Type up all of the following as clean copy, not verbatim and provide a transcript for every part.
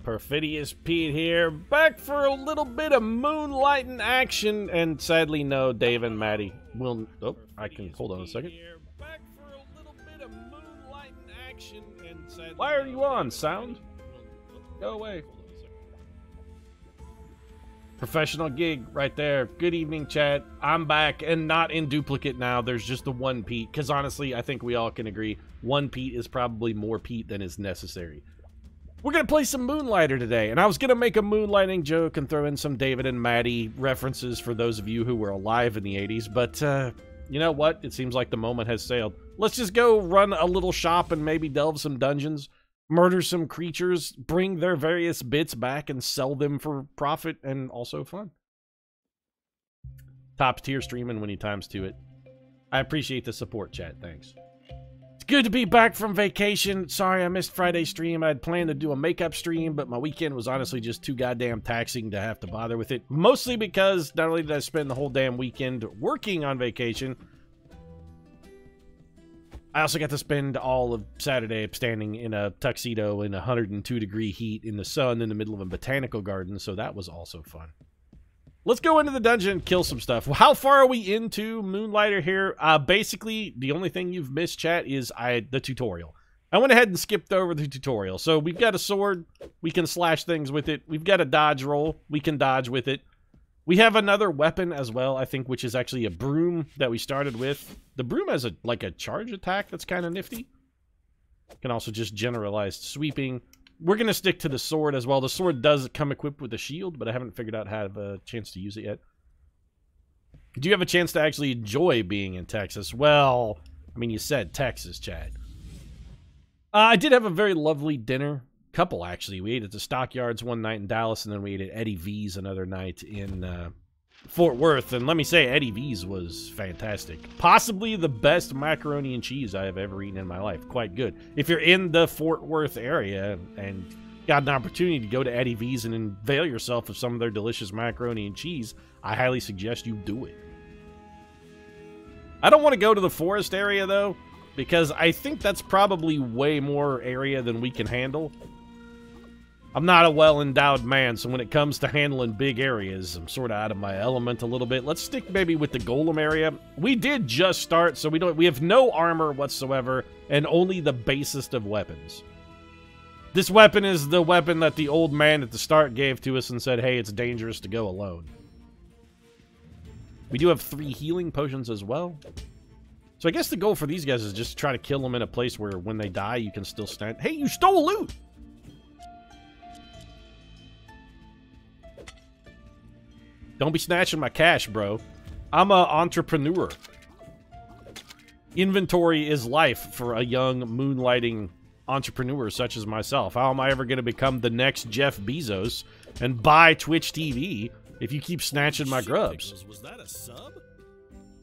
Perfidious Pete here, back for a little bit of moonlighting action, and sadly, no, Dave and Maddie will. Oh, I can hold on a second. Why are you on, sound? Go away. Professional gig right there. Good evening, chat. I'm back and not in duplicate now. There's just the one Pete, because honestly, I think we all can agree one Pete is probably more Pete than is necessary. We're going to play some Moonlighter today, and I was going to make a moonlighting joke and throw in some David and Maddie references for those of you who were alive in the 80s, but you know what? It seems like the moment has sailed. Let's just go run a little shop and maybe delve some dungeons, murder some creatures, bring their various bits back and sell them for profit and also fun. Top tier streaming when he times to it. I appreciate the support, chat. Thanks. Good to be back from vacation. Sorry I missed Friday's stream. I had planned to do a makeup stream, but my weekend was honestly just too goddamn taxing to have to bother with it. Mostly because not only did I spend the whole damn weekend working on vacation, I also got to spend all of Saturday standing in a tuxedo in 102-degree heat in the sun in the middle of a botanical garden, so that was also fun. Let's go into the dungeon and kill some stuff. How far are we into Moonlighter here? Basically, the only thing you've missed, chat, is the tutorial. I went ahead and skipped over the tutorial. So we've got a sword. We can slash things with it. We've got a dodge roll. We can dodge with it. We have another weapon as well, I think, which is actually a broom that we started with. The broom has like a charge attack that's kind of nifty. Can also just generalized sweeping. We're going to stick to the sword as well. The sword does come equipped with a shield, but I haven't figured out how to have a chance to use it yet. Do you have a chance to actually enjoy being in Texas? Well, I mean, you said Texas, Chad. I did have a very lovely dinner. Couple, actually. We ate at the Stockyards one night in Dallas, and then we ate at Eddie V's another night in Fort Worth. And let me say, Eddie V's was fantastic. Possibly the best macaroni and cheese I have ever eaten in my life. Quite good. If you're in the Fort Worth area and got an opportunity to go to Eddie V's and avail yourself of some of their delicious macaroni and cheese, I highly suggest you do it. I don't want to go to the forest area, though, because I think that's probably way more area than we can handle. I'm not a well-endowed man, so when it comes to handling big areas, I'm sort of out of my element a little bit. Let's stick maybe with the golem area. We did just start, so we have no armor whatsoever, and only the basest of weapons. This weapon is the weapon that the old man at the start gave to us and said, hey, it's dangerous to go alone. We do have 3 healing potions as well. So I guess the goal for these guys is just to try to kill them in a place where when they die, you can still stand. Hey, you stole loot! Don't be snatching my cash, bro. I'm an entrepreneur. Inventory is life for a young moonlighting entrepreneur such as myself. How am I ever going to become the next Jeff Bezos and buy Twitch TV if you keep snatching my grubs? Was that a sub?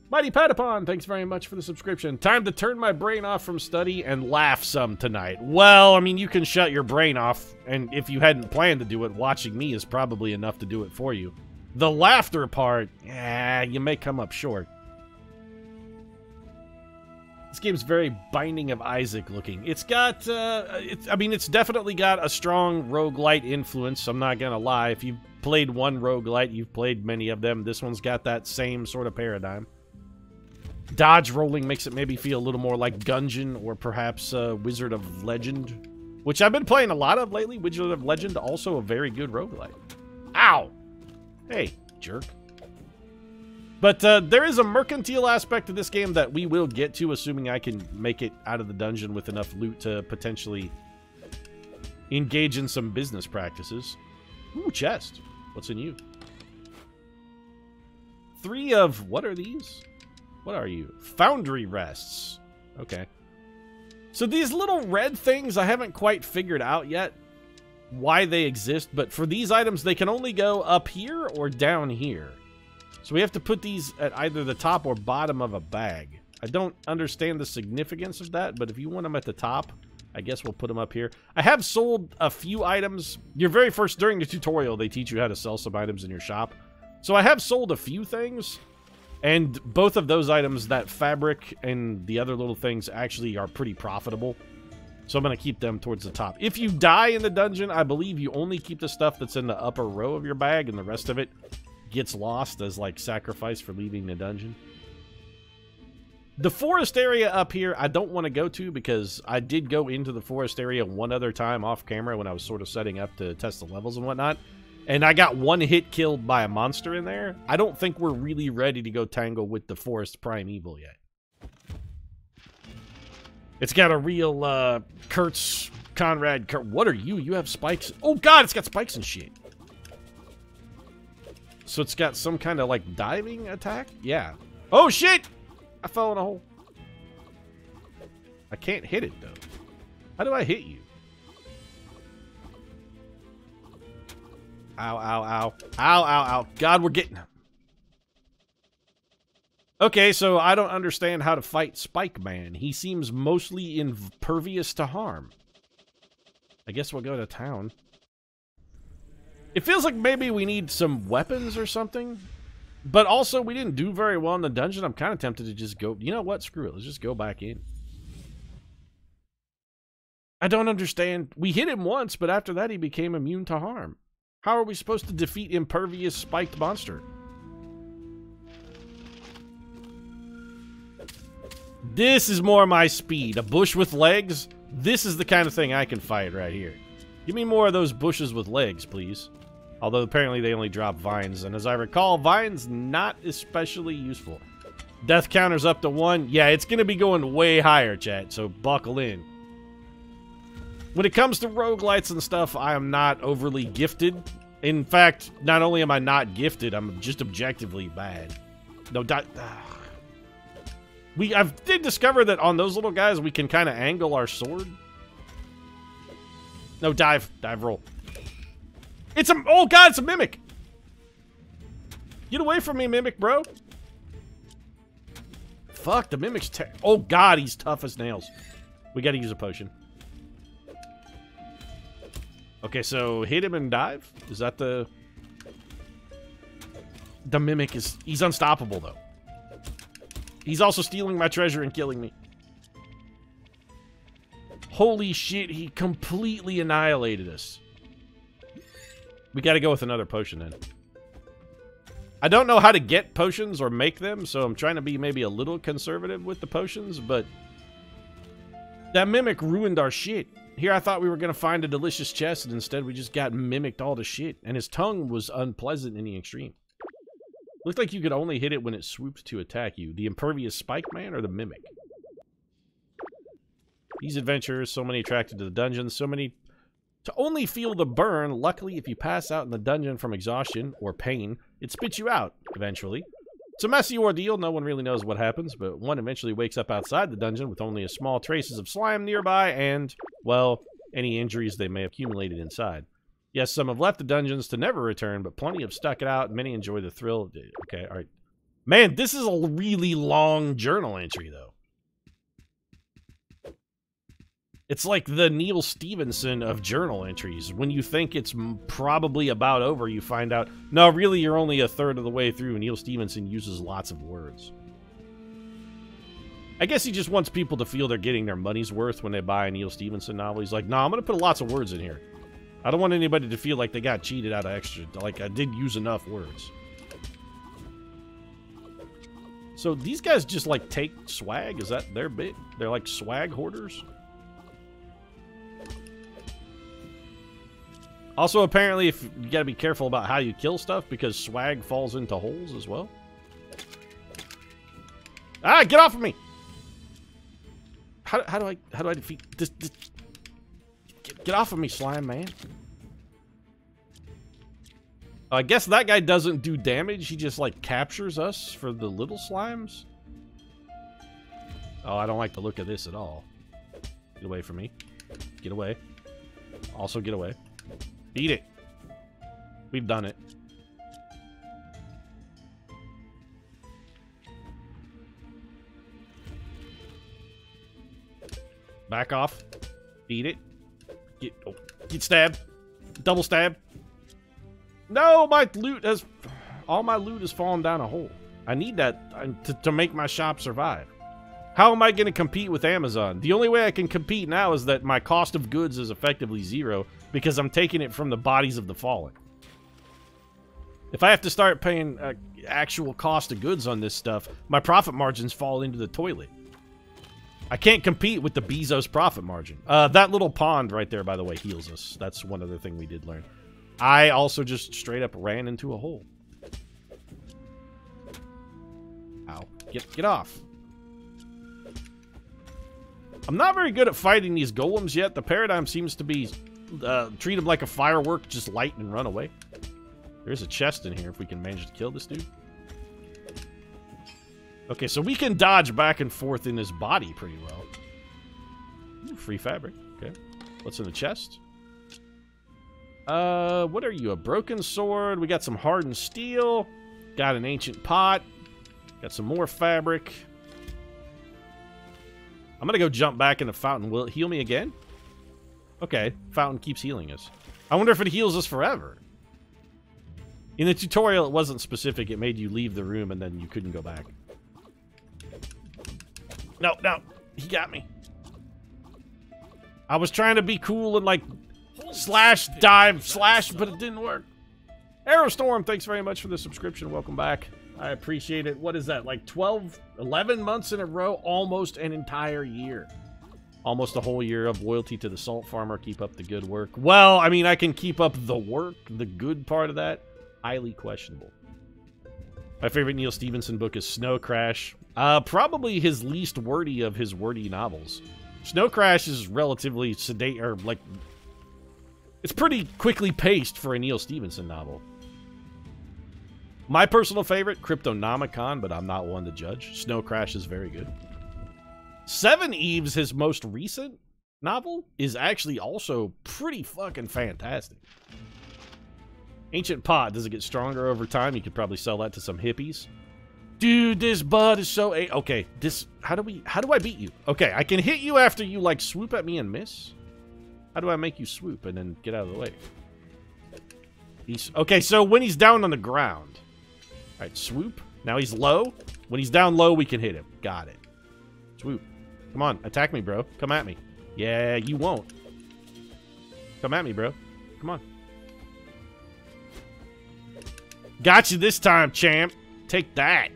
Mighty Patapon, thanks very much for the subscription. Time to turn my brain off from study and laugh some tonight. Well, I mean, you can shut your brain off, and if you hadn't planned to do it, watching me is probably enough to do it for you. The laughter part, you may come up short. This game's very Binding of Isaac looking. It's got, it's definitely got a strong roguelite influence, I'm not gonna lie. If you've played one roguelite, you've played many of them. This one's got that same sort of paradigm. Dodge rolling makes it maybe feel a little more like Gungeon or perhaps Wizard of Legend, which I've been playing a lot of lately. Wizard of Legend, also a very good roguelite. Ow! Hey, jerk. But there is a mercantile aspect to this game that we will get to, assuming I can make it out of the dungeon with enough loot to potentially engage in some business practices. Ooh, chest. What's in you? 3 of... what are these? What are you? Foundry rests. Okay. So these little red things I haven't quite figured out yet why they exist, but for these items, they can only go up here or down here. So we have to put these at either the top or bottom of a bag. I don't understand the significance of that, but if you want them at the top, I guess we'll put them up here. I have sold a few items. During the tutorial, they teach you how to sell some items in your shop. So I have sold a few things, and both of those items, that fabric and the other little things, actually are pretty profitable. So I'm going to keep them towards the top. If you die in the dungeon, I believe you only keep the stuff that's in the upper row of your bag, and the rest of it gets lost as, like, sacrifice for leaving the dungeon. The forest area up here, I don't want to go to because I did go into the forest area one other time off camera when I was sort of setting up to test the levels and whatnot. And I got one hit killed by a monster in there. I don't think we're really ready to go tangle with the forest primeval yet. It's got a real, Conrad. What are you? You have spikes. Oh, God, it's got spikes and shit. So it's got some kind of, like, diving attack? Yeah. Oh, shit! I fell in a hole. I can't hit it, though. How do I hit you? Ow, ow, ow. Ow, ow, ow. God, we're getting... Okay, so I don't understand how to fight Spikeman. He seems mostly impervious to harm. I guess we'll go to town. It feels like maybe we need some weapons or something. But also, we didn't do very well in the dungeon. I'm kind of tempted to just go... You know what? Screw it. Let's just go back in. I don't understand. We hit him once, but after that he became immune to harm. How are we supposed to defeat impervious spiked monster? This is more my speed. A bush with legs? This is the kind of thing I can fight right here. Give me more of those bushes with legs, please. Although apparently they only drop vines, and as I recall, vines not especially useful. Death counter's up to 1. Yeah, it's going to be going way higher, chat, so buckle in. When it comes to roguelites and stuff, I am not overly gifted. In fact, not only am I not gifted, I'm just objectively bad. No, I did discover that on those little guys, we can kind of angle our sword. No, dive. Dive roll. It's a... Oh, God, it's a mimic. Get away from me, mimic, bro. Fuck, the mimic's... Oh, God, he's tough as nails. We got to use a potion. Okay, so hit him and dive? Is that the... The mimic is... He's unstoppable, though. He's also stealing my treasure and killing me. Holy shit, he completely annihilated us. We gotta go with another potion, then. I don't know how to get potions or make them, so I'm trying to be maybe a little conservative with the potions, but... That mimic ruined our shit. Here I thought we were gonna find a delicious chest, and instead we just got mimicked all to shit. And his tongue was unpleasant in the extreme. Looked like you could only hit it when it swoops to attack you. The impervious Spikeman or the mimic? These adventurers, so many attracted to the dungeon, so many to only feel the burn. Luckily, if you pass out in the dungeon from exhaustion or pain, it spits you out eventually. It's a messy ordeal. No one really knows what happens, but one eventually wakes up outside the dungeon with only a small traces of slime nearby and, well, any injuries they may have accumulated inside. Yes, some have left the dungeons to never return, but plenty have stuck it out, and many enjoy the thrill. Okay, all right. Man, this is a really long journal entry, though. It's like the Neil Stevenson of journal entries. When you think it's probably about over, you find out, no, really, you're only a third of the way through. Neil Stevenson uses lots of words. I guess he just wants people to feel they're getting their money's worth when they buy a Neil Stevenson novel. He's like, no, I'm going to put lots of words in here. I don't want anybody to feel like they got cheated out of extra. Like, I did use enough words. So these guys just, like, take swag? Is that their bit? They're, like, swag hoarders? Also, apparently, if you gotta be careful about how you kill stuff, because swag falls into holes as well. Ah, get off of me! How do I defeat this? Get off of me, slime man. I guess that guy doesn't do damage. He just, like, captures us for the little slimes. Oh, I don't like the look of this at all. Get away from me. Get away. Also get away. Beat it. We've done it. Back off. Beat it. Get stabbed. Double stab. No, my loot has... All my loot has fallen down a hole. I need that to make my shop survive. How am I going to compete with Amazon? The only way I can compete now is that my cost of goods is effectively 0 because I'm taking it from the bodies of the fallen. If I have to start paying actual cost of goods on this stuff, my profit margins fall into the toilet. I can't compete with the Bezos profit margin. That little pond right there, by the way, heals us. That's one other thing we did learn. I also just straight up ran into a hole. Ow. Get off. I'm not very good at fighting these golems yet. The paradigm seems to be treat them like a firework, just light and run away. There's a chest in here if we can manage to kill this dude. Okay, so we can dodge back and forth in his body pretty well. Ooh, free fabric. Okay. What's in the chest? What are you? A broken sword. We got some hardened steel. Got an ancient pot. Got some more fabric. I'm gonna go jump back in the fountain. Will it heal me again? Okay, fountain keeps healing us. I wonder if it heals us forever. In the tutorial, it wasn't specific. It made you leave the room and then you couldn't go back. No, he got me. I was trying to be cool and like slash, dive, slash, but it didn't work. Aerostorm, thanks very much for the subscription. Welcome back. I appreciate it. What is that, like 12, 11 months in a row? Almost an entire year. Almost a whole year of loyalty to the salt farmer. Keep up the good work. Well, I mean, I can keep up the work. The good part of that, highly questionable. My favorite Neil Stephenson book is Snow Crash. Probably his least wordy of his wordy novels. Snow Crash is relatively sedate, or like, it's pretty quickly paced for a Neil Stephenson novel. My personal favorite, Cryptonomicon, but I'm not one to judge. Snow Crash is very good. Seven Eves, his most recent novel, is actually also pretty fucking fantastic. Ancient Pot, does it get stronger over time? You could probably sell that to some hippies. Dude, this bud is so... Okay, this... How do I beat you? Okay, I can hit you after you, like, swoop at me and miss? How do I make you swoop and then get out of the way? Okay, so when he's down on the ground. Alright, swoop. Now he's low. When he's down low, we can hit him. Got it. Swoop. Come on, attack me, bro. Come at me. Yeah, you won't. Come at me, bro. Come on. Got you this time, champ. Take that.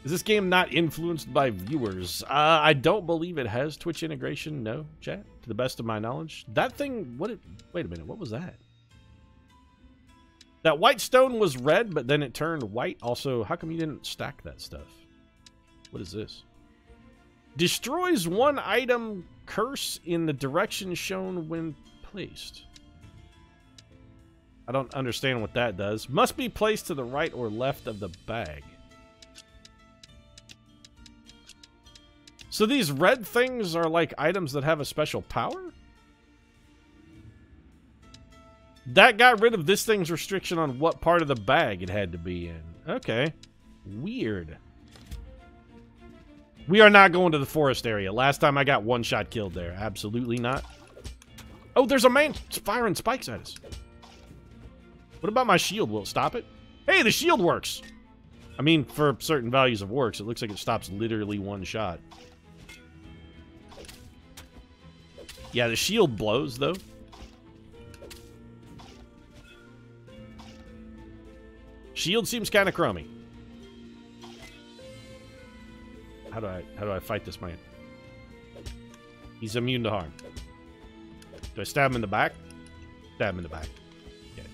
Is this game not influenced by viewers? I don't believe it has Twitch integration. No, chat. To the best of my knowledge. That thing, wait a minute, what was that? That white stone was red, but then it turned white. Also, how come you didn't stack that stuff? What is this? Destroys one item curse in the direction shown when placed. I don't understand what that does. Must be placed to the right or left of the bag. So these red things are like items that have a special power? That got rid of this thing's restriction on what part of the bag it had to be in. Okay. Weird. We are not going to the forest area. Last time I got one shot killed there. Absolutely not. Oh, there's a man firing spikes at us. What about my shield? Will it stop it? Hey, the shield works! I mean, for certain values of works, it looks like it stops literally one shot. Yeah, the shield blows, though. Shield seems kind of crummy. How do I fight this man? He's immune to harm. Do I stab him in the back? Stab him in the back. Okay.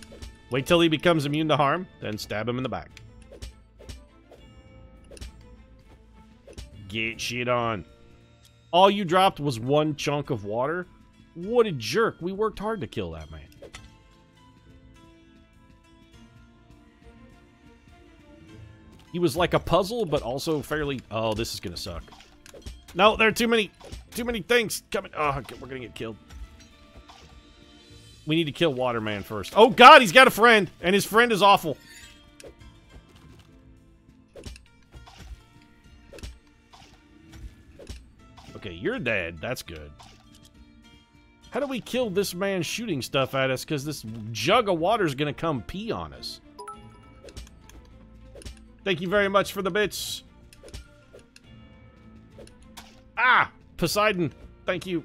Wait till he becomes immune to harm, then stab him in the back. Get shit on. All you dropped was one chunk of water? What a jerk. We worked hard to kill that man. He was like a puzzle, but also fairly... Oh, this is gonna suck. No, there are too many things coming. Oh, we're gonna get killed. We need to kill Waterman first. Oh, God, he's got a friend, and his friend is awful. Okay, you're dead. That's good. How do we kill this man shooting stuff at us? Because this jug of water is going to come pee on us. Thank you very much for the bits. Ah! Poseidon, thank you.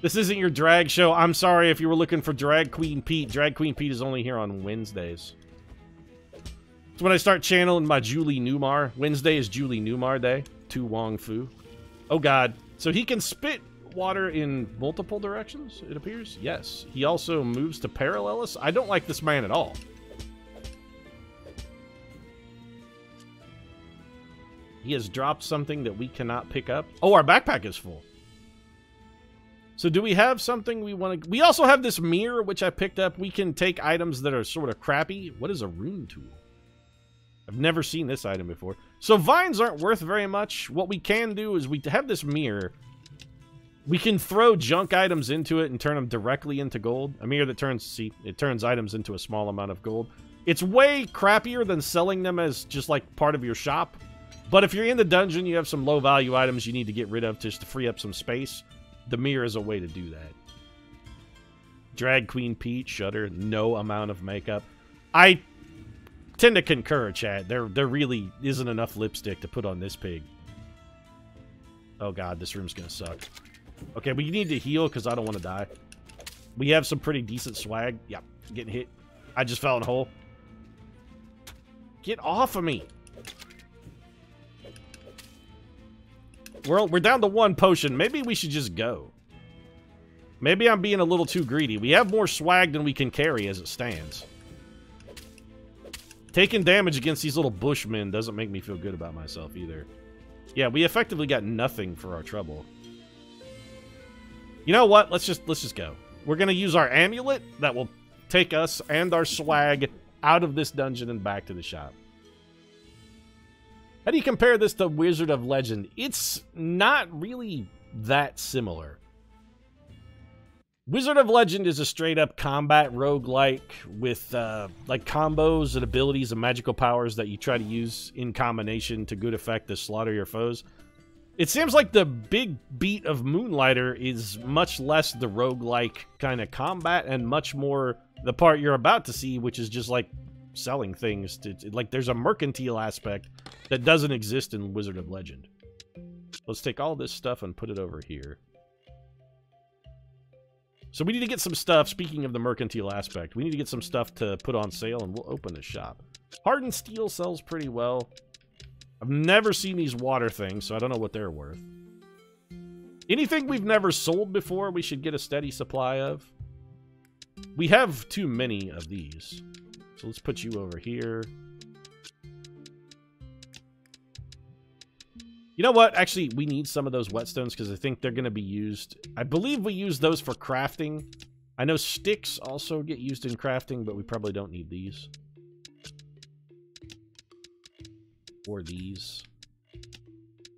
This isn't your drag show. I'm sorry if you were looking for Drag Queen Pete. Drag Queen Pete is only here on Wednesdays. It's when I start channeling my Julie Newmar. Wednesday is Julie Newmar Day. Tu Wong Fu. Oh, God. So he can spit water in multiple directions, it appears? Yes. He also moves to parallel us. I don't like this man at all. He has dropped something that we cannot pick up. Oh, our backpack is full. So do we have something we want to... We also have this mirror, which I picked up. We can take items that are sort of crappy. What is a rune tool? I've never seen this item before. So vines aren't worth very much. What we can do is we have this mirror. We can throw junk items into it and turn them directly into gold. A mirror that turns... See, it turns items into a small amount of gold. It's way crappier than selling them as just like part of your shop. But if you're in the dungeon, you have some low-value items you need to get rid of just to free up some space. The mirror is a way to do that. Drag Queen Pete, Shutter, no amount of makeup. I tend to concur, chat. There really isn't enough lipstick to put on this pig. Oh, God, this room's gonna suck. Okay, we need to heal because I don't want to die. We have some pretty decent swag. Yep, getting hit. I just fell in a hole. Get off of me. We're down to 1 potion. Maybe we should just go. Maybe I'm being a little too greedy. We have more swag than we can carry as it stands. Taking damage against these little bushmen doesn't make me feel good about myself either. Yeah, we effectively got nothing for our trouble. You know what? Let's just go. We're gonna use our amulet that will take us and our swag out of this dungeon and back to the shop. How do you compare this to Wizard of Legend? It's not really that similar. Wizard of Legend is a straight-up combat roguelike with like combos and abilities and magical powers that you try to use in combination to good effect to slaughter your foes. It seems like the big beat of Moonlighter is much less the roguelike kind of combat and much more the part you're about to see, which is just like selling things. Like there's a mercantile aspect that doesn't exist in Wizard of Legend. Let's take all this stuff and put it over here. So we need to get some stuff. Speaking of the mercantile aspect, we need to get some stuff to put on sale, and we'll open the shop. Hardened steel sells pretty well. I've never seen these water things, so I don't know what they're worth. Anything we've never sold before, we should get a steady supply of. We have too many of these. So let's put you over here. You know what? Actually, we need some of those whetstones because I think they're going to be used. I believe we use those for crafting. I know sticks also get used in crafting, but we probably don't need these. Or these.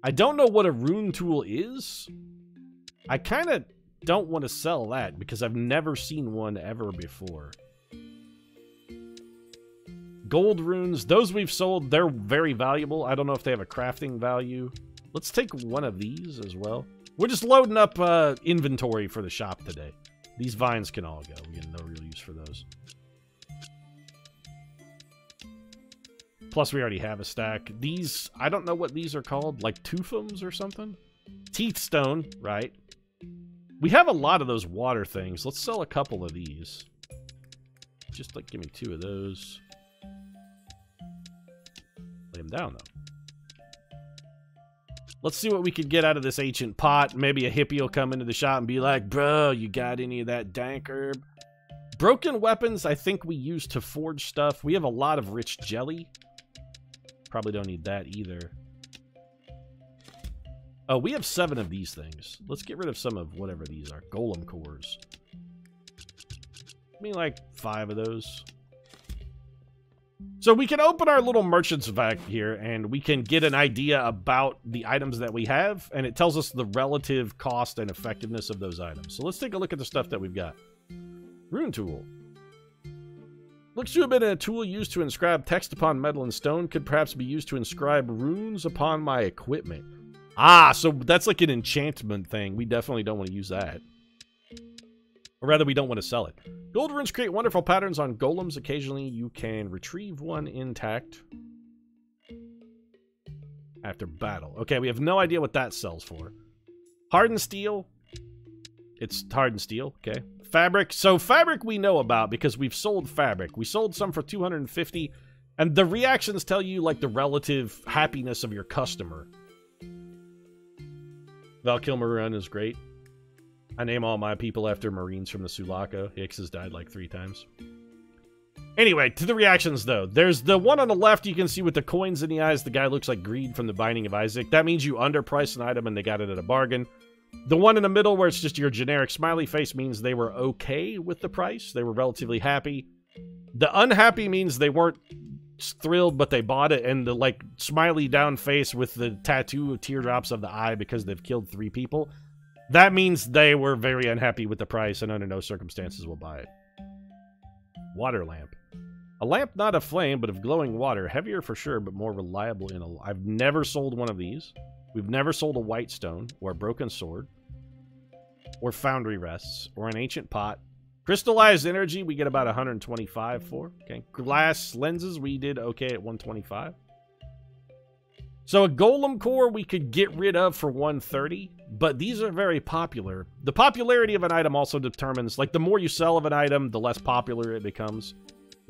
I don't know what a rune tool is. I kind of don't want to sell that because I've never seen one ever before. Gold runes, those we've sold, they're very valuable. I don't know if they have a crafting value. Let's take one of these as well. We're just loading up inventory for the shop today. These vines can all go. We have no real use for those. Plus, we already have a stack. These, I don't know what these are called. Like tufums or something? Teeth stone, right? We have a lot of those water things. Let's sell a couple of these. Just like give me 2 of those. Lay them down, though. Let's see what we can get out of this ancient pot. Maybe a hippie will come into the shop and be like, bro, you got any of that dank herb? Broken weapons, I think we use to forge stuff. We have a lot of rich jelly. Probably don't need that either. Oh, we have 7 of these things. Let's get rid of some of whatever these are. Golem cores. I mean, like 5 of those. So we can open our little merchant's vac here, and we can get an idea about the items that we have, and it tells us the relative cost and effectiveness of those items. So let's take a look at the stuff that we've got. Rune tool. Looks to have been a tool used to inscribe text upon metal and stone. Could perhaps be used to inscribe runes upon my equipment. Ah, so that's like an enchantment thing. We definitely don't want to use that. Or rather, we don't want to sell it. Gold runes create wonderful patterns on golems. Occasionally, you can retrieve one intact. after battle. Okay, we have no idea what that sells for. Hardened steel. It's hardened steel, okay. Fabric. So fabric we know about because we've sold fabric. We sold some for 250, and the reactions tell you, like, the relative happiness of your customer. Valkyl Maroon is great. I name all my people after Marines from the Sulaco. Hicks has died like 3 times. Anyway, to the reactions, though. There's the one on the left you can see with the coins in the eyes. The guy looks like Greed from the Binding of Isaac. That means you underpriced an item and they got it at a bargain. The one in the middle where it's just your generic smiley face means they were okay with the price. They were relatively happy. The unhappy means they weren't thrilled, but they bought it. And the, like, smiley down face with the tattoo of teardrops of the eye because they've killed 3 people. That means they were very unhappy with the price and under no circumstances will buy it. Water lamp. A lamp not of flame, but of glowing water. Heavier for sure, but more reliable in a... I've never sold one of these. We've never sold a white stone, or a broken sword, or foundry rests, or an ancient pot. Crystallized energy, we get about 125 for. Okay. Glass lenses, we did okay at 125. So a golem core we could get rid of for 130, but these are very popular. The popularity of an item also determines, like, the more you sell of an item, the less popular it becomes.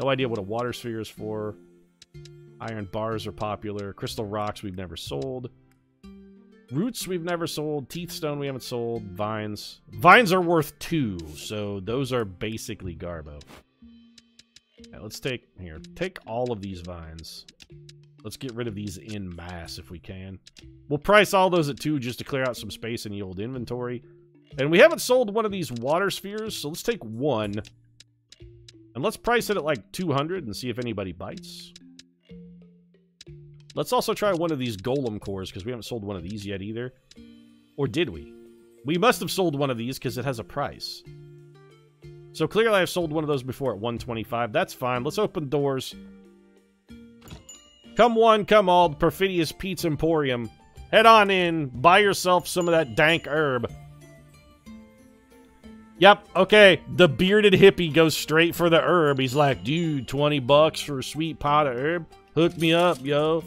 No idea what a water sphere is for. Iron bars are popular. Crystal rocks we've never sold. Roots we've never sold. Teeth stone we haven't sold. Vines. Vines are worth 2, so those are basically garbo. Now let's take, here, take all of these vines. Let's get rid of these in mass if we can. We'll price all those at 2 just to clear out some space in the old inventory. And we haven't sold one of these water spheres, so let's take 1. And let's price it at like 200 and see if anybody bites. Let's also try one of these golem cores, because we haven't sold one of these yet either. Or did we? We must have sold one of these, because it has a price. So clearly I've sold one of those before at 125. That's fine. Let's open doors. Come one, come all, Perfidious Pete's Emporium. Head on in. Buy yourself some of that dank herb. Yep, okay. The bearded hippie goes straight for the herb. He's like, dude, 20 bucks for a sweet pot of herb? Hook me up, yo.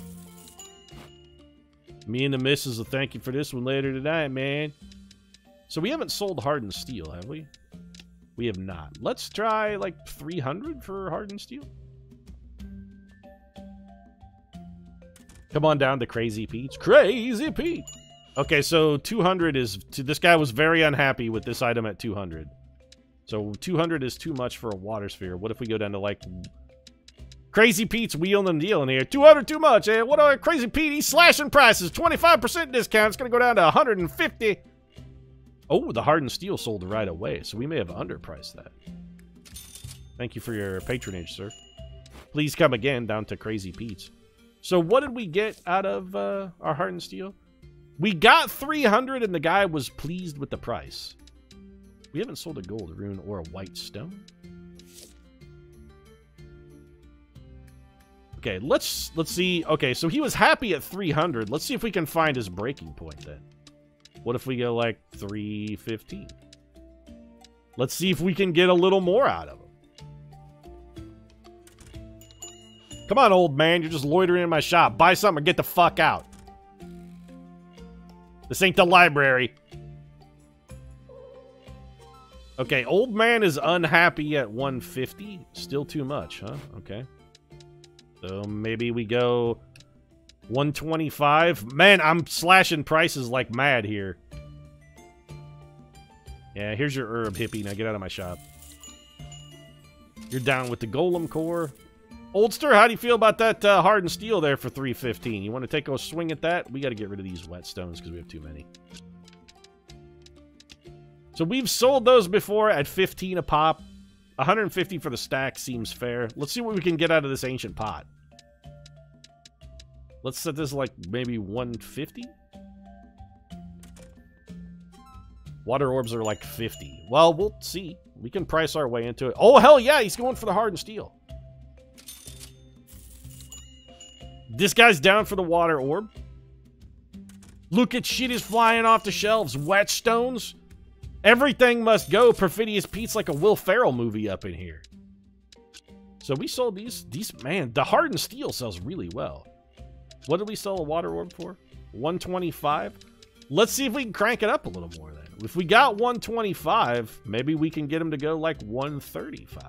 Me and the missus will thank you for this one later tonight, man. So we haven't sold hardened steel, have we? We have not. Let's try, like, 300 for hardened steel. Come on down to Crazy Pete's. Crazy Pete! Okay, so 200 is... This guy was very unhappy with this item at 200. So 200 is too much for a water sphere. What if we go down to, like... Crazy Pete's wheeling and dealing here. 200 too much, eh? What are Crazy Pete? He's slashing prices. 25% discount. It's going to go down to 150. Oh, the hardened steel sold right away, so we may have underpriced that. Thank you for your patronage, sir. Please come again down to Crazy Pete's. So what did we get out of our hardened steel? We got 300 and the guy was pleased with the price. We haven't sold a gold rune or a white stone. Okay, let's see. Okay, so he was happy at 300. Let's see if we can find his breaking point then. What if we go like 315? Let's see if we can get a little more out of him. Come on, old man. You're just loitering in my shop. Buy something or get the fuck out. This ain't the library. Okay, old man is unhappy at 150. Still too much, huh? Okay. So maybe we go 125. Man, I'm slashing prices like mad here. Yeah, here's your herb, hippie. Now get out of my shop. You're down with the golem core. Oldster, how do you feel about that hardened steel there for 315? You want to take a swing at that? We got to get rid of these whetstones because we have too many. So we've sold those before at 15 a pop. 150 for the stack seems fair. Let's see what we can get out of this ancient pot. Let's set this like maybe 150. Water orbs are like 50. Well, we'll see. We can price our way into it. Oh, hell yeah, he's going for the hardened steel. This guy's down for the water orb. Look at shit is flying off the shelves. Whetstones. Everything must go. Perfidious Pete's like a Will Ferrell movie up in here. So we sold these. Man, the hardened steel sells really well. What did we sell a water orb for? 125? Let's see if we can crank it up a little more then. If we got 125, maybe we can get him to go like 135.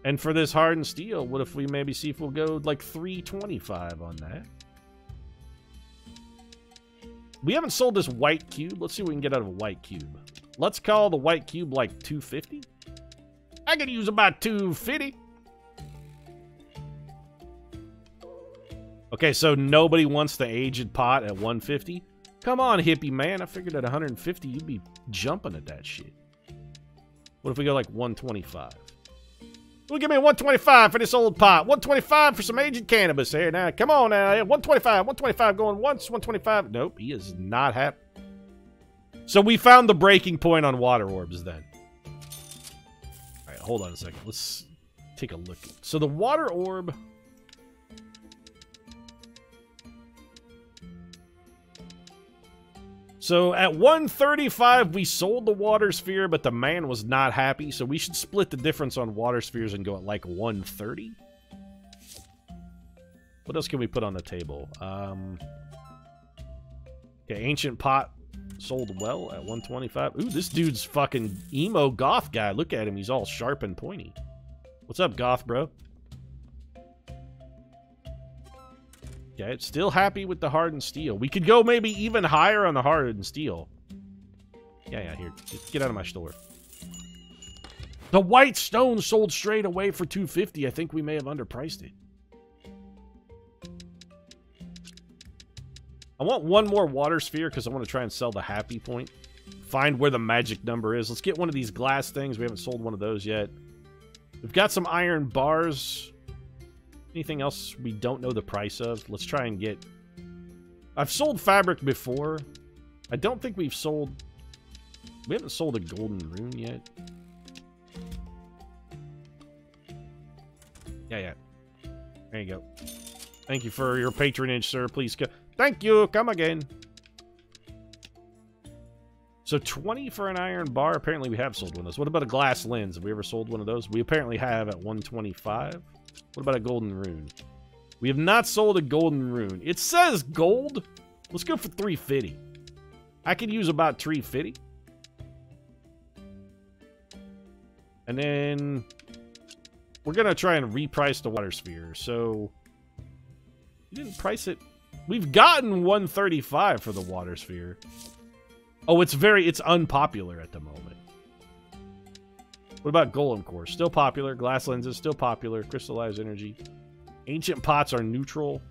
And for this hardened steel, what if we maybe see if we'll go like 325 on that? We haven't sold this white cube. Let's see what we can get out of a white cube. Let's call the white cube like 250. I could use about 250. Okay, so nobody wants the aged pot at 150? Come on, hippie man. I figured at 150 you'd be jumping at that shit. What if we go like 125? Well, give me a 125 for this old pot. 125 for some aged cannabis here. Now, come on now. 125. 125 going once. 125. Nope, he is not happy. So we found the breaking point on water orbs then. All right, hold on a second. Let's take a look. So the water orb... So at 135, we sold the water sphere, but the man was not happy. So we should split the difference on water spheres and go at like 130. What else can we put on the table? Okay, ancient pot sold well at 125. Ooh, this dude's fucking emo goth guy. Look at him. He's all sharp and pointy. What's up, goth bro? Okay, still happy with the hardened steel. We could go maybe even higher on the hardened steel. Yeah, here. Get out of my store. The white stone sold straight away for 250. I think we may have underpriced it. I want one more water sphere because I want to try and sell the happy point. Find where the magic number is. Let's get one of these glass things. We haven't sold one of those yet. We've got some iron bars. Anything else we don't know the price of? Let's try and get... I've sold fabric before. I don't think we've sold... We haven't sold a golden rune yet. Yeah. There you go. Thank you for your patronage, sir. Please go. Thank you. Come again. So 20 for an iron bar. Apparently we have sold one of those. What about a glass lens? Have we ever sold one of those? We apparently have at 125. What about a golden rune? We have not sold a golden rune. It says gold. Let's go for 350. I could use about 350. And then we're going to try and reprice the water sphere. So you didn't price it. We've gotten 135 for the water sphere. Oh, it's unpopular at the moment. What about golem core? Still popular. Glass lenses, still popular. Crystallized energy. Ancient pots are neutral.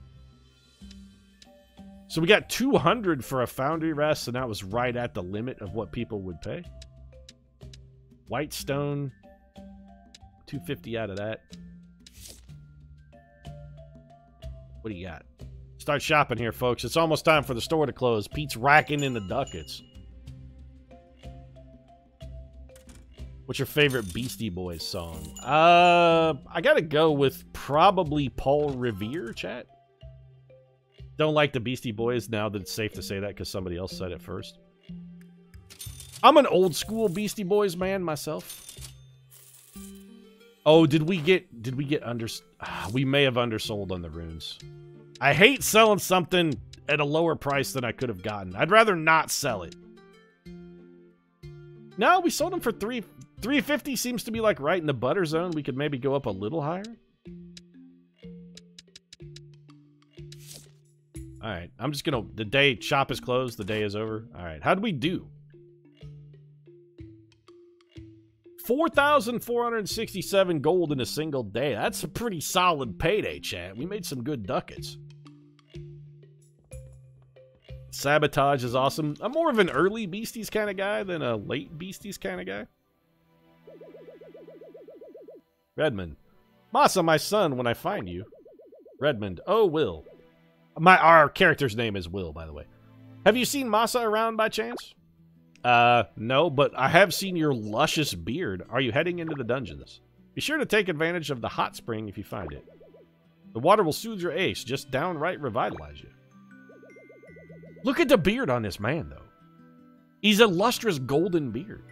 So we got 200 for a foundry rest, and that was right at the limit of what people would pay. White stone. 250 out of that. What do you got? Start shopping here, folks. It's almost time for the store to close. Pete's racking in the ducats. What's your favorite Beastie Boys song? I gotta go with probably Paul Revere, chat. Don't like the Beastie Boys now that it's safe to say that because somebody else said it first. I'm an old school Beastie Boys man myself. Oh, did we get under... we may have undersold on the runes. I hate selling something at a lower price than I could have gotten. I'd rather not sell it. No, we sold them for 350 seems to be like right in the butter zone. We could maybe go up a little higher. All right, I'm just gonna... The day shop is closed. The day is over. All right, how'd we do? 4,467 gold in a single day. That's a pretty solid payday, chat. We made some good ducats. Sabotage is awesome. I'm more of an early Beasties kind of guy than a late Beasties kind of guy. Redmond. Masa, my son, when I find you. Redmond. Oh, Will. Our character's name is Will, by the way. Have you seen Masa around by chance? No, but I have seen your luscious beard. Are you heading into the dungeons? Be sure to take advantage of the hot spring if you find it. The water will soothe your ache, just downright revitalize you. Look at the beard on this man, though. He's a lustrous golden beard.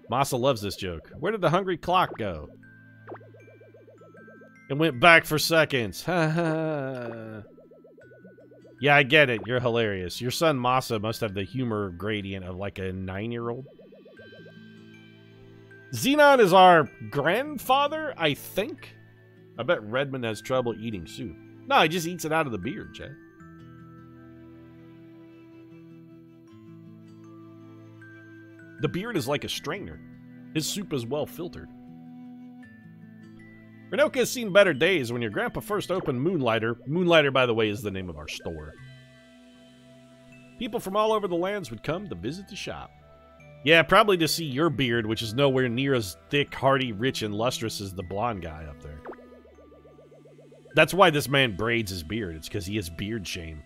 Masa loves this joke. Where did the hungry clock go? It went back for seconds. Yeah, I get it. You're hilarious. Your son Masa must have the humor gradient of like a 9-year-old. Xenon is our grandfather, I think. I bet Redmond has trouble eating soup. No, he just eats it out of the beard, Chad. The beard is like a strainer. His soup is well filtered. Renoka has seen better days when your grandpa first opened Moonlighter. Moonlighter, by the way, is the name of our store. People from all over the lands would come to visit the shop. Yeah, probably to see your beard, which is nowhere near as thick, hearty, rich, and lustrous as the blonde guy up there. That's why this man braids his beard. It's because he has beard shame.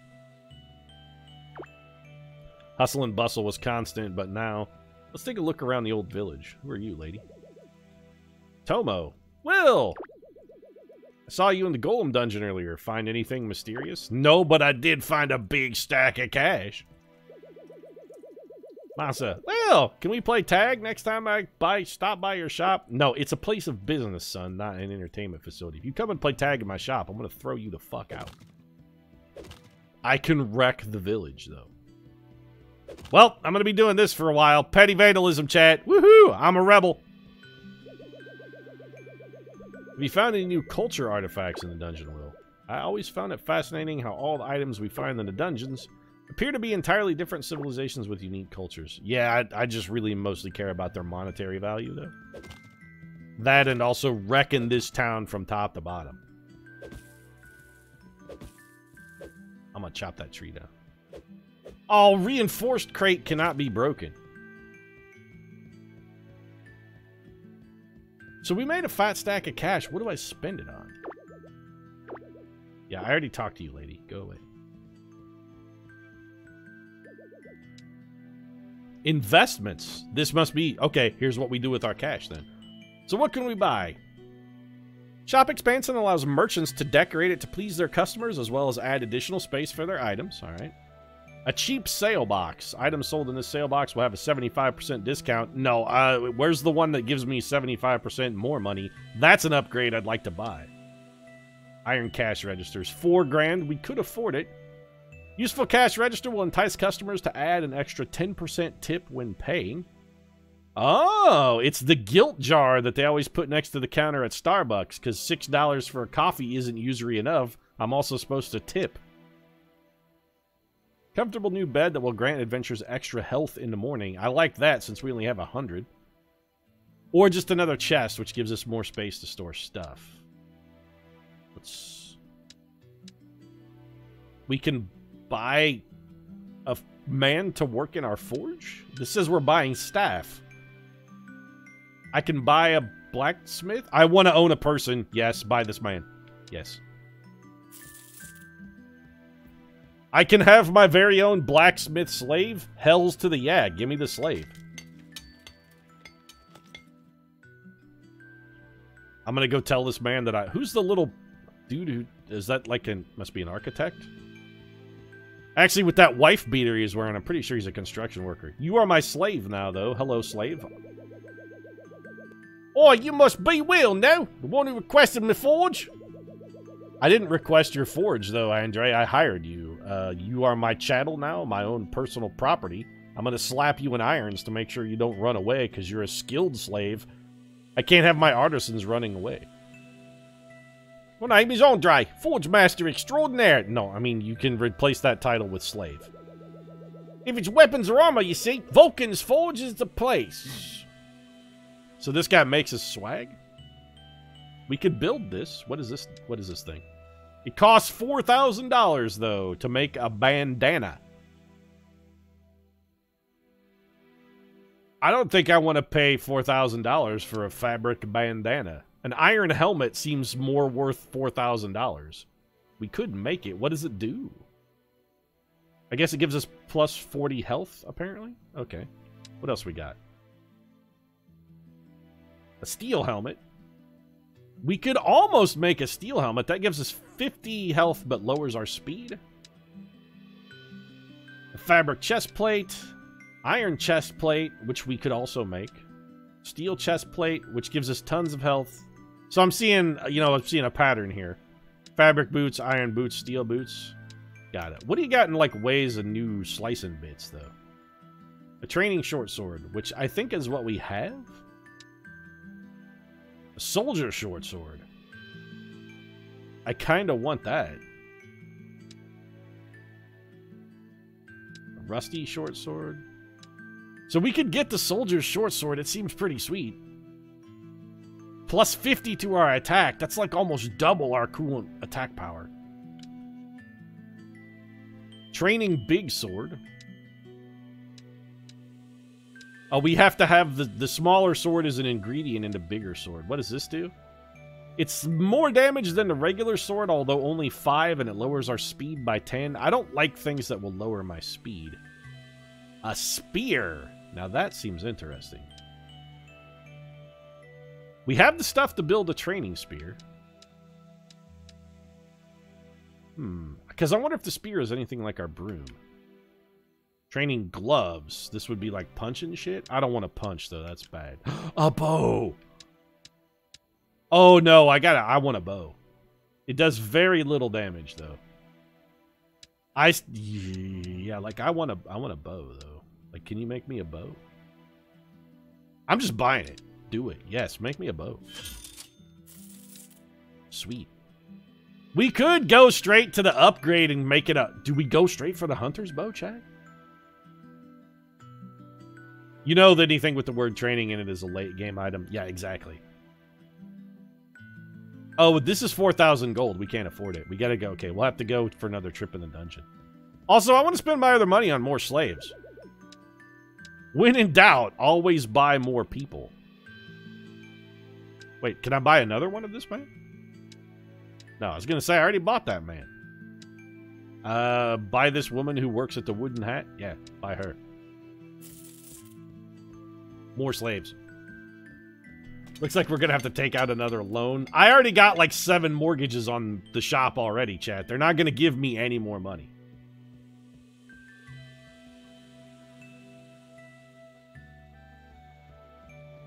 Hustle and bustle was constant, but now... Let's take a look around the old village. Who are you, lady? Tomo. Will! I saw you in the Golem dungeon earlier. Find anything mysterious? No, but I did find a big stack of cash. Masa. Will, can we play tag next time I stop by your shop? No, it's a place of business, son, not an entertainment facility. If you come and play tag in my shop, I'm going to throw you the fuck out. I can wreck the village, though. Well, I'm going to be doing this for a while. Petty vandalism, chat. Woohoo! I'm a rebel. Have you found any new culture artifacts in the dungeon, Will? I always found it fascinating how all the items we find in the dungeons appear to be entirely different civilizations with unique cultures. Yeah, I just really mostly care about their monetary value, though. That and also wrecking this town from top to bottom. I'm going to chop that tree down. Oh, reinforced crate cannot be broken. So we made a fat stack of cash. What do I spend it on? Yeah, I already talked to you, lady. Go away. Investments. This must be... Okay, here's what we do with our cash, then. So what can we buy? Shop expansion allows merchants to decorate it to please their customers, as well as add additional space for their items. All right. A cheap sale box. Items sold in this sale box will have a 75% discount. No, where's the one that gives me 75% more money? That's an upgrade I'd like to buy. Iron cash registers. 4 grand. We could afford it. Useful cash register will entice customers to add an extra 10% tip when paying. Oh, it's the guilt jar that they always put next to the counter at Starbucks, because $6 for a coffee isn't usury enough. I'm also supposed to tip. Comfortable new bed that will grant adventurers extra health in the morning. I like that since we only have 100. Or just another chest, which gives us more space to store stuff. We can buy a man to work in our forge? This says we're buying staff. I can buy a blacksmith? I want to own a person. Yes, buy this man. Yes. I can have my very own blacksmith slave? Hells to the yeah, give me the slave. I'm gonna go tell this man that who's the little dude who... Is that like must be an architect? Actually, with that wife beater he's wearing, I'm pretty sure he's a construction worker. You are my slave now, though. Hello, slave. Oh, you must be Will, no? The one who requested my forge? I didn't request your forge, though, Andre. I hired you. You are my chattel now, my own personal property. I'm gonna slap you in irons to make sure you don't run away, because you're a skilled slave. I can't have my artisans running away. My name is Andre, Forge Master Extraordinaire. No, I mean, you can replace that title with slave. If it's weapons or armor, you see, Vulcan's Forge is the place. So this guy makes us swag? We could build this. What is this? What is this thing? It costs $4,000, though, to make a bandana. I don't think I want to pay $4,000 for a fabric bandana. An iron helmet seems more worth $4,000. We could make it. What does it do? I guess it gives us plus 40 health, apparently? Okay. What else we got? A steel helmet. We could almost make a steel helmet. That gives us 50 health, but lowers our speed. A fabric chest plate. Iron chest plate, which we could also make. Steel chest plate, which gives us tons of health. So I'm seeing, you know, I'm seeing a pattern here. Fabric boots, iron boots, steel boots. Got it. What do you got in, like, ways of new slicing bits, though? A training short sword, which I think is what we have. A soldier short sword. I kind of want that. A rusty short sword. So we could get the soldier's short sword. It seems pretty sweet. Plus 50 to our attack. That's like almost double our coolant attack power. Training big sword. Oh, we have to have the smaller sword as an ingredient in the bigger sword. What does this do? It's more damage than the regular sword, although only 5, and it lowers our speed by 10. I don't like things that will lower my speed. A spear. Now that seems interesting. We have the stuff to build a training spear. Because I wonder if the spear is anything like our broom. Training gloves. This would be like punching shit? I don't want to punch, though. That's bad. A bow! Oh, no. I want a bow. It does very little damage, though. Yeah, like, I want a bow, though. Like, can you make me a bow? I'm just buying it. Do it. Yes, make me a bow. Sweet. We could go straight to the upgrade and make it a... Do we go straight for the hunter's bow, Chad? You know that anything with the word training in it is a late game item. Yeah, exactly. Oh, this is 4,000 gold. We can't afford it. We gotta go. Okay, we'll have to go for another trip in the dungeon. Also, I want to spend my other money on more slaves. When in doubt, always buy more people. Wait, can I buy another one of this man? No, I was going to say, I already bought that man. Buy this woman who works at the wooden hat? Yeah, buy her. More slaves. Looks like we're going to have to take out another loan. I already got like 7 mortgages on the shop already, chat. They're not going to give me any more money.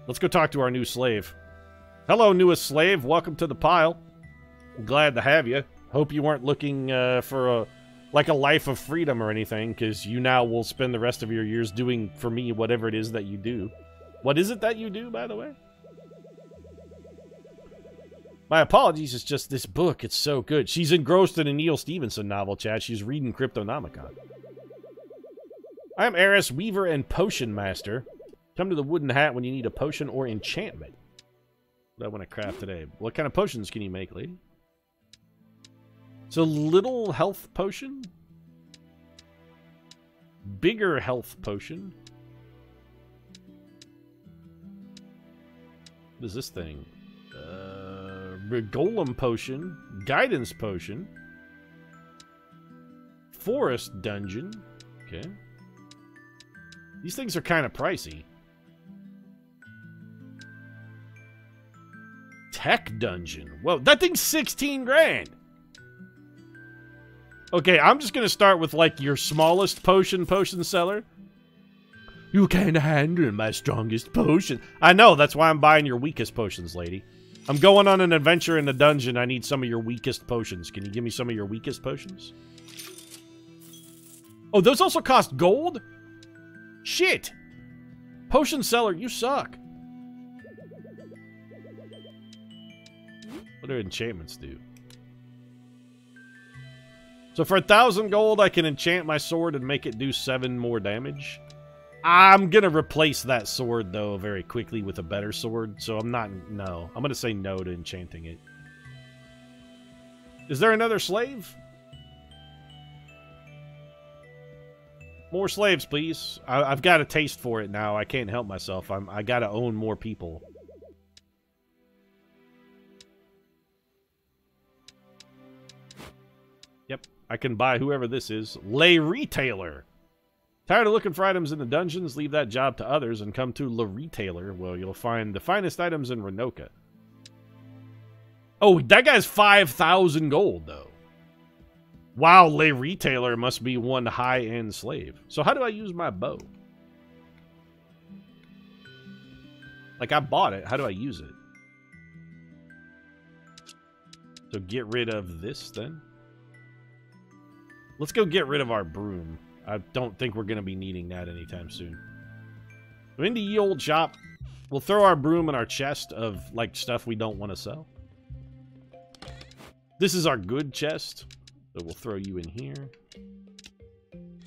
Let's go talk to our new slave. Hello, newest slave. Welcome to the pile. I'm glad to have you. Hope you weren't looking for a life of freedom or anything, because you now will spend the rest of your years doing for me whatever it is that you do. What is it that you do, by the way? My apologies, it's just this book. It's so good. She's engrossed in a Neil Stevenson novel, chat. She's reading Cryptonomicon. I am Eris, Weaver, and Potion Master. Come to the wooden hat when you need a potion or enchantment. What do I want to craft today? What kind of potions can you make, lady? So, little health potion. Bigger health potion. What is this thing? Golem potion. Guidance potion. Forest dungeon. Okay. These things are kind of pricey. Tech dungeon. Whoa, that thing's 16 grand. Okay, I'm just gonna start with, like, your smallest potion seller. You can't handle my strongest potion. I know, that's why I'm buying your weakest potions, lady. I'm going on an adventure in the dungeon. I need some of your weakest potions. Can you give me some of your weakest potions? Oh, those also cost gold? Shit! Potion seller, you suck. What do enchantments do? So for 1,000 gold, I can enchant my sword and make it do 7 more damage. I'm gonna replace that sword, though, very quickly with a better sword, so I'm not... No. I'm gonna say no to enchanting it. Is there another slave? More slaves, please. I've got a taste for it now. I can't help myself. I gotta own more people. Yep. I can buy whoever this is. Lay Retailer. Tired of looking for items in the dungeons? Leave that job to others and come to Le Retailer. Well, you'll find the finest items in Renoka. Oh, that guy's 5,000 gold, though. Wow, Le Retailer must be one high-end slave. So how do I use my bow? Like, I bought it. How do I use it? So get rid of this, then. Let's go get rid of our broom. I don't think we're going to be needing that anytime soon. So into ye old shop. We'll throw our broom in our chest of, like, stuff we don't want to sell. This is our good chest. So we'll throw you in here.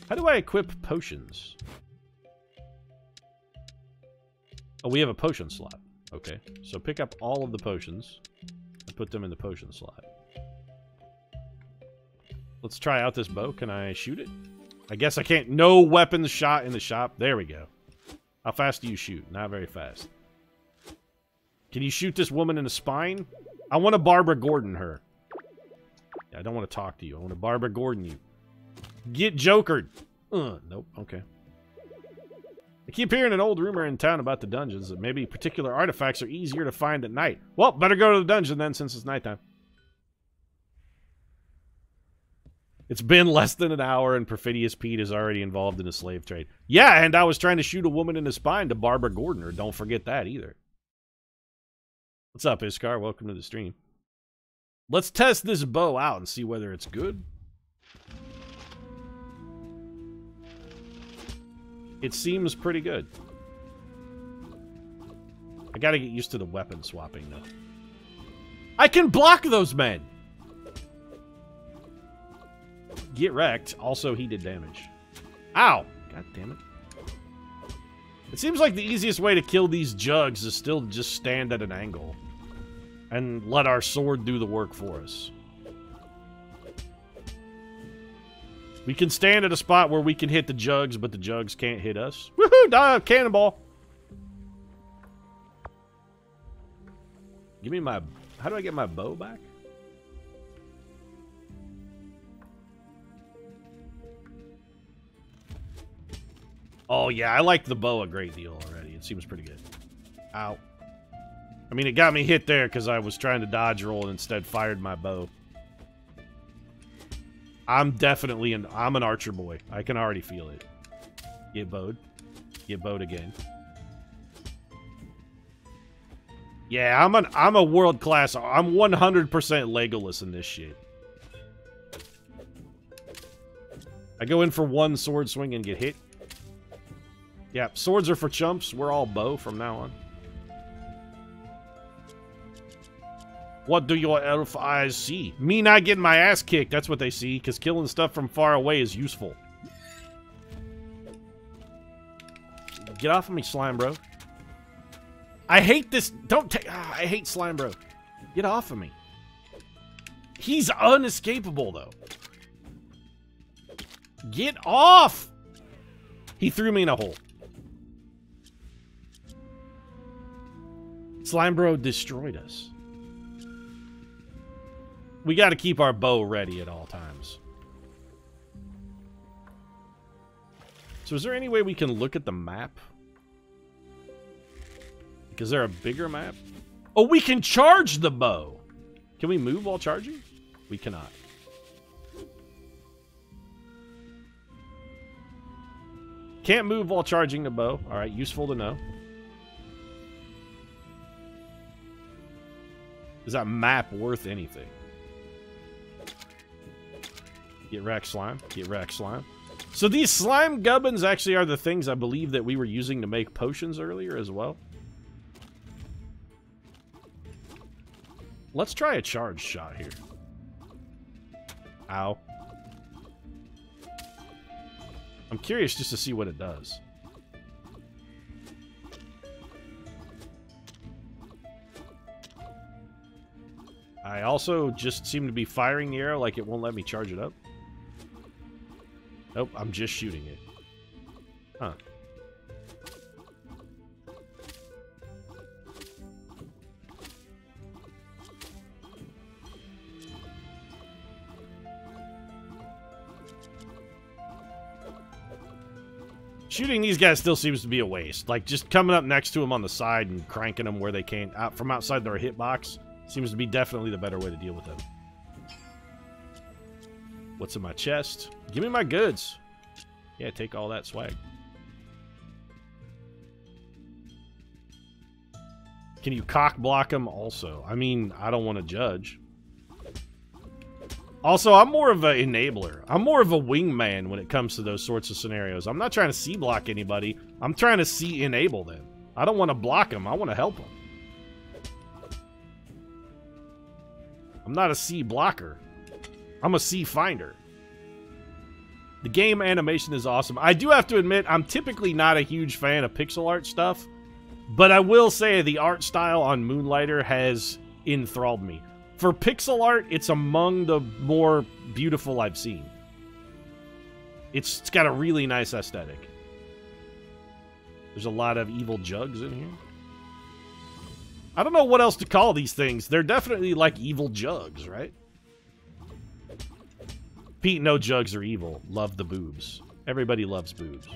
How do I equip potions? Oh, we have a potion slot. Okay. So pick up all of the potions and put them in the potion slot. Let's try out this bow. Can I shoot it? I guess I can't. No weapons shot in the shop. There we go. How fast do you shoot? Not very fast. Can you shoot this woman in the spine? I want to Barbara Gordon her. Yeah, I don't want to talk to you. I want to Barbara Gordon you. Get jokered. Nope. Okay. I keep hearing an old rumor in town about the dungeons that maybe particular artifacts are easier to find at night. Well, better go to the dungeon then since it's nighttime. It's been less than an hour and Perfidious Pete is already involved in a slave trade. Yeah, and I was trying to shoot a woman in the spine to Barbara Gordon her. Don't forget that either. What's up, Iskar? Welcome to the stream. Let's test this bow out and see whether it's good. It seems pretty good. I gotta get used to the weapon swapping, though. I can block those men! Get wrecked. Also, he did damage. Ow! God damn it. It seems like the easiest way to kill these jugs is still to just stand at an angle. And let our sword do the work for us. We can stand at a spot where we can hit the jugs, but the jugs can't hit us. Woohoo! Cannonball! Give me my... How do I get my bow back? Oh, yeah, I like the bow a great deal already. It seems pretty good. Ow. I mean, it got me hit there because I was trying to dodge roll and instead fired my bow. I'm definitely I'm an archer boy. I can already feel it. Get bowed. Get bowed again. Yeah, I'm a world class. I'm 100% Legolas in this shit. I go in for one sword swing and get hit. Yeah, swords are for chumps. We're all bow from now on. What do your elf eyes see? Me not getting my ass kicked. That's what they see, because killing stuff from far away is useful. Get off of me, slime bro. I hate this. Don't take... I hate slime bro. Get off of me. He's unescapable, though. Get off! He threw me in a hole. Slime bro destroyed us. We got to keep our bow ready at all times. So is there any way we can look at the map? Is there a bigger map? Oh, we can charge the bow. Can we move while charging? We cannot. Can't move while charging the bow. All right, useful to know. Is that map worth anything? Get wrecked, slime. Get wrecked, slime. So these slime gubbins actually are the things I believe that we were using to make potions earlier as well. Let's try a charge shot here. Ow. I'm curious just to see what it does. I also just seem to be firing the arrow like it won't let me charge it up. Nope, I'm just shooting it. Huh. Shooting these guys still seems to be a waste. Like, just coming up next to them on the side and cranking them where they can't, out from outside their hitbox, seems to be definitely the better way to deal with them. What's in my chest? Give me my goods. Yeah, take all that swag. Can you cock block them also? I mean, I don't want to judge. Also, I'm more of an enabler. I'm more of a wingman when it comes to those sorts of scenarios. I'm not trying to C-block anybody. I'm trying to C-enable them. I don't want to block them. I want to help them. I'm not a C-blocker. I'm a C-finder. The game animation is awesome. I do have to admit, I'm typically not a huge fan of pixel art stuff, but I will say the art style on Moonlighter has enthralled me. For pixel art, it's among the more beautiful I've seen. It's got a really nice aesthetic. There's a lot of evil jugs in here. I don't know what else to call these things. They're definitely like evil jugs, right? Pete, no jugs are evil. Love the boobs. Everybody loves boobs.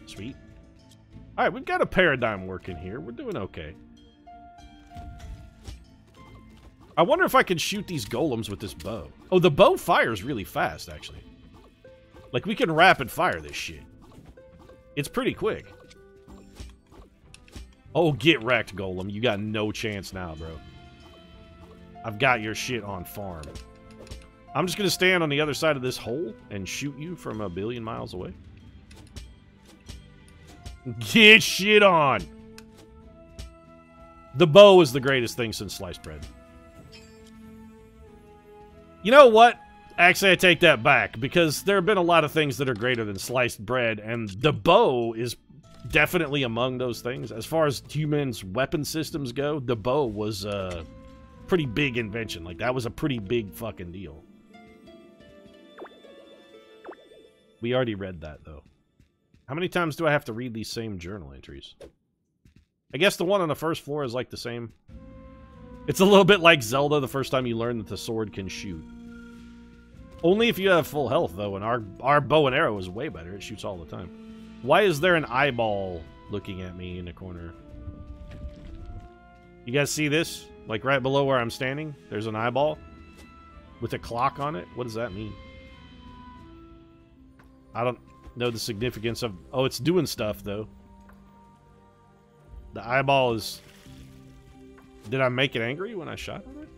Sweet. Alright, we've got a paradigm working here. We're doing okay. I wonder if I can shoot these golems with this bow. Oh, the bow fires really fast, actually. Like, we can rapid fire this shit. It's pretty quick. Oh, get wrecked, golem. You got no chance now, bro. I've got your shit on farm. I'm just gonna stand on the other side of this hole and shoot you from a billion miles away. Get shit on! The bow is the greatest thing since sliced bread. You know what? Actually, I take that back, because there have been a lot of things that are greater than sliced bread, and the bow is definitely among those things. As far as humans' weapon systems go, the bow was a pretty big invention. Like, that was a pretty big fucking deal. We already read that, though. How many times do I have to read these same journal entries? I guess the one on the first floor is like the same. It's a little bit like Zelda the first time you learn that the sword can shoot. Only if you have full health, though, and our bow and arrow is way better. It shoots all the time. Why is there an eyeball looking at me in the corner? You guys see this? Like right below where I'm standing? There's an eyeball with a clock on it. What does that mean? I don't know the significance of... Oh, it's doing stuff, though. The eyeball is... Did I make it angry when I shot it?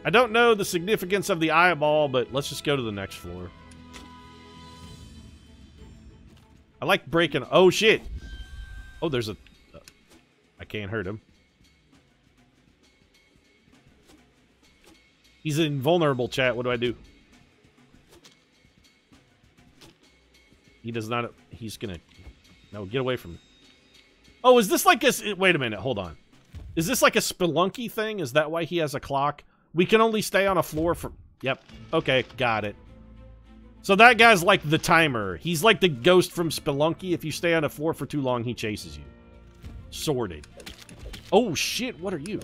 I don't know the significance of the eyeball, but let's just go to the next floor. I like breaking... Oh, shit! Oh, there's a... I can't hurt him. He's invulnerable, chat. What do I do? He does not... He's gonna... No, get away from me. Oh, is this like a... Wait a minute, hold on. Is this like a spelunky thing? Is that why he has a clock? We can only stay on a floor for... Yep. Okay, got it. So that guy's like the timer. He's like the ghost from Spelunky. If you stay on a floor for too long, he chases you. Sorted. Oh, shit, what are you?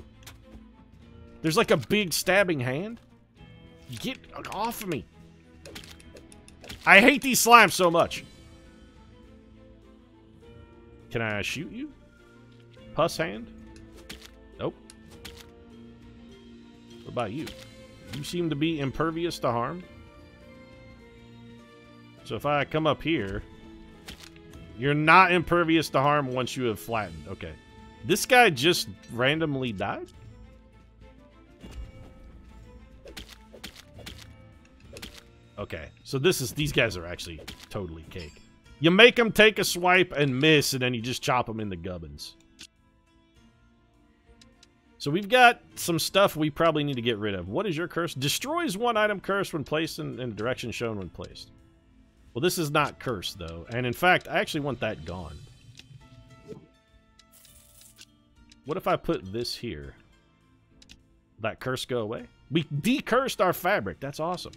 There's like a big stabbing hand? Get off of me. I hate these slimes so much. Can I shoot you? Pus hand? Nope. What about you? You seem to be impervious to harm. So if I come up here... You're not impervious to harm once you have flattened. Okay. This guy just randomly died? Okay. So these guys are actually totally cake. You make them take a swipe and miss, and then you just chop them into gubbins. So we've got some stuff we probably need to get rid of. What is your curse? Destroys one item cursed when placed in the direction shown when placed. Well, this is not cursed, though. And in fact, I actually want that gone. What if I put this here? Will that curse go away? We decursed our fabric. That's awesome.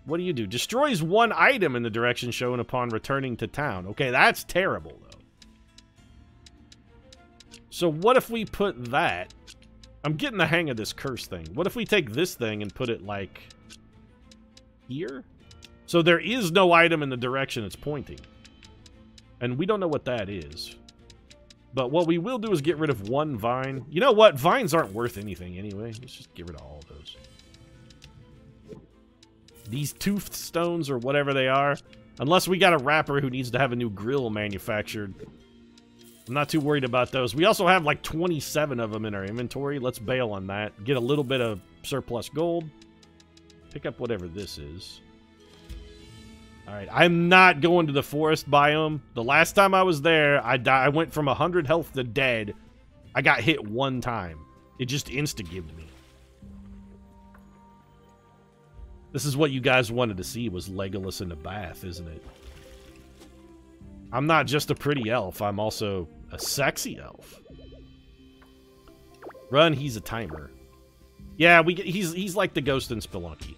What do? Destroys one item in the direction shown upon returning to town. Okay, that's terrible, though. So what if we put that... I'm getting the hang of this curse thing. What if we take this thing and put it, like... here? So there is no item in the direction it's pointing. And we don't know what that is. But what we will do is get rid of one vine. You know what? Vines aren't worth anything anyway. Let's just get rid of all of those. These toothed stones or whatever they are. Unless we got a rapper who needs to have a new grill manufactured. I'm not too worried about those. We also have like 27 of them in our inventory. Let's bail on that. Get a little bit of surplus gold. Pick up whatever this is. Alright, I'm not going to the forest biome. The last time I was there, I went from 100 health to dead. I got hit one time. It just insta-gibbed me. This is what you guys wanted to see, was Legolas in the bath, isn't it? I'm not just a pretty elf, I'm also a sexy elf. Run, he's a timer. Yeah, he's like the ghost in Spelunky.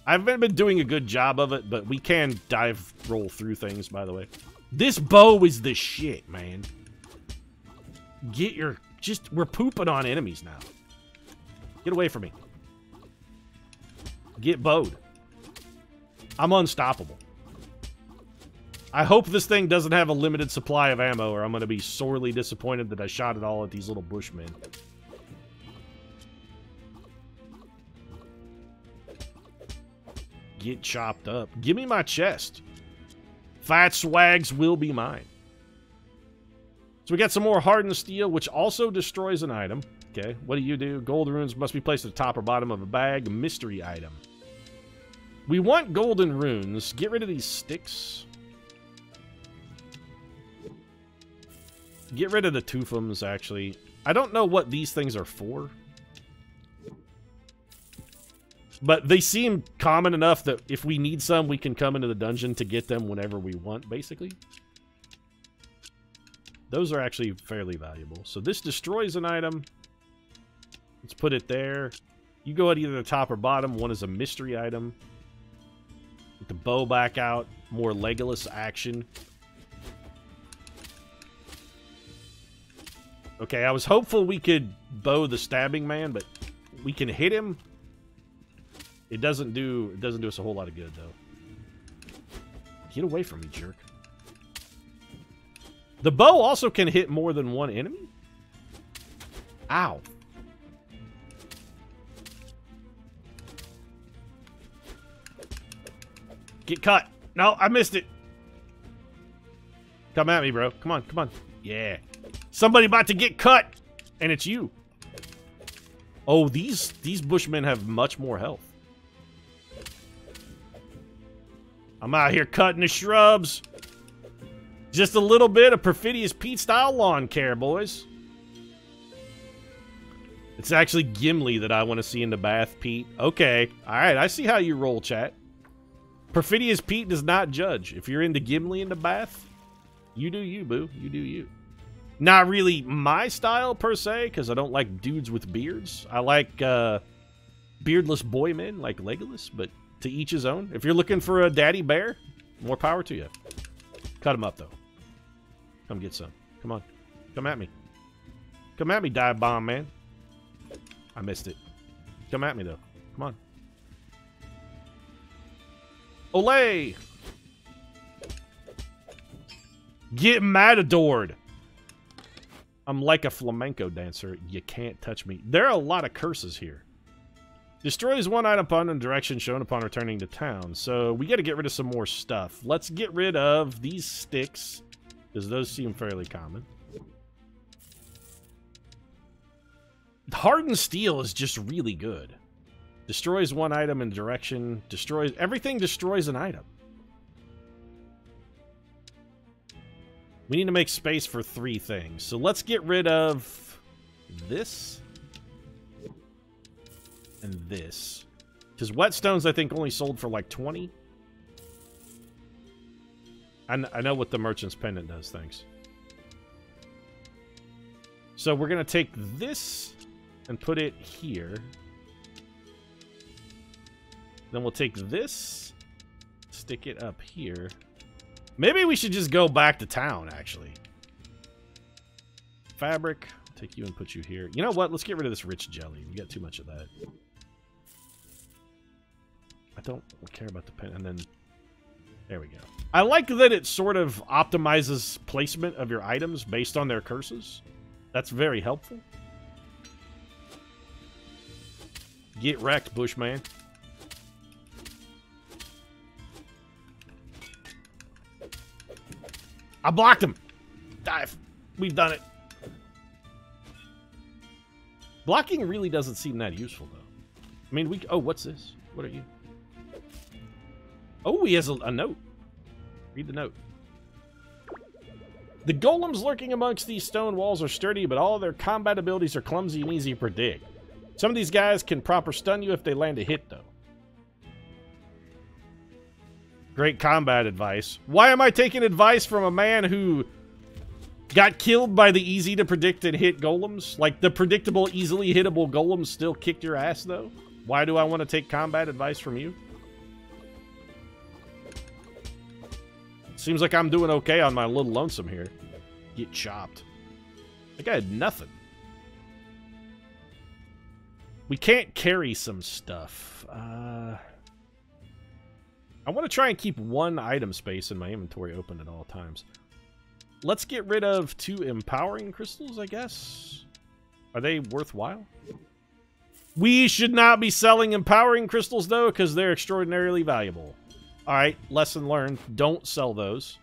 I haven't been doing a good job of it, but we can roll through things, by the way. This bow is the shit, man. We're pooping on enemies now. Get away from me. Get bowed. I'm unstoppable. I hope this thing doesn't have a limited supply of ammo, or I'm going to be sorely disappointed that I shot it all at these little bushmen. Get chopped up. Give me my chest. Fat swags will be mine. So we got some more hardened steel, which also destroys an item. Okay, what do? Gold runes must be placed at the top or bottom of a bag. Mystery item. We want golden runes. Get rid of these sticks. Get rid of the tufums, actually. I don't know what these things are for. But they seem common enough that if we need some, we can come into the dungeon to get them whenever we want, basically. Those are actually fairly valuable. So this destroys an item. Let's put it there. You go at either the top or bottom. One is a mystery item. Get the bow back out. More Legolas action. Okay, I was hopeful we could bow the stabbing man, but we can hit him. It doesn't do us a whole lot of good, though. Get away from me, jerk. The bow also can hit more than one enemy? Ow. Get cut. No, I missed it. Come at me, bro. Come on, come on. Yeah. Somebody about to get cut, and it's you. Oh, these bushmen have much more health. I'm out here cutting the shrubs. Just a little bit of Perfidious Pete-style lawn care, boys. It's actually Gimli that I want to see in the bath, Pete. Okay. All right, I see how you roll, chat. Perfidious Pete does not judge. If you're into Gimli in the bath, you do you, boo. You do you. Not really my style, per se, because I don't like dudes with beards. I like beardless boy men like Legolas, but to each his own. If you're looking for a daddy bear, more power to you. Cut him up, though. Come get some. Come on. Come at me. Come at me, dive bomb, man. I missed it. Come at me, though. Come on. Olay! Get matadored! I'm like a flamenco dancer. You can't touch me. There are a lot of curses here. Destroys one item upon a direction shown upon returning to town. So we got to get rid of some more stuff. Let's get rid of these sticks, because those seem fairly common. Hardened steel is just really good. Destroys one item in direction. Destroys... Everything destroys an item. We need to make space for 3 things. So let's get rid of this. And this. Because whetstones, I think, only sold for like 20. I know what the merchant's pendant does, thanks. So we're going to take this and put it here. Then we'll take this, stick it up here. Maybe we should just go back to town, actually. Fabric, take you and put you here. You know what? Let's get rid of this rich jelly. We got too much of that. I don't care about the pen. And then, there we go. I like that it sort of optimizes placement of your items based on their curses. That's very helpful. Get wrecked, Bushman. I blocked him. Dive. We've done it. Blocking really doesn't seem that useful, though. I mean, oh, what's this? What are you? Oh, he has a note. Read the note. The golems lurking amongst these stone walls are sturdy, but all of their combat abilities are clumsy and easy to predict. Some of these guys can proper stun you if they land a hit, though. Great combat advice. Why am I taking advice from a man who got killed by the easy to predict and hit golems? Like, the predictable, easily hittable golems still kicked your ass, though? Why do I want to take combat advice from you? Seems like I'm doing okay on my little lonesome here. Get chopped. Like I had nothing. We can't carry some stuff. I want to try and keep one item space in my inventory open at all times. Let's get rid of 2 empowering crystals, I guess. Are they worthwhile? We should not be selling empowering crystals, though, because they're extraordinarily valuable. Alright, lesson learned. Don't sell those.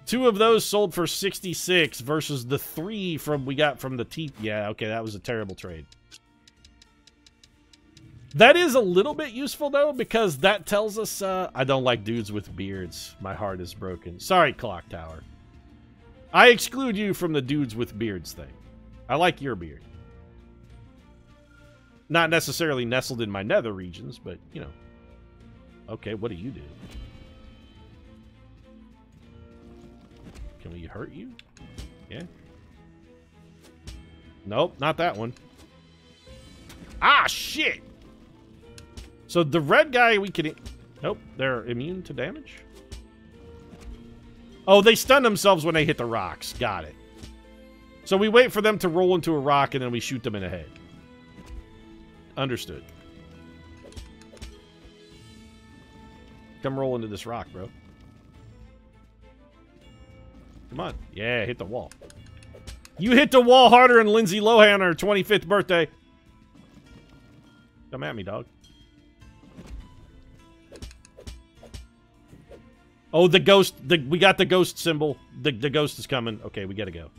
2 of those sold for 66 versus the 3 we got from the teeth. Yeah, okay, that was a terrible trade. That is a little bit useful, though, because that tells us, I don't like dudes with beards. My heart is broken. Sorry, Clock Tower. I exclude you from the dudes with beards thing. I like your beard. Not necessarily nestled in my nether regions, but, you know. Okay, what do you do? Can we hurt you? Yeah. Nope, not that one. Ah, shit! So the red guy we can... Nope, they're immune to damage? Oh, they stun themselves when they hit the rocks. Got it. So we wait for them to roll into a rock and then we shoot them in the head. Understood. Come roll into this rock, bro. Come on. Yeah, hit the wall. You hit the wall harder than Lindsay Lohan on her 25th birthday. Come at me, dog. Oh, the ghost. We got the ghost symbol. The ghost is coming. Okay, we gotta go.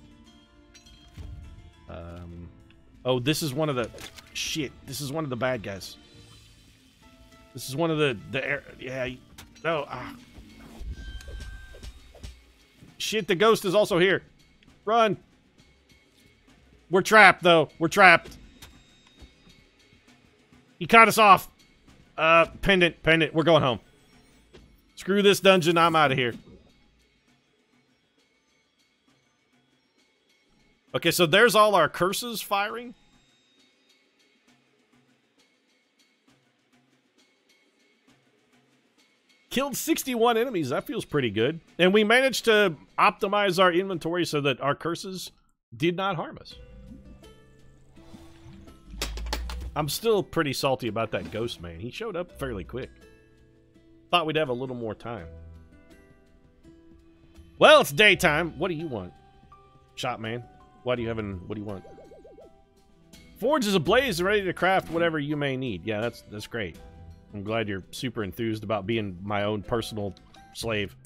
Oh, this is one of the... Shit, this is one of the bad guys. This is one of the yeah, no. Shit, the ghost is also here. Run. We're trapped, though. We're trapped. He cut us off. Pendant. We're going home. Screw this dungeon. I'm out of here. Okay, so there's all our curses firing. Killed 61 enemies. That feels pretty good. And we managed to optimize our inventory so that our curses did not harm us. I'm still pretty salty about that ghost man. He showed up fairly quick. Thought we'd have a little more time. Well, it's daytime. What do you want? Shop man. What do you want? Forge is ablaze and ready to craft whatever you may need. Yeah, that's great. I'm glad you're super enthused about being my own personal slave.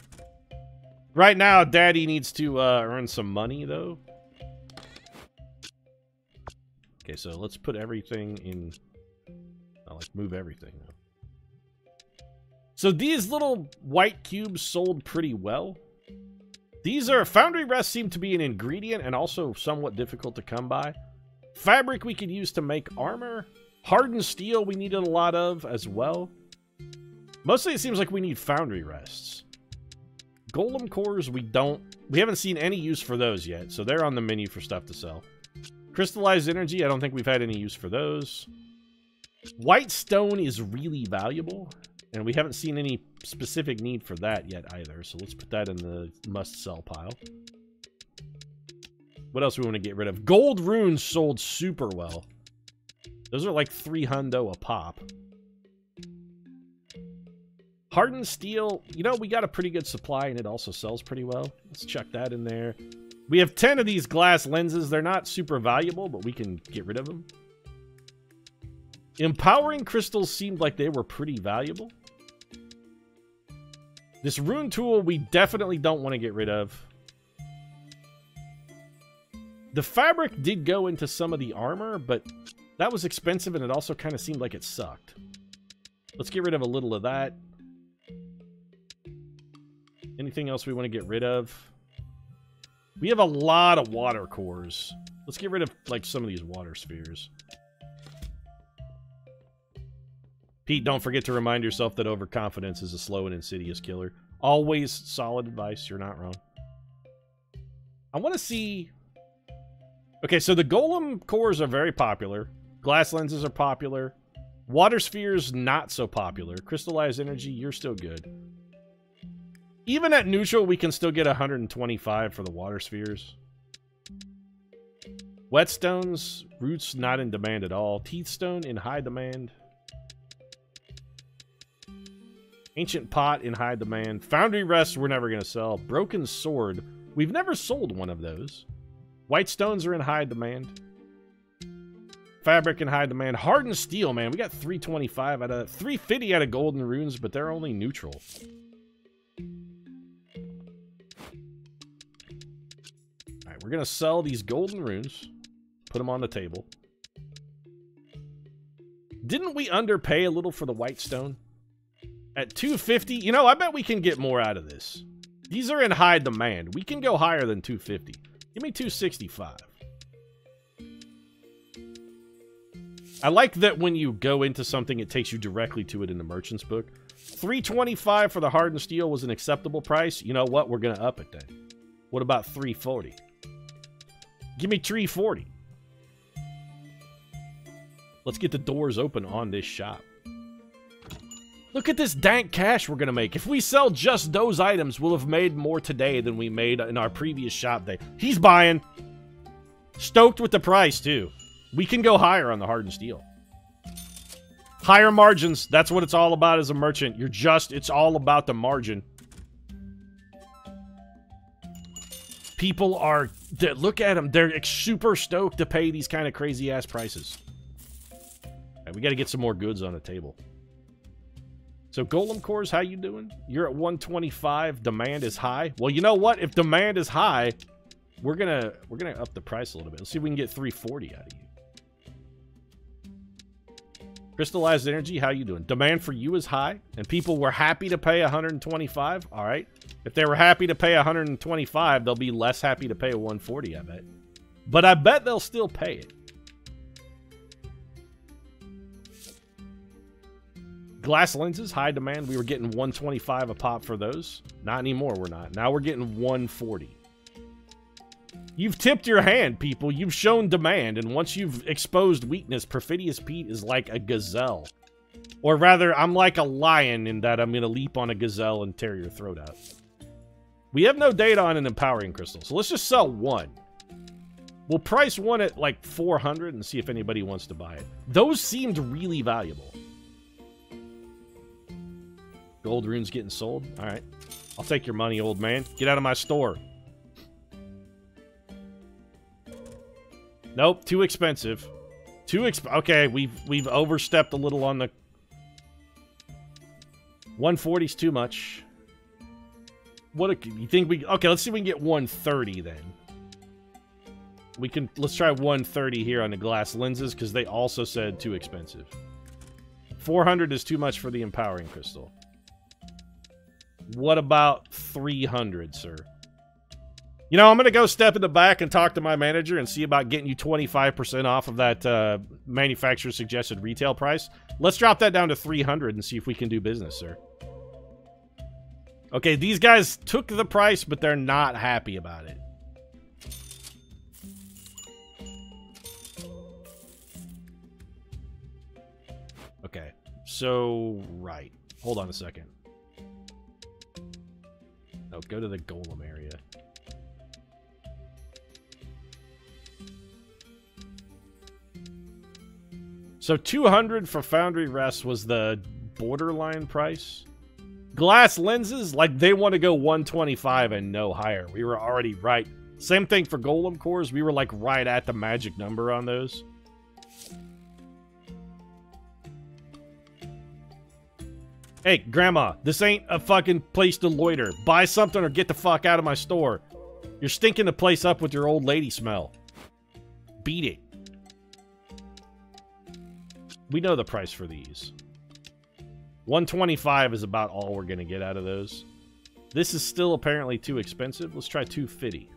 Right now, Daddy needs to earn some money, though. Okay, so let's put everything in... I'll, like, move everything. So these little white cubes sold pretty well. These are... Foundry rest seem to be an ingredient and also somewhat difficult to come by. Fabric we could use to make armor. Hardened steel we needed a lot of as well. Mostly it seems like we need foundry rests. Golem cores we haven't seen any use for those yet, so they're on the menu for stuff to sell. Crystallized energy, I don't think we've had any use for those. White stone is really valuable, and we haven't seen any specific need for that yet either, so let's put that in the must-sell pile. What else do we want to get rid of? Gold runes sold super well. Those are like 3 hundo a pop. Hardened steel, you know, we got a pretty good supply and it also sells pretty well. Let's chuck that in there. We have 10 of these glass lenses. They're not super valuable, but we can get rid of them. Empowering crystals seemed like they were pretty valuable. This rune tool we definitely don't want to get rid of. The fabric did go into some of the armor, but that was expensive and it also kind of seemed like it sucked. Let's get rid of a little of that. Anything else we want to get rid of? We have a lot of water cores. Let's get rid of, like, some of these water spheres. Pete, don't forget to remind yourself that overconfidence is a slow and insidious killer. Always solid advice. You're not wrong. I want to see... Okay, so the golem cores are very popular. Glass lenses are popular. Water spheres, not so popular. Crystallized energy, you're still good. Even at neutral, we can still get 125 for the water spheres. Whetstones, roots not in demand at all. Teethstone in high demand. Ancient pot in high demand. Foundry rest we're never going to sell. Broken sword. We've never sold one of those. White stones are in high demand. Fabric in high demand. Hardened steel, man. We got 325 out of 350 out of golden runes, but they're only neutral. Alright, we're going to sell these golden runes. Put them on the table. Didn't we underpay a little for the white stone? At 250, you know, I bet we can get more out of this. These are in high demand. We can go higher than 250. Give me 265. I like that when you go into something, it takes you directly to it in the merchant's book. 325 for the hardened steel was an acceptable price. You know what? We're going to up it then. What about 340? Give me 340. Let's get the doors open on this shop. Look at this dank cash we're going to make. If we sell just those items, we'll have made more today than we made in our previous shop day. He's buying. Stoked with the price, too. We can go higher on the hardened steel. Higher margins. That's what it's all about as a merchant. It's all about the margin. People are, look at them. They're super stoked to pay these kind of crazy-ass prices. Right, we got to get some more goods on the table. So, Golem Cores, how you doing? You're at 125. Demand is high. Well, you know what? If demand is high, we're gonna up the price a little bit. Let's see if we can get 340 out of you. Crystallized energy, how you doing? Demand for you is high, and people were happy to pay 125. All right. If they were happy to pay 125, they'll be less happy to pay a 140, I bet. But I bet they'll still pay it. Glass lenses, high demand. We were getting 125 a pop for those. Not anymore, we're not. Now we're getting 140. You've tipped your hand, people. You've shown demand, and once you've exposed weakness, Perfidious Pete is like a gazelle. Or rather, I'm like a lion in that I'm going to leap on a gazelle and tear your throat out. We have no data on an empowering crystal, so let's just sell one. We'll price one at like 400 and see if anybody wants to buy it. Those seemed really valuable. Gold runes getting sold? Alright. I'll take your money, old man. Get out of my store. Nope, too expensive. Okay, we've overstepped a little on the... 140's too much. You think we... Okay, let's see if we can get 130 then. Let's try 130 here on the glass lenses, because they also said too expensive. 400 is too much for the empowering crystal. What about 300, sir? You know, I'm going to go step in the back and talk to my manager and see about getting you 25% off of that manufacturer's suggested retail price. Let's drop that down to 300 and see if we can do business, sir. Okay, these guys took the price, but they're not happy about it. Okay, so, right. Hold on a second. No, go to the golem area. So 200 for Foundry Rest was the borderline price. Glass lenses, like they want to go 125 and no higher. We were already right Same thing for golem cores. We were like right at the magic number on those. Hey, Grandma, this ain't a fucking place to loiter. Buy something or get the fuck out of my store. You're stinking the place up with your old lady smell. Beat it. We know the price for these. $125 is about all we're gonna get out of those. This is still apparently too expensive. Let's try $250.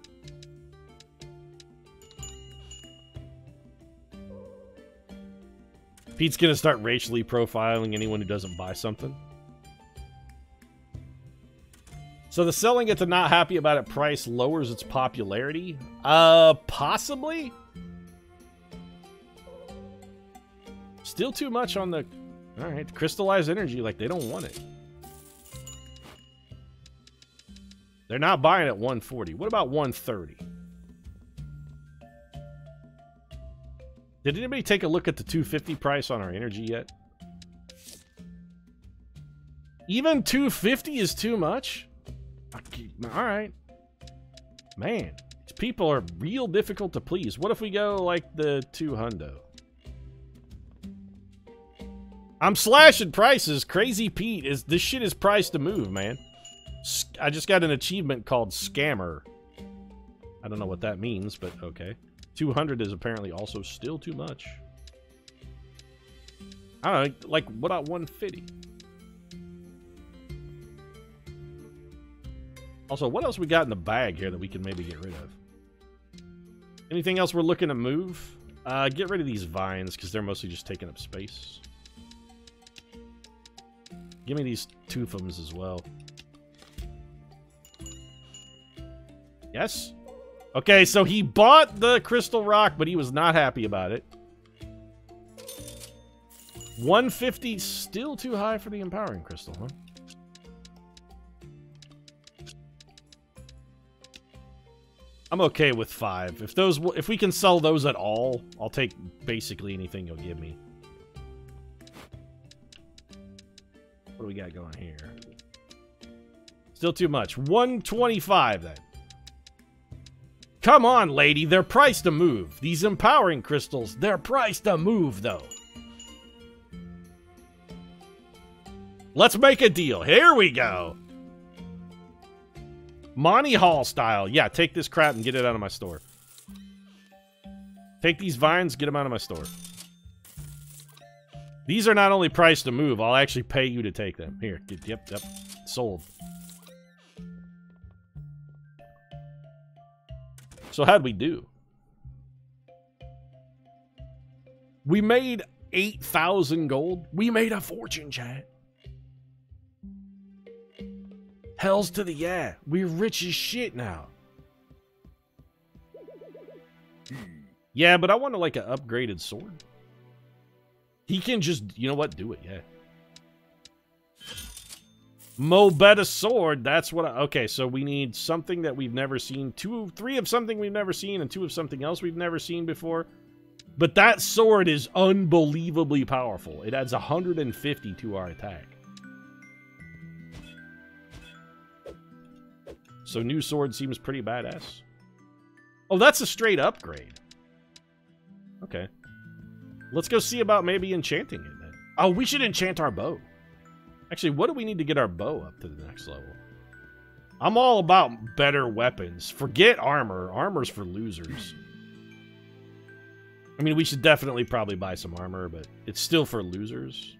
Pete's gonna start racially profiling anyone who doesn't buy something. So the selling it to not happy about it price lowers its popularity? Possibly? Still too much on the... Alright, crystallized energy, like they don't want it. They're not buying at 140. What about 130? Did anybody take a look at the 250 price on our energy yet? Even 250 is too much? Alright. Man, these people are real difficult to please. What if we go like the 200? I'm slashing prices. Crazy Pete is this shit is priced to move, man. I just got an achievement called Scammer. I don't know what that means, but okay. 200 is apparently also still too much. I don't know, like what about 150? Also, what else we got in the bag here that we can maybe get rid of? Anything else we're looking to move? Get rid of these vines, because they're mostly just taking up space. Give me these tufums as well. Yes? Okay, so he bought the crystal rock, but he was not happy about it. 150 still too high for the empowering crystal, huh? I'm okay with 5. If we can sell those at all, I'll take basically anything you'll give me. What do we got going here? Still too much. 125 then. Come on, lady. They're priced to move. These empowering crystals, they're priced to move, though. Let's make a deal. Here we go. Monty Hall style. Yeah, take this crap and get it out of my store. Take these vines, get them out of my store. These are not only priced to move, I'll actually pay you to take them. Here, yep, sold. So how'd we do? We made 8,000 gold. We made a fortune, chat. Hells to the yeah. We're rich as shit now. Yeah, but I want like an upgraded sword. He can just, you know what? Do it, yeah. Mo better sword. That's what okay, so we need something that we've never seen. 3 of something we've never seen and 2 of something else we've never seen before. But that sword is unbelievably powerful. It adds 150 to our attack. So new sword seems pretty badass. Oh, that's a straight upgrade. Okay. Let's go see about maybe enchanting it then. Oh, we should enchant our bow. Actually, what do we need to get our bow up to the next level? I'm all about better weapons. Forget armor. Armor's for losers. I mean, we should definitely probably buy some armor, but it's still for losers.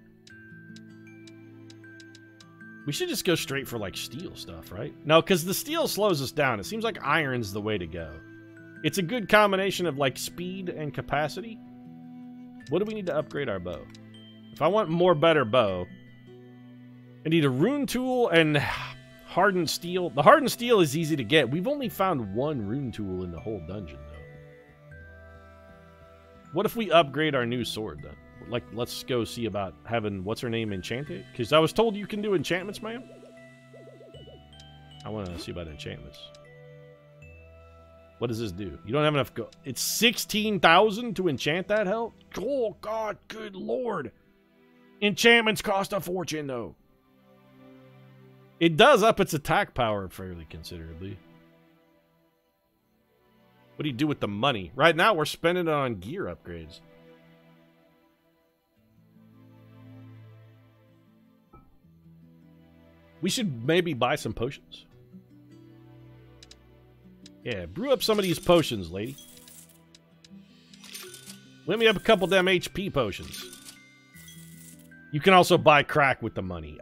We should just go straight for, like, steel stuff, right? No, because the steel slows us down. It seems like iron's the way to go. It's a good combination of, like, speed and capacity. What do we need to upgrade our bow? If I want more better bow, I need a rune tool and hardened steel. The hardened steel is easy to get. We've only found 1 rune tool in the whole dungeon, though. What if we upgrade our new sword, then? Like, let's go see about having, what's her name, enchant it? Because I was told you can do enchantments, ma'am. I want to see about enchantments. What does this do? You don't have enough go. It's 16,000 to enchant that hell? Oh, God, good lord. Enchantments cost a fortune, though. It does up its attack power fairly considerably. What do you do with the money? Right now, we're spending it on gear upgrades. We should maybe buy some potions. Yeah, brew up some of these potions, lady. Let me up a couple damn HP potions. You can also buy crack with the money.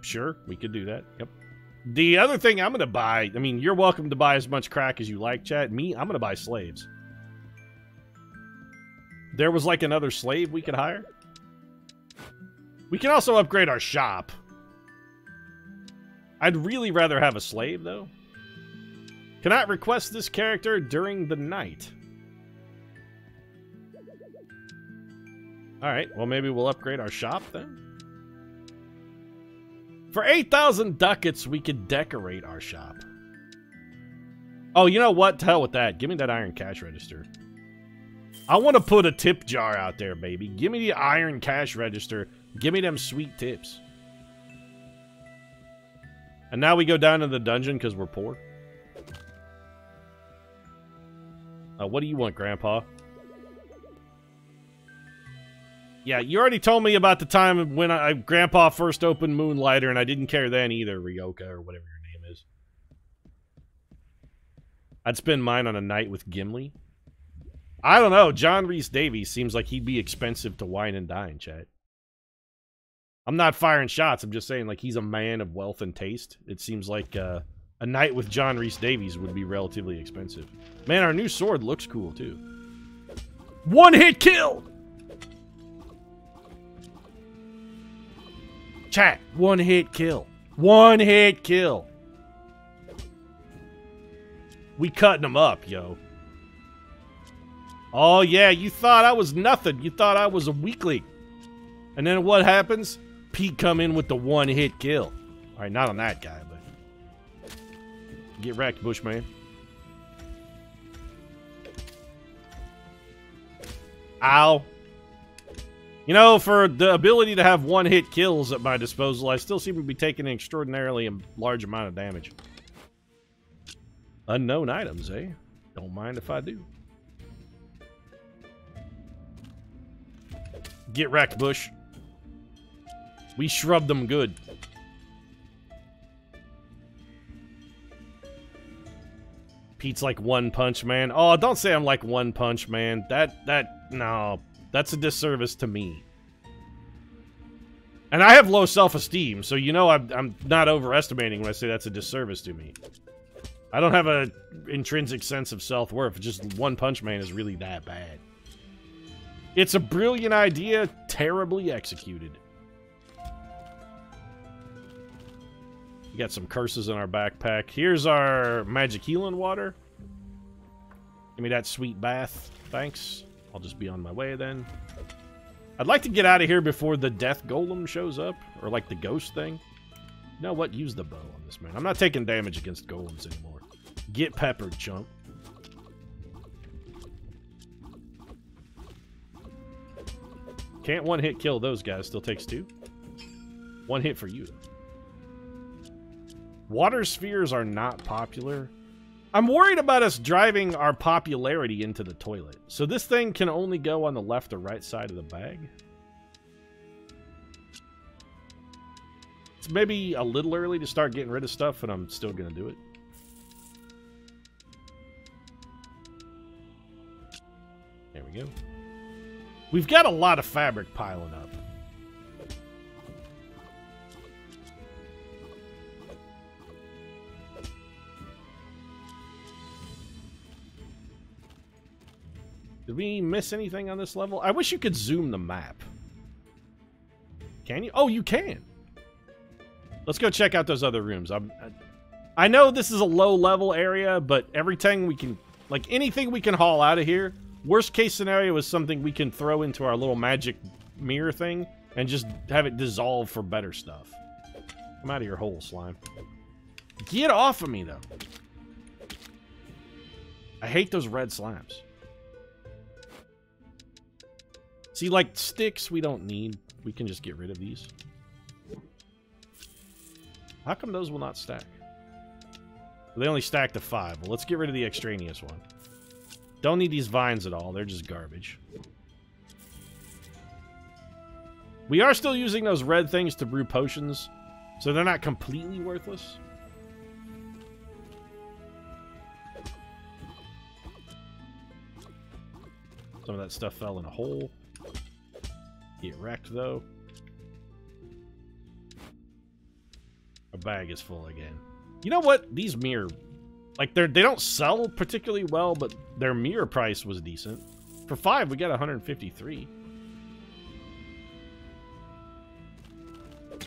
Sure, we could do that. Yep. The other thing I'm going to buy, I mean, you're welcome to buy as much crack as you like, chat. Me, I'm going to buy slaves. There was like another slave we could hire. We can also upgrade our shop. I'd really rather have a slave, though. Cannot request this character during the night. Alright, well maybe we'll upgrade our shop then. For 8,000 ducats, we could decorate our shop. Oh, you know what? To hell with that. Give me that iron cash register. I want to put a tip jar out there, baby. Give me the iron cash register. Give me them sweet tips. And now we go down to the dungeon because we're poor. What do you want, Grandpa? Yeah, you already told me about the time when Grandpa first opened Moonlighter, and I didn't care then either, Ryoka, or whatever your name is. I'd spend mine on a night with Gimli. I don't know, John Rhys Davies seems like he'd be expensive to wine and dine, chat. I'm not firing shots, I'm just saying, like, he's a man of wealth and taste. It seems like, a night with John Rhys Davies would be relatively expensive. Man, our new sword looks cool, too. One-hit kill! Chat, one-hit kill. One-hit kill. We cutting them up, yo. Oh, yeah, you thought I was nothing. You thought I was a weakling. And then what happens? Pete come in with the one-hit kill. All right, not on that guy, but... Get wrecked, Bushman. Ow. You know, for the ability to have one-hit kills at my disposal, I still seem to be taking an extraordinarily large amount of damage. Unknown items, eh? Don't mind if I do. Get wrecked, Bush. We shrubbed them good. Pete's like One Punch Man. Oh, don't say I'm like One Punch Man. No. That's a disservice to me. And I have low self-esteem, so you know I'm not overestimating when I say that's a disservice to me. I don't have an intrinsic sense of self-worth. Just One Punch Man is really that bad. It's a brilliant idea, terribly executed. We got some curses in our backpack. Here's our magic healing water. Give me that sweet bath. Thanks. I'll just be on my way then. I'd like to get out of here before the death golem shows up. Or like the ghost thing. You know what? Use the bow on this man. I'm not taking damage against golems anymore. Get peppered, chump. Can't one-hit kill those guys. Still takes two. One hit for you. Water spheres are not popular. I'm worried about us driving our popularity into the toilet. So this thing can only go on the left or right side of the bag. It's maybe a little early to start getting rid of stuff, but I'm still going to do it. There we go. We've got a lot of fabric piling up. Did we miss anything on this level? I wish you could zoom the map. Can you? Oh, you can. Let's go check out those other rooms. I know this is a low-level area, but everything we can... Like, anything we can haul out of here, worst case scenario is something we can throw into our little magic mirror thing and just have it dissolve for better stuff. Come out of your hole, slime. Get off of me, though. I hate those red slimes. See, like, sticks we don't need. We can just get rid of these. How come those will not stack? They only stack to 5. Well, let's get rid of the extraneous one. Don't need these vines at all. They're just garbage. We are still using those red things to brew potions, so they're not completely worthless. Some of that stuff fell in a hole. Get wrecked, though. Our bag is full again. You know what? These mirror... Like, they don't sell particularly well, but their mirror price was decent. For 5, we got 153.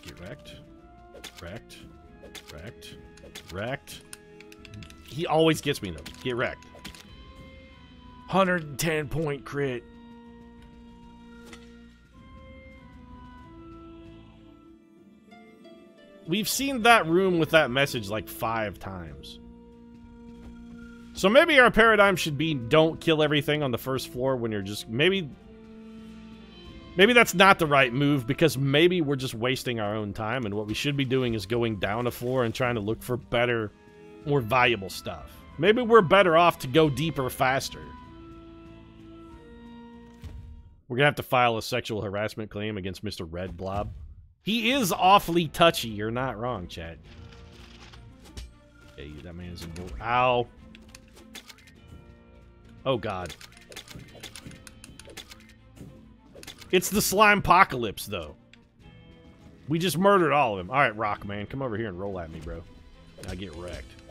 Get wrecked. Wrecked. Wrecked. Wrecked. He always gets me, though. Get wrecked. 110-point crit. We've seen that room with that message like 5 times. So maybe our paradigm should be don't kill everything on the first floor when you're just... Maybe that's not the right move, because maybe we're just wasting our own time, and what we should be doing is going down a floor and trying to look for better, more valuable stuff. Maybe we're better off to go deeper faster. We're gonna have to file a sexual harassment claim against Mr. Red Blob. He is awfully touchy, you're not wrong, chat. Okay, that man is in... Ow. Oh, God. It's the slime apocalypse, though. We just murdered all of them. All right, Rock Man, come over here and roll at me, bro. I get wrecked.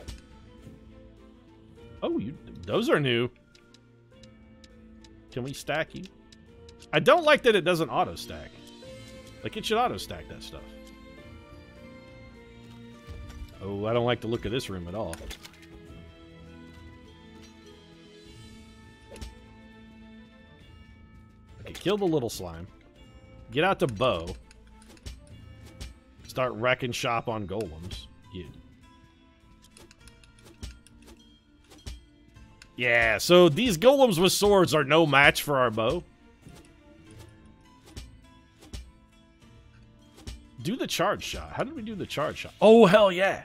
Oh, those are new. Can we stack you? I don't like that it doesn't auto-stack. Like, it should auto-stack that stuff. Oh, I don't like the look of this room at all. Okay, kill the little slime. Get out the bow. Start wrecking shop on golems. Yeah, so these golems with swords are no match for our bow. Do the charge shot. How did we do the charge shot? Oh, hell yeah.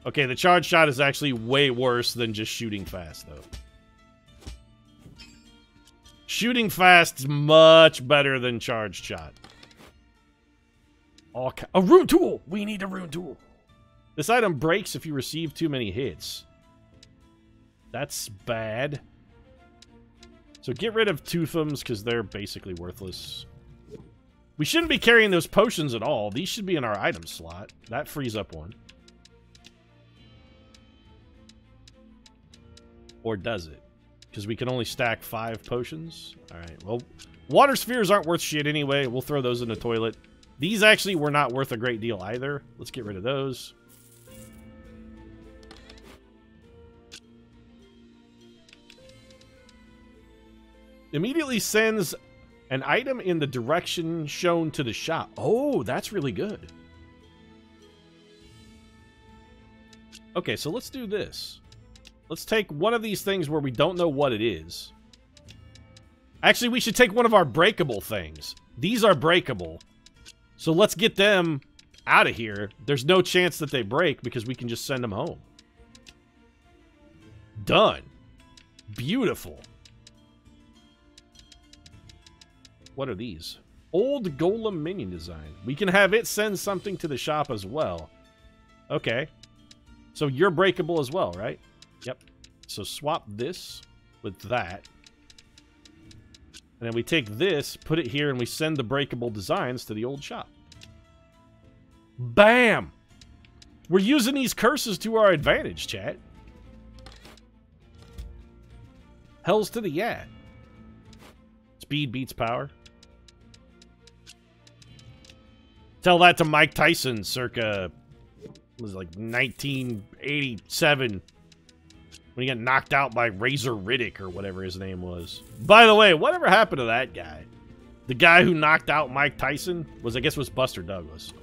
Okay, the charge shot is actually way worse than just shooting fast, though. Shooting fast is much better than charge shot. A rune tool! We need a rune tool. This item breaks if you receive too many hits. That's bad. So get rid of Toothums, because they're basically worthless. We shouldn't be carrying those potions at all. These should be in our item slot. That frees up one. Or does it? Because we can only stack 5 potions. Alright, well, water spheres aren't worth shit anyway. We'll throw those in the toilet. These actually were not worth a great deal either. Let's get rid of those. Immediately sends an item in the direction shown to the shop. Oh, that's really good. Okay, so let's do this. Let's take one of these things where we don't know what it is. Actually, we should take one of our breakable things. These are breakable. So let's get them out of here. There's no chance that they break because we can just send them home. Done. Beautiful. What are these? Old Golem minion design. We can have it send something to the shop as well. Okay. So you're breakable as well, right? Yep. So swap this with that. And then we take this, put it here, and we send the breakable designs to the old shop. Bam! We're using these curses to our advantage, chat. Hells to the yeah. Speed beats power. Tell that to Mike Tyson circa, was it like 1987, when he got knocked out by Razor Riddick or whatever his name was. By the way, whatever happened to that guy? The guy who knocked out Mike Tyson was, I guess, was Buster Douglas.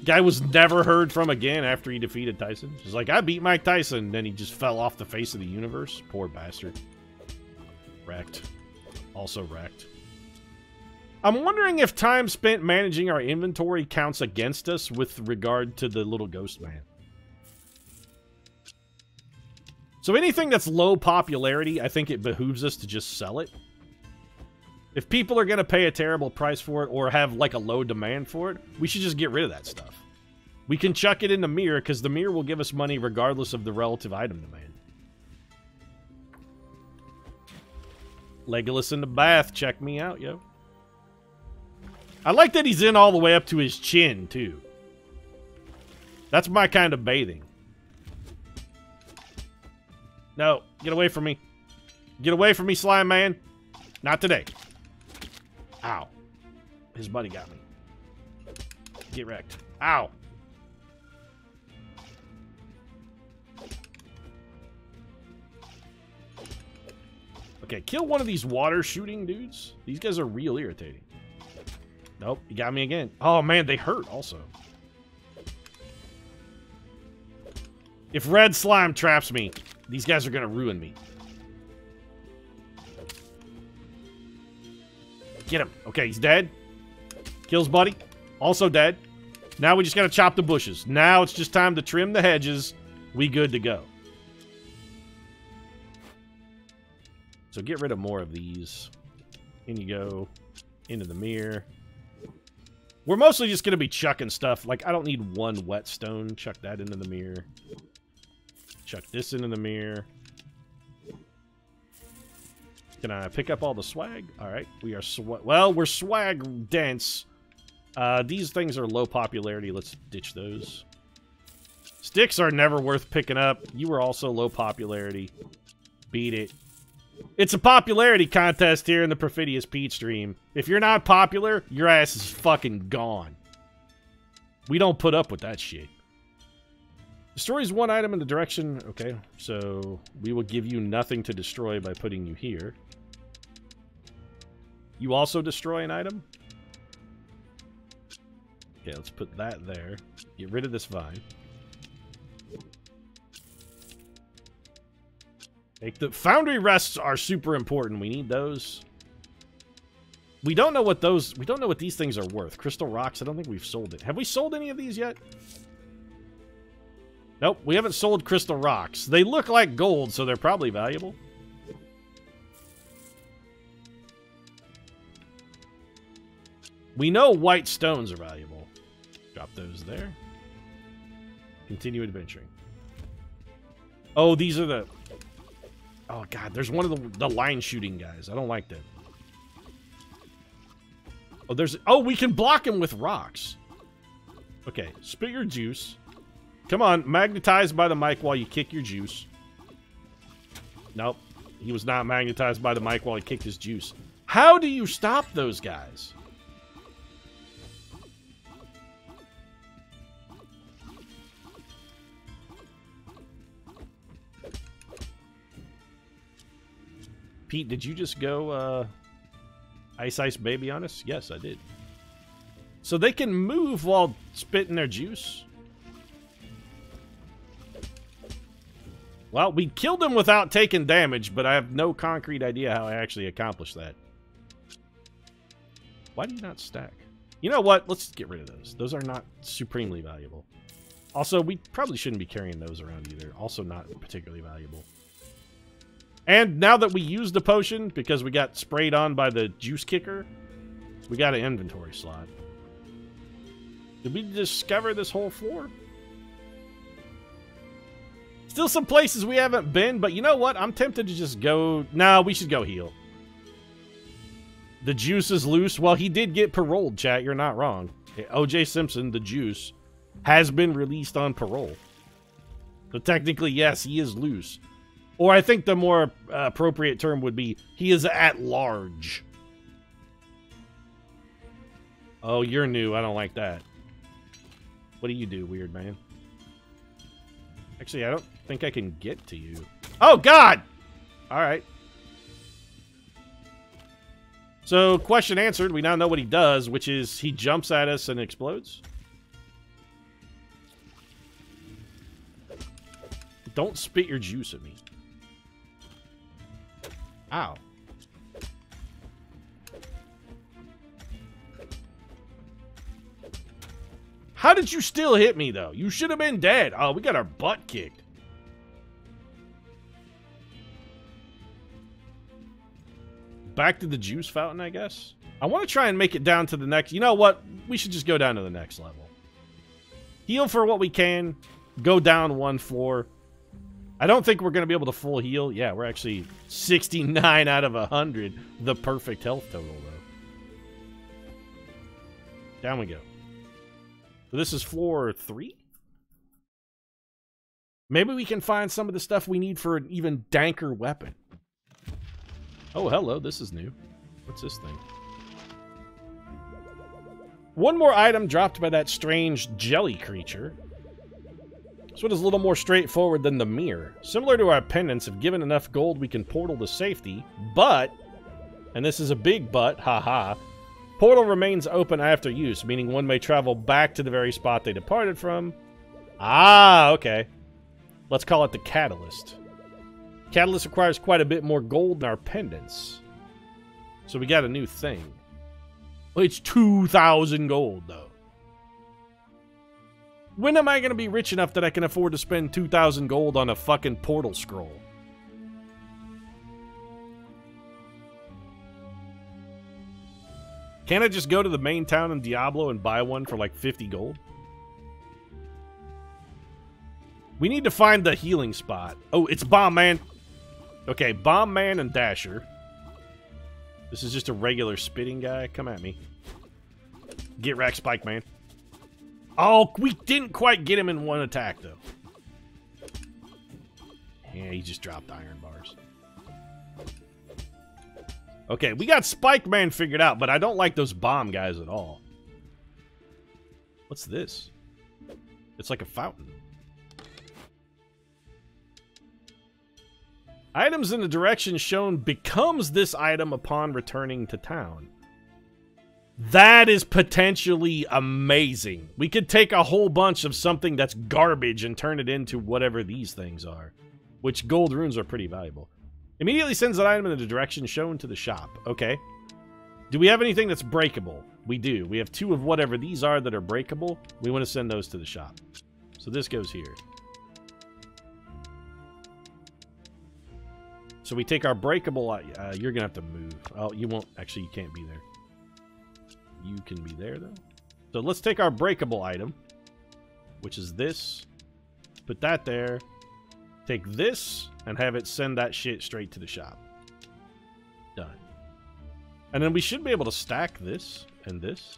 Guy was never heard from again after he defeated Tyson. He's like, I beat Mike Tyson, then he just fell off the face of the universe. Poor bastard. Wrecked. Also wrecked. I'm wondering if time spent managing our inventory counts against us with regard to the little ghost man. So anything that's low popularity, I think it behooves us to just sell it. If people are going to pay a terrible price for it or have like a low demand for it, we should just get rid of that stuff. We can chuck it in the mirror because the mirror will give us money regardless of the relative item demand. Legolas in the bath. Check me out, yo. I like that he's in all the way up to his chin, too. That's my kind of bathing. No, get away from me. Get away from me, slime man. Not today. Ow. His buddy got me. Get wrecked. Ow. Okay, kill one of these water shooting dudes. These guys are real irritating. Nope, he got me again. Oh, man, they hurt also. If red slime traps me, these guys are going to ruin me. Get him. Okay, he's dead. Kills buddy. Also dead. Now we just got to chop the bushes. Now it's just time to trim the hedges. We good to go. So get rid of more of these. In you go. Into the mirror. We're mostly just going to be chucking stuff. Like, I don't need one whetstone. Chuck that into the mirror. Chuck this into the mirror. Can I pick up all the swag? Alright, we are we're swag dense. These things are low popularity. Let's ditch those. Sticks are never worth picking up. You were also low popularity. Beat it. It's a popularity contest here in the Perfidious Pete stream. If you're not popular, your ass is fucking gone. We don't put up with that shit. Destroys one item in the direction... Okay, so we will give you nothing to destroy by putting you here. You also destroy an item? Okay, let's put that there. Get rid of this vine. Make the foundry rests are super important. We need those. We don't know what those... We don't know what these things are worth. Crystal rocks, I don't think we've sold it. Have we sold any of these yet? Nope, we haven't sold crystal rocks. They look like gold, so they're probably valuable. We know white stones are valuable. Drop those there. Continue adventuring. Oh, these are the... Oh, God, there's one of the line shooting guys. I don't like them. Oh, there's... Oh, we can block him with rocks. Okay, spit your juice. Come on, magnetized by the mic while you kick your juice. Nope, he was not magnetized by the mic while he kicked his juice. How do you stop those guys? Pete, did you just go Ice Baby on us? Yes, I did. So they can move while spitting their juice? Well, we killed him without taking damage, but I have no concrete idea how I actually accomplished that. Why do you not stack? You know what? Let's get rid of those. Those are not supremely valuable. Also, we probably shouldn't be carrying those around either. Also not particularly valuable. And now that we used the potion, because we got sprayed on by the juice kicker, we got an inventory slot. Did we discover this whole floor? Still some places we haven't been, but you know what? I'm tempted to just go... No, we should go heal. The juice is loose. Well, he did get paroled, chat. You're not wrong. O.J. Simpson, the juice, has been released on parole. So technically, yes, he is loose. Or I think the more appropriate term would be, he is at large. Oh, you're new. I don't like that. What do you do, weird man? Actually, I don't think I can get to you. Oh, God! Alright. So, question answered. We now know what he does, which is he jumps at us and explodes. Don't spit your juice at me. Ow. How did you still hit me, though? You should have been dead. Oh, we got our butt kicked. Back to the juice fountain, I guess. I want to try and make it down to the next... You know what? We should just go down to the next level. Heal for what we can. Go down one floor. I don't think we're going to be able to full heal. Yeah, we're actually 69 out of 100. The perfect health total, though. Down we go. So this is floor 3? Maybe we can find some of the stuff we need for an even danker weapon. Oh, hello. This is new. What's this thing? One more item dropped by that strange jelly creature. This one is a little more straightforward than the mirror. Similar to our pendants, if given enough gold, we can portal to safety. But, and this is a big but, haha, portal remains open after use, meaning one may travel back to the very spot they departed from. Ah, okay. Let's call it the catalyst. Catalyst requires quite a bit more gold than our pendants. So we got a new thing. Well, it's 2,000 gold, though. When am I going to be rich enough that I can afford to spend 2,000 gold on a fucking portal scroll? Can't I just go to the main town in Diablo and buy one for like 50 gold? We need to find the healing spot. Oh, it's Bomb Man. Okay, Bomb Man and Dasher. This is just a regular spitting guy. Come at me. Get wrecked, Spikeman. Oh, we didn't quite get him in one attack, though. Yeah, he just dropped iron bars. Okay, we got Spikeman figured out, but I don't like those bomb guys at all. What's this? It's like a fountain. Items in the direction shown becomes this item upon returning to town. That is potentially amazing. We could take a whole bunch of something that's garbage and turn it into whatever these things are. Which gold runes are pretty valuable. Immediately sends an item in the direction shown to the shop. Okay. Do we have anything that's breakable? We do. We have 2 of whatever these are that are breakable. We want to send those to the shop. So this goes here. So we take our breakable... you're going to have to move. Oh, you won't... Actually, you can't be there. You can be there, though. So let's take our breakable item, which is this. Put that there. Take this and have it send that shit straight to the shop. Done. And then we should be able to stack this and this.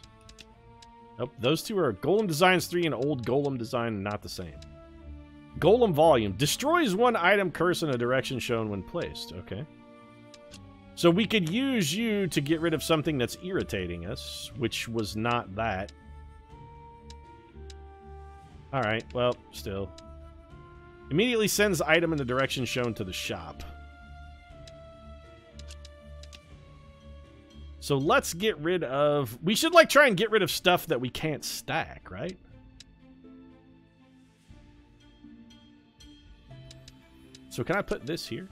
Nope, those 2 are Golem Designs 3 and Old Golem Design, not the same. Golem Volume. Destroys 1 item curse in a direction shown when placed. Okay. So we could use you to get rid of something that's irritating us, which was not that. Alright, well, still. Immediately sends item in the direction shown to the shop. So let's get rid of... We should, like, try and get rid of stuff that we can't stack, right? So can I put this here?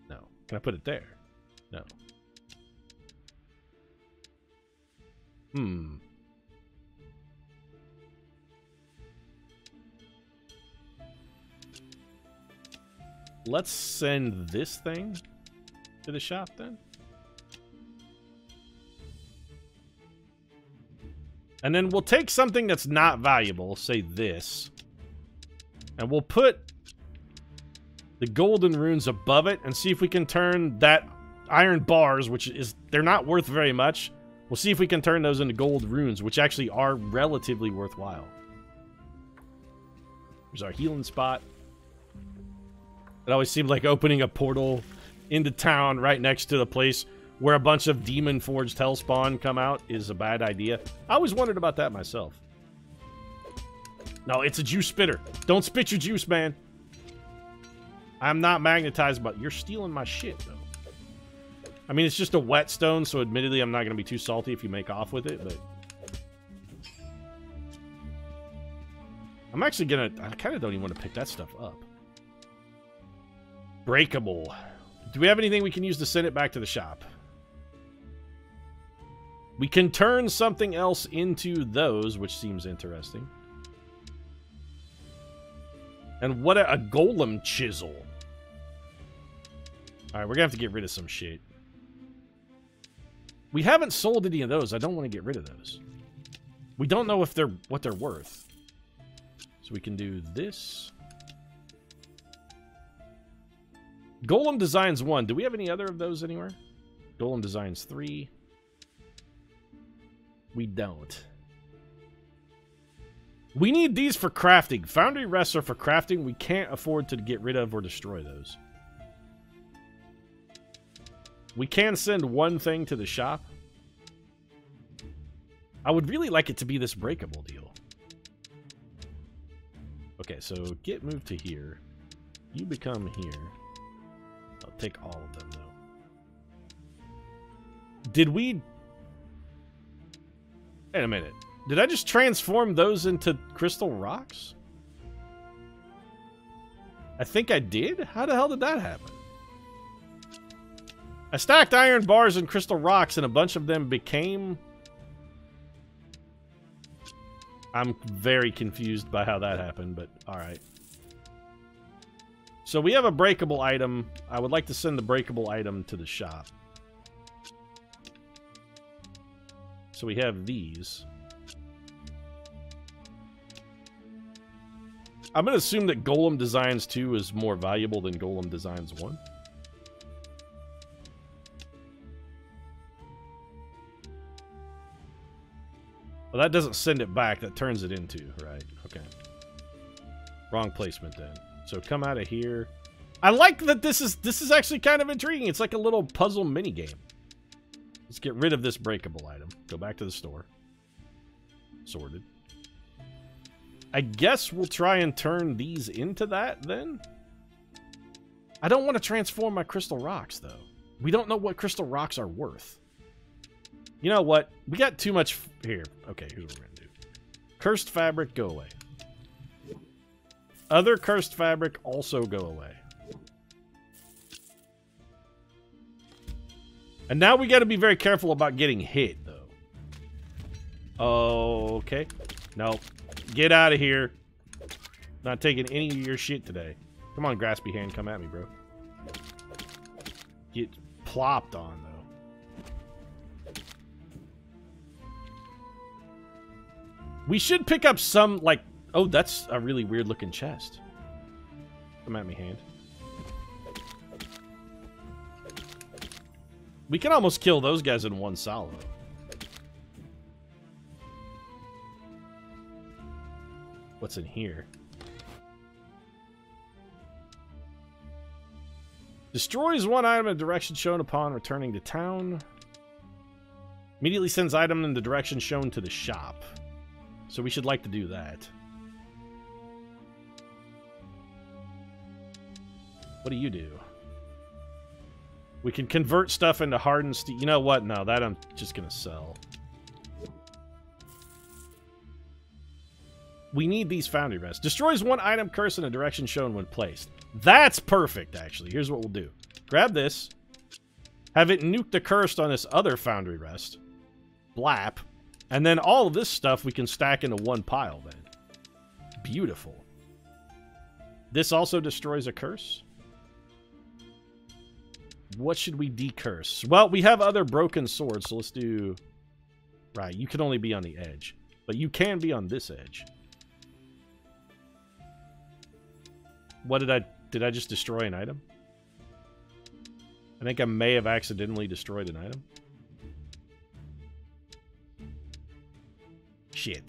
No. Can I put it there? No. Let's send this thing to the shop then. And then we'll take something that's not valuable, say this, and we'll put the golden runes above it and see if we can turn that iron bars, which is, they're not worth very much. We'll see if we can turn those into gold runes, which actually are relatively worthwhile. There's our healing spot. It always seemed like opening a portal into town right next to the place where a bunch of demon-forged hellspawn come out is a bad idea. I always wondered about that myself. No, it's a juice spitter. Don't spit your juice, man. I'm not magnetized, but you're stealing my shit, though. I mean, it's just a whetstone, so admittedly I'm not going to be too salty if you make off with it, but... I'm actually going to... I kind of don't even want to pick that stuff up. Breakable. Do we have anything we can use to send it back to the shop? We can turn something else into those, which seems interesting. And what a golem chisel. Alright, we're gonna have to get rid of some shit. We haven't sold any of those. I don't want to get rid of those. We don't know if what they're worth. So we can do this. Golem Designs 1. Do we have any other of those anywhere? Golem Designs 3. We don't. We need these for crafting. Foundry rests are for crafting. We can't afford to get rid of or destroy those. We can send one thing to the shop. I would really like it to be this breakable deal. Okay, so get moved to here. You become here. I'll take all of them, though. Did we... Wait a minute. Did I just transform those into crystal rocks? I think I did? How the hell did that happen? I stacked iron bars and crystal rocks, and a bunch of them became... I'm very confused by how that happened, but alright. So we have a breakable item. I would like to send the breakable item to the shop. So we have these. I'm going to assume that Golem Designs 2 is more valuable than Golem Designs 1. Well, that doesn't send it back. That turns it into, right? Okay. Wrong placement then. So come out of here. I like that this is actually kind of intriguing. It's like a little puzzle mini game. Let's get rid of this breakable item. Go back to the store. Sorted. I guess we'll try and turn these into that then. I don't want to transform my crystal rocks though. We don't know what crystal rocks are worth. You know what? We got too much here. Okay, here's what we're going to do. Cursed fabric, go away. Other cursed fabric, also go away. And now we got to be very careful about getting hit, though. Okay. No. Get out of here. Not taking any of your shit today. Come on, graspy hand. Come at me, bro. Get plopped on, though. We should pick up some, like... Oh, that's a really weird-looking chest. Come at me, hand. We can almost kill those guys in one salvo. What's in here? Destroys one item in the direction shown upon returning to town. Immediately sends item in the direction shown to the shop. So we should like to do that. What do you do? We can convert stuff into hardened steel. You know what? No, that I'm just going to sell. We need these foundry rests. Destroys one item curse in a direction shown when placed. That's perfect, actually. Here's what we'll do. Grab this. Have it nuke the cursed on this other foundry rest. Blap. And then all of this stuff we can stack into one pile then. Beautiful. This also destroys a curse. What should we decurse? Well, we have other broken swords, so let's do... Right, you can only be on the edge. But you can be on this edge. What did I... Did I just destroy an item? I think I may have accidentally destroyed an item. Shit.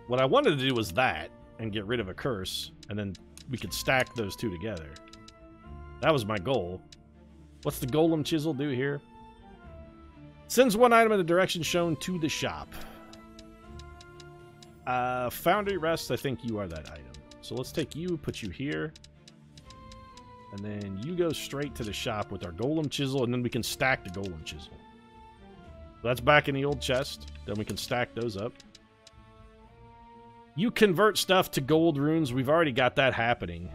What I wanted to do was that, and get rid of a curse, and then we could stack those two together. That was my goal. What's the golem chisel do here? Sends one item in the direction shown to the shop. Foundry rest, I think you are that item. So let's take you, put you here. And then you go straight to the shop with our golem chisel, and then we can stack the golem chisel. So that's back in the old chest. Then we can stack those up. You convert stuff to gold runes. We've already got that happening.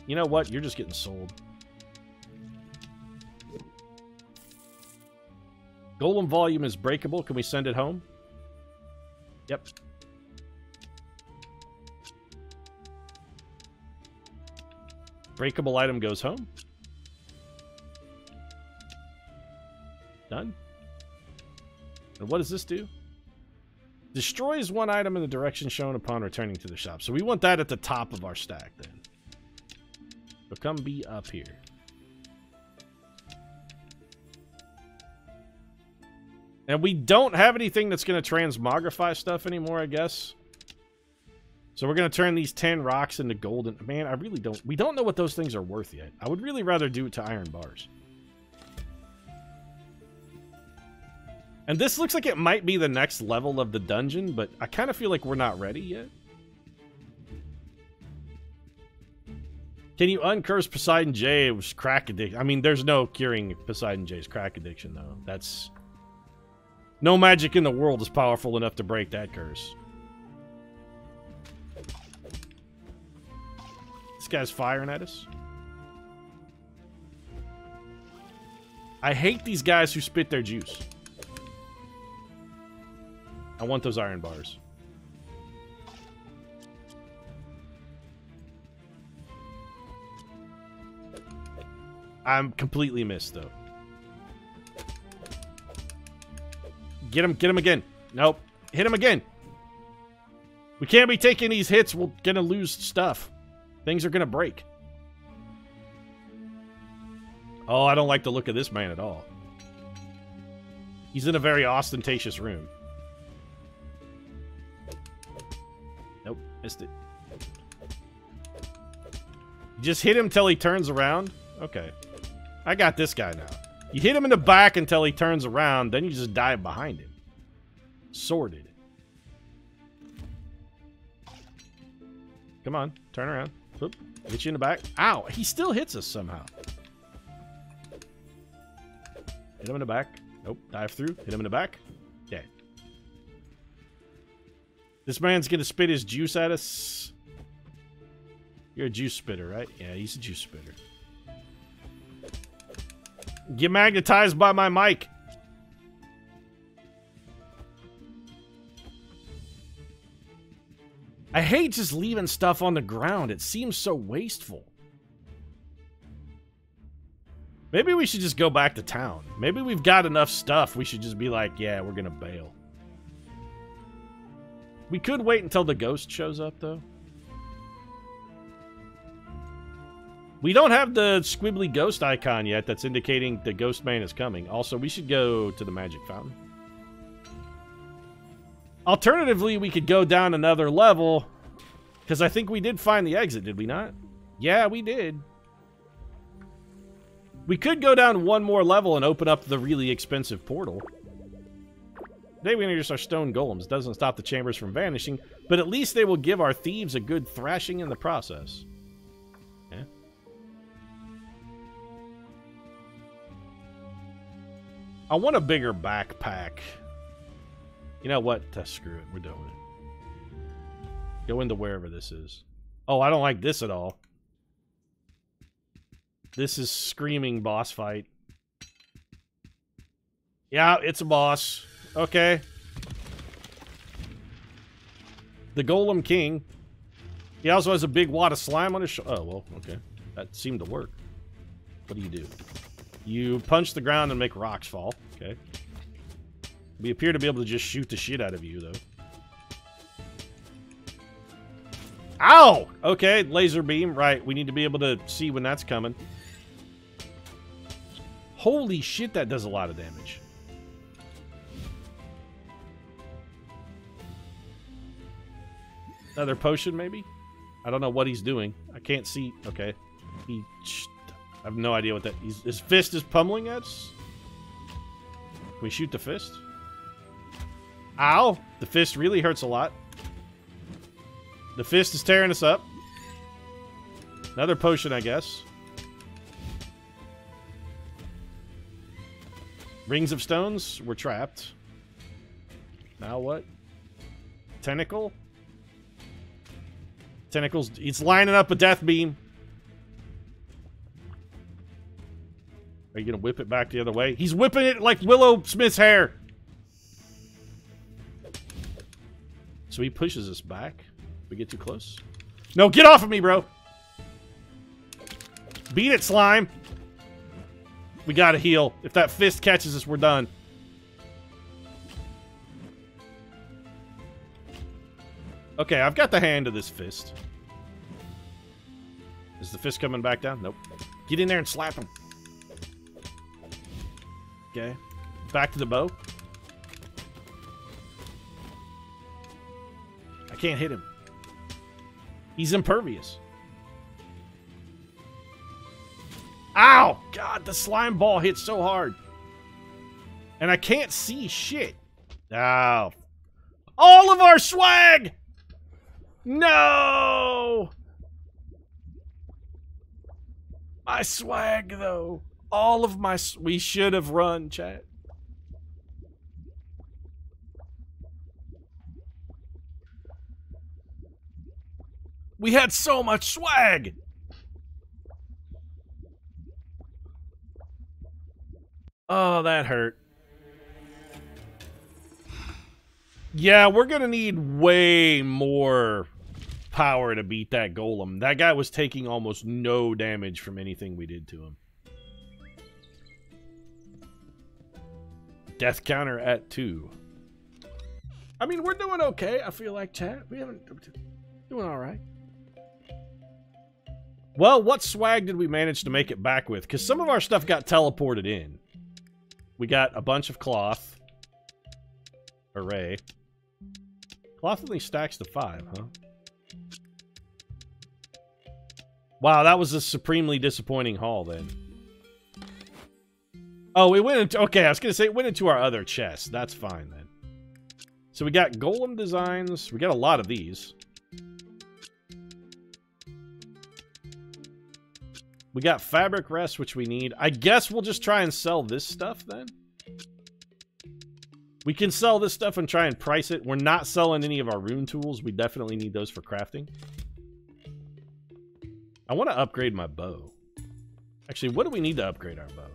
You know what? You're just getting sold. Golem volume is breakable. Can we send it home? Yep. Breakable item goes home. Done. And what does this do? Destroys one item in the direction shown upon returning to the shop. So we want that at the top of our stack then. So come be up here. And we don't have anything that's going to transmogrify stuff anymore, I guess. So we're going to turn these 10 rocks into golden. Man, I really don't... We don't know what those things are worth yet. I would really rather do it to iron bars. And this looks like it might be the next level of the dungeon, but I kind of feel like we're not ready yet. Can you uncurse Poseidon J's crack addiction? I mean, there's no curing Poseidon J's crack addiction, though. That's... No magic in the world is powerful enough to break that curse. This guy's firing at us. I hate these guys who spit their juice. I want those iron bars. I'm completely missed, though. Get him again. Nope. Hit him again. We can't be taking these hits. We're gonna lose stuff. Things are gonna break. Oh, I don't like the look of this man at all. He's in a very ostentatious room. Nope, missed it. Just hit him till he turns around? Okay. I got this guy now. You hit him in the back until he turns around, then you just dive behind him. Sorted. Come on, turn around. Whoop. Hit you in the back. Ow! He still hits us somehow. Hit him in the back. Nope. Dive through. Hit him in the back. Dead. This man's gonna spit his juice at us. You're a juice spitter, right? Yeah, he's a juice spitter. Get magnetized by my mic. I hate just leaving stuff on the ground. It seems so wasteful. Maybe we should just go back to town. Maybe we've got enough stuff. We should just be like, yeah, we're gonna bail. We could wait until the ghost shows up, though. We don't have the squibbly ghost icon yet that's indicating the ghost man is coming. Also, we should go to the magic fountain. Alternatively, we could go down another level, because I think we did find the exit, did we not? Yeah, we did. We could go down one more level and open up the really expensive portal. Today we introduce our stone golems. Doesn't stop the chambers from vanishing, but at least they will give our thieves a good thrashing in the process. Yeah. I want a bigger backpack. You know what? Screw it. We're doing it. Go into wherever this is. Oh, I don't like this at all. This is screaming boss fight. Yeah, it's a boss. Okay. The Golem King. He also has a big wad of slime on his shoulder. Oh, well, okay. That seemed to work. What do? You punch the ground and make rocks fall. Okay. We appear to be able to just shoot the shit out of you, though. Ow! Okay, laser beam. Right, we need to be able to see when that's coming. Holy shit, that does a lot of damage. Another potion, maybe? I don't know what he's doing. I can't see. Okay. I have no idea what that... His fist is pummeling us? Can we shoot the fist? Ow! The fist really hurts a lot. The fist is tearing us up. Another potion, I guess. Rings of stones. We're trapped. Now what? Tentacle? Tentacles. It's lining up a death beam. Are you going to whip it back the other way? He's whipping it like Willow Smith's hair. So he pushes us back. We get too close. No, get off of me, bro. Beat it, slime. We gotta heal. If that fist catches us, we're done. Okay, I've got the hand of this fist. Is the fist coming back down? Nope. Get in there and slap him. Okay. Back to the bow. I can't hit him. He's impervious. Ow! God, the slime ball hit so hard. And I can't see shit. Ow. All of our swag! No! My swag, though. All of my... We should have run, chat. We had so much swag! Oh, that hurt. Yeah, we're gonna need way more power to beat that golem. That guy was taking almost no damage from anything we did to him. Death counter at 2. I mean, we're doing okay, I feel like, chat. We haven't... Doing alright. Well, what swag did we manage to make it back with? Because some of our stuff got teleported in. We got a bunch of cloth. Hooray. Cloth only stacks to 5, huh? Wow, that was a supremely disappointing haul, then. Oh, we went into... Okay, I was going to say it went into our other chest. That's fine, then. So we got golem designs. We got a lot of these. We got fabric rest, which we need. I guess we'll just try and sell this stuff, then. We can sell this stuff and try and price it. We're not selling any of our rune tools. We definitely need those for crafting. I want to upgrade my bow. Actually, what do we need to upgrade our bow?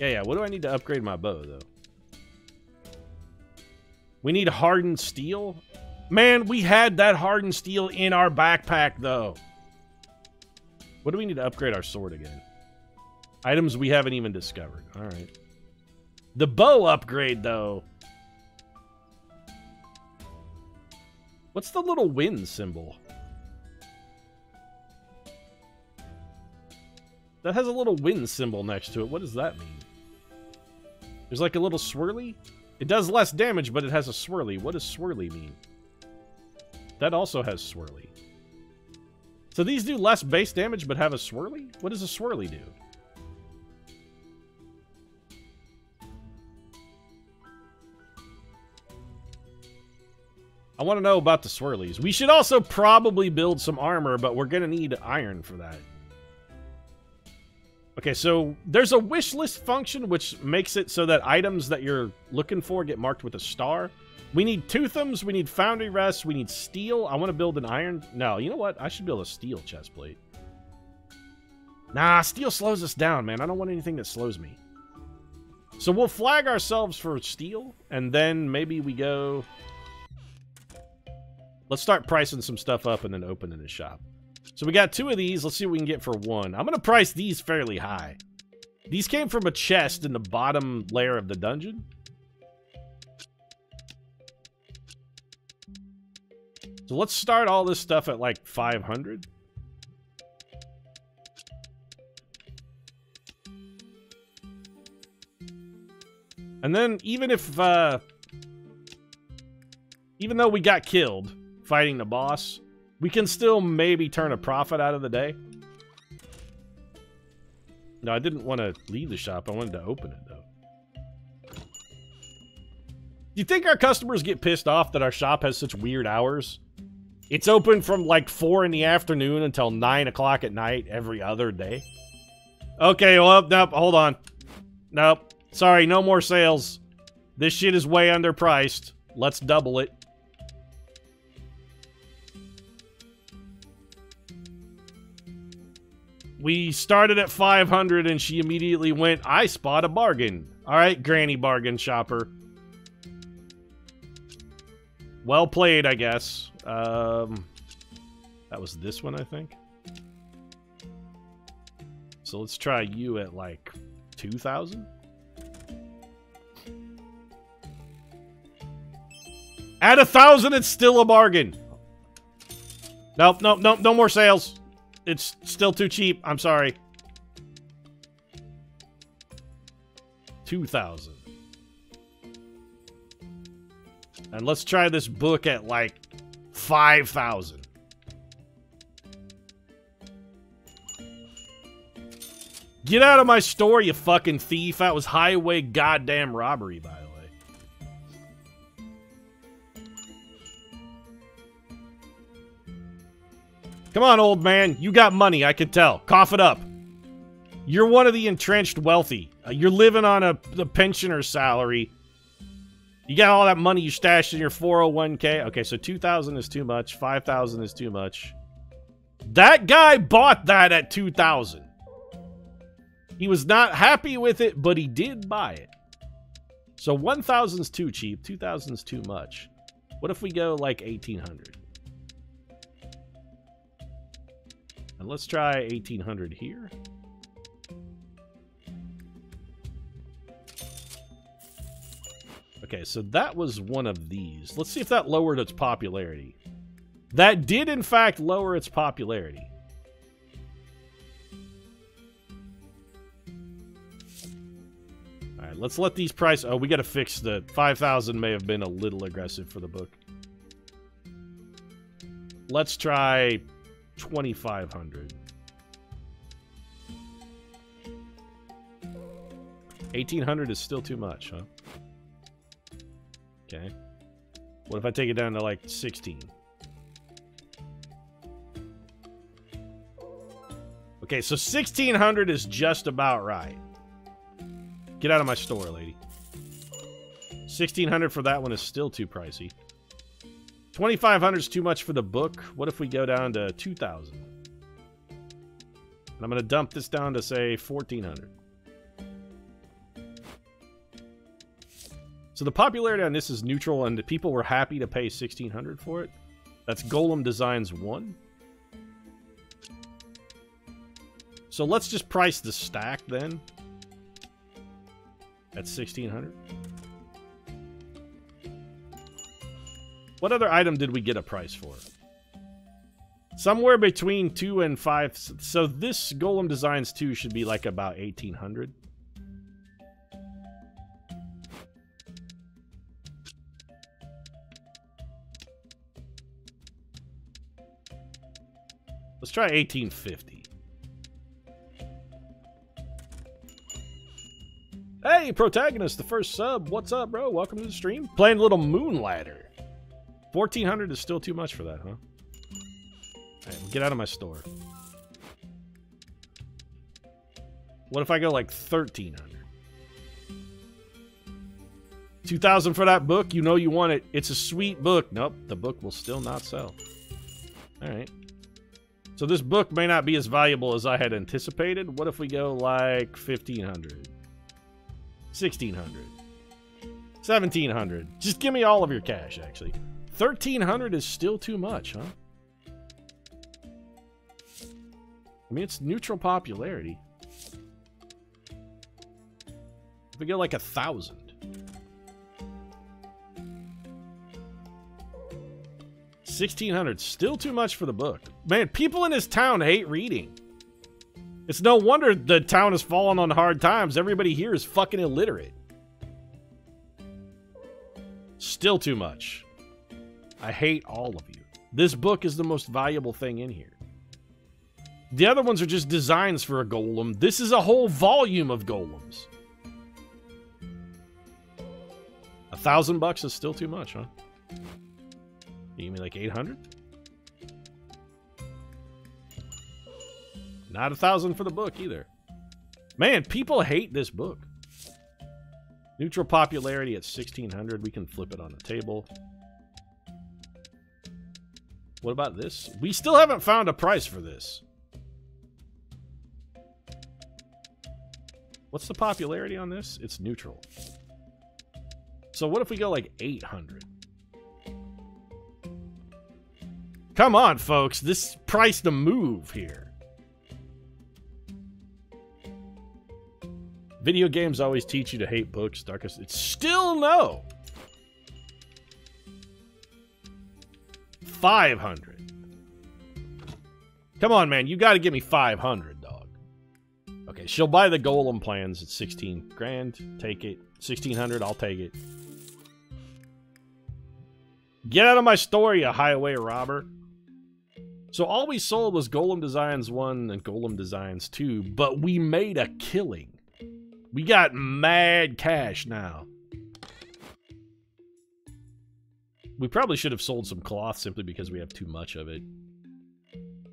Yeah, what do I need to upgrade my bow, though? We need hardened steel. Man, we had that hardened steel in our backpack, though. What do we need to upgrade our sword again? Items we haven't even discovered. All right. The bow upgrade, though. What's the little wind symbol? That has a little wind symbol next to it. What does that mean? There's like a little swirly? It does less damage, but it has a swirly. What does swirly mean? That also has swirly. So these do less base damage, but have a swirly? What does a swirly do? I want to know about the swirlies. We should also probably build some armor, but we're going to need iron for that. Okay, so there's a wish list function which makes it so that items that you're looking for get marked with a star. We need toothums, we need foundry rest, we need steel. I want to build an iron. No, you know what? I should build a steel chest plate. Nah, steel slows us down, man. I don't want anything that slows me. So we'll flag ourselves for steel, and then maybe we go... Let's start pricing some stuff up and then opening the shop. So we got 2 of these. Let's see what we can get for 1. I'm going to price these fairly high. These came from a chest in the bottom layer of the dungeon. So let's start all this stuff at like 500. And then even if, even though we got killed fighting the boss, we can still maybe turn a profit out of the day. No, I didn't want to leave the shop. I wanted to open it, though. Do you think our customers get pissed off that our shop has such weird hours? It's open from like 4 in the afternoon until 9 o'clock at night every other day. Okay, well, nope, hold on. Nope. Sorry, no more sales. This shit is way underpriced. Let's double it. We started at 500 and she immediately went, I spot a bargain. All right, granny bargain shopper. Well played, I guess. That was this one, I think. So let's try you at like 2,000. At 1,000, it's still a bargain. Nope, nope, nope, no more sales. It's still too cheap. I'm sorry. 2,000. And let's try this book at like 5,000. Get out of my store, you fucking thief. That was highway goddamn robbery, by the way. Come on, old man. You got money, I can tell. Cough it up. You're one of the entrenched wealthy. You're living on the pensioner's salary. You got all that money you stashed in your 401k. Okay, so 2,000 is too much. 5,000 is too much. That guy bought that at 2,000. He was not happy with it, but he did buy it. So 1,000 is too cheap. 2,000 is too much. What if we go like 1,800? And let's try 1,800 here. Okay, so that was one of these. Let's see if that lowered its popularity. That did, in fact, lower its popularity. Alright, let's let these price... Oh, we gotta fix the... 5,000 may have been a little aggressive for the book. Let's try 2,500. 1,800 is still too much, huh? Okay. What if I take it down to like 16? Okay, so 1,600 is just about right. Get out of my store, lady. 1,600 for that one is still too pricey. 2,500 is too much for the book. What if we go down to 2,000? And I'm going to dump this down to, say, 1,400. So the popularity on this is neutral, and the people were happy to pay 1,600 for it. That's Golem Designs 1. So let's just price the stack, then. At 1,600. What other item did we get a price for? Somewhere between 2 and 5. So this Golem Designs 2 should be like about 1,800. Let's try 1,850. Hey, Protagonist, the first sub. What's up, bro? Welcome to the stream. Playing a little Moon Ladder. 1,400 is still too much for that, huh? Alright, get out of my store. What if I go like 1,300? 2,000 for that book? You know you want it. It's a sweet book. Nope, the book will still not sell. Alright. So this book may not be as valuable as I had anticipated. What if we go like 1,500? 1,600. 1,700. Just give me all of your cash, actually. 1,300 is still too much, huh? I mean, it's neutral popularity. If we go like 1,000. 1,600, still too much for the book. Man, people in this town hate reading. It's no wonder the town has fallen on hard times. Everybody here is fucking illiterate. Still too much. I hate all of you. This book is the most valuable thing in here. The other ones are just designs for a golem. This is a whole volume of golems. $1,000 is still too much, huh? You give me like 800? Not 1,000 for the book either. Man, people hate this book. Neutral popularity at 1,600. We can flip it on the table. What about this? We still haven't found a price for this. What's the popularity on this? It's neutral. So what if we go like 800? Come on, folks. This price to move here. Video games always teach you to hate books. Darkest. It's still no. 500. Come on, man. You got to give me 500, dog. Okay, she'll buy the golem plans at 16 grand. Take it. 1600. I'll take it. Get out of my store, you highway robber. So all we sold was Golem Designs 1 and Golem Designs 2, but we made a killing. We got mad cash now. We probably should have sold some cloth simply because we have too much of it.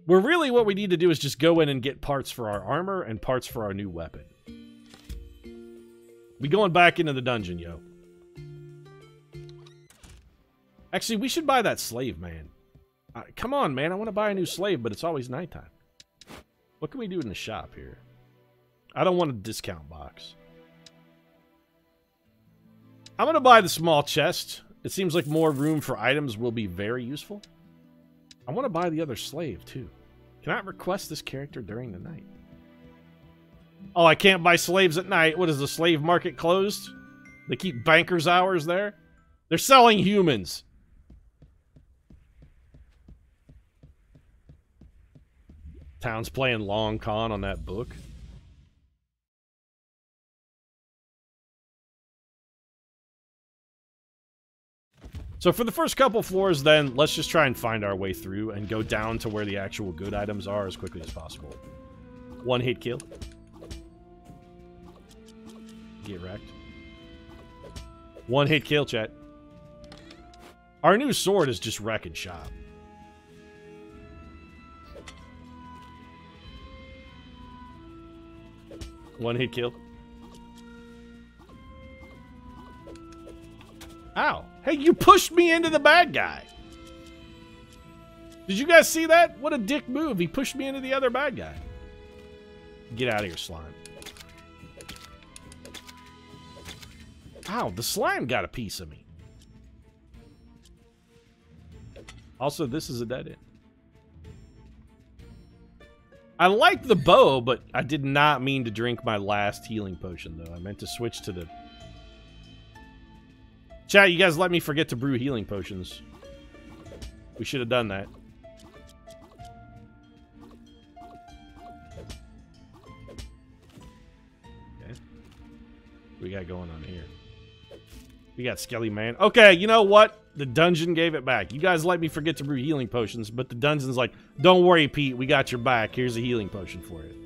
Where really what we need to do is just go in and get parts for our armor and parts for our new weapon. We going back into the dungeon, yo. Actually, we should buy that slave, man. Come on, man. I want to buy a new slave, but it's always nighttime. What can we do in the shop here? I don't want a discount box. I'm going to buy the small chest. It seems like more room for items will be very useful. I want to buy the other slave, too. Can I request this character during the night? Oh, I can't buy slaves at night. What is the slave market closed? They keep bankers' hours there? They're selling humans. Town's playing long con on that book. So for the first couple floors, then, let's just try and find our way through and go down to where the actual good items are as quickly as possible. One hit kill. Get wrecked. One hit kill, chat. Our new sword is just wrecking shop. One hit kill. Ow. Hey, you pushed me into the bad guy. Did you guys see that? What a dick move. He pushed me into the other bad guy. Get out of here, slime. Ow, the slime got a piece of me. Also, this is a dead end. I like the bow, but I did not mean to drink my last healing potion, though. I meant to switch to the... Chat, you guys let me forget to brew healing potions. We should have done that. Okay. What we got going on here? We got Skelly Man. Okay, you know what? The dungeon gave it back. You guys let me forget to brew healing potions, but the dungeon's like, don't worry, Pete. We got your back. Here's a healing potion for you.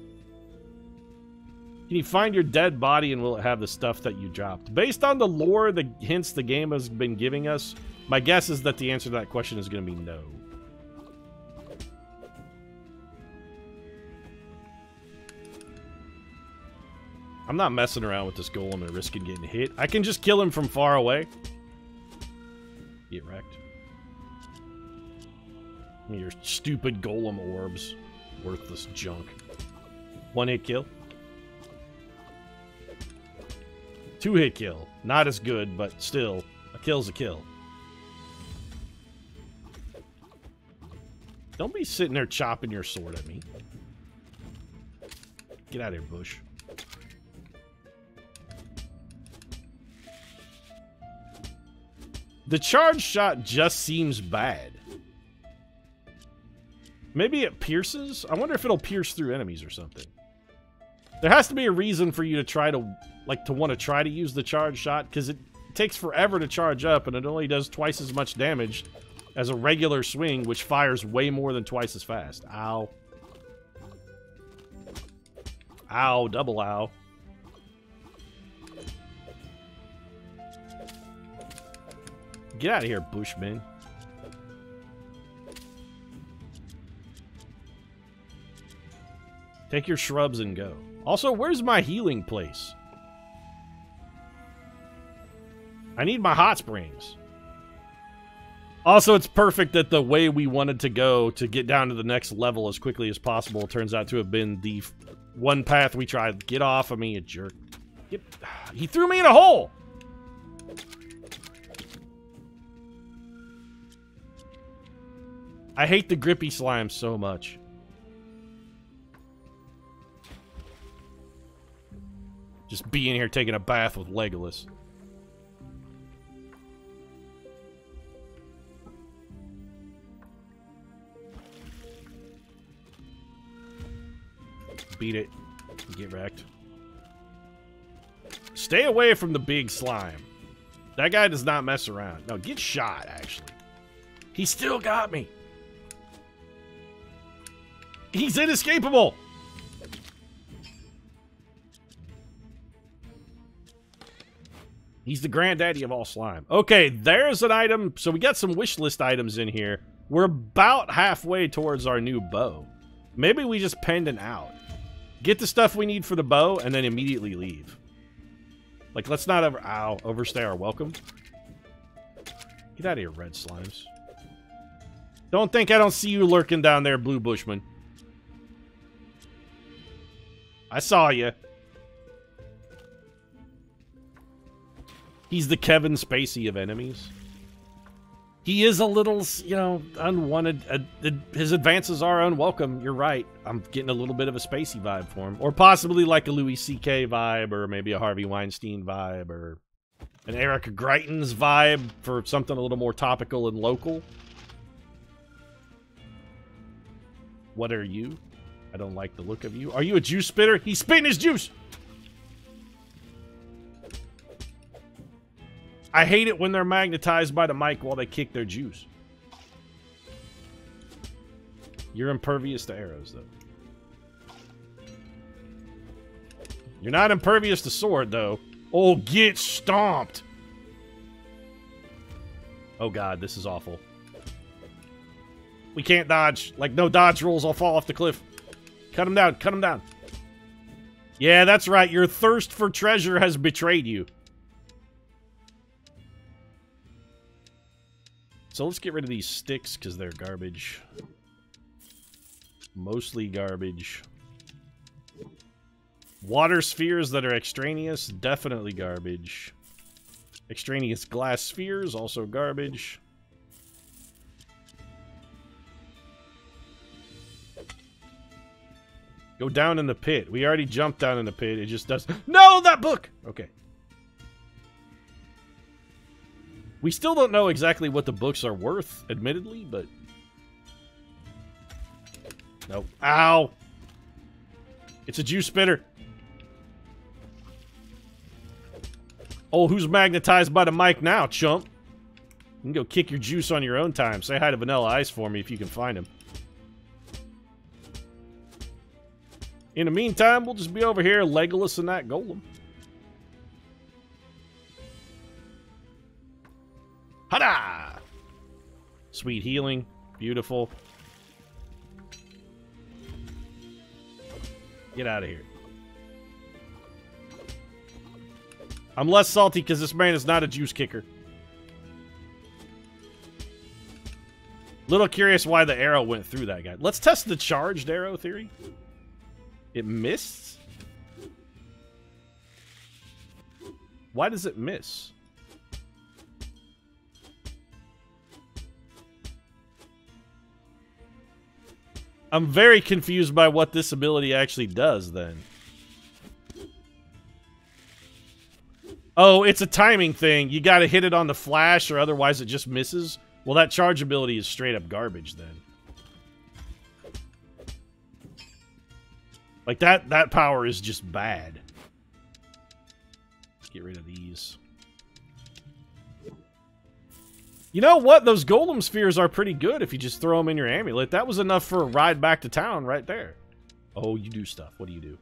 Can you find your dead body and will it have the stuff that you dropped? Based on the lore, the hints the game has been giving us, my guess is that the answer to that question is going to be no. I'm not messing around with this golem and risking getting hit. I can just kill him from far away. Get wrecked. Your stupid golem orbs. Worthless junk. One hit kill. Two hit kill. Not as good, but still, a kill's a kill. Don't be sitting there chopping your sword at me. Get out of here, Bush. The charge shot just seems bad. Maybe it pierces? I wonder if it'll pierce through enemies or something. There has to be a reason for you to try to, want to try to use the charge shot, because it takes forever to charge up, and it only does twice as much damage as a regular swing, which fires way more than twice as fast. Ow. Ow, double ow. Get out of here, Bushman. Take your shrubs and go. Also, where's my healing place? I need my hot springs. Also, it's perfect that the way we wanted to go to get down to the next level as quickly as possible turns out to have been the one path we tried. Get off of me, you jerk. He threw me in a hole! I hate the grippy slime so much. Just being here taking a bath with Legolas. Beat it. Get wrecked. Stay away from the big slime. That guy does not mess around. No, get shot, actually. He still got me. He's inescapable. He's the granddaddy of all slime. Okay, there's an item. So we got some wish list items in here. We're about halfway towards our new bow. Maybe we just penned an out. Get the stuff we need for the bow, and then immediately leave. Like, let's not overstay our welcome. Get out of here, red slimes. Don't think I don't see you lurking down there, blue bushman. I saw you. He's the Kevin Spacey of enemies. He is a little, you know, unwanted. His advances are unwelcome. You're right. I'm getting a little bit of a Spacey vibe for him. Or possibly like a Louis C.K. vibe, or maybe a Harvey Weinstein vibe, or an Eric Greitens vibe for something a little more topical and local. What are you? I don't like the look of you. Are you a juice spitter? He's spitting his juice! I hate it when they're magnetized by the mic while they kick their juice. You're impervious to arrows, though. You're not impervious to sword, though. Oh, get stomped! Oh god, this is awful. We can't dodge. Like, no dodge rules, I'll fall off the cliff. Cut him down, cut him down. Yeah, that's right, your thirst for treasure has betrayed you. So let's get rid of these sticks, because they're garbage. Mostly garbage. Water spheres that are extraneous, definitely garbage. Extraneous glass spheres, also garbage. Go down in the pit. We already jumped down in the pit. It just does... No, that book! Okay. We still don't know exactly what the books are worth, admittedly, but... Nope. Ow! It's a juice spitter. Oh, who's magnetized by the mic now, chump? You can go kick your juice on your own time. Say hi to Vanilla Ice for me if you can find him. In the meantime, we'll just be over here, Legolas and that golem. Hada! Sweet healing. Beautiful. Get out of here. I'm less salty because this man is not a juice kicker. Little curious why the arrow went through that guy. Let's test the charged arrow theory. It missed? Why does it miss? I'm very confused by what this ability actually does, then. Oh, it's a timing thing. You gotta hit it on the flash, or otherwise it just misses. Well, that charge ability is straight up garbage, then. Like, that power is just bad. Let's get rid of these. You know what? Those golem spheres are pretty good if you just throw them in your amulet. That was enough for a ride back to town right there. Oh, you do stuff. What do you do?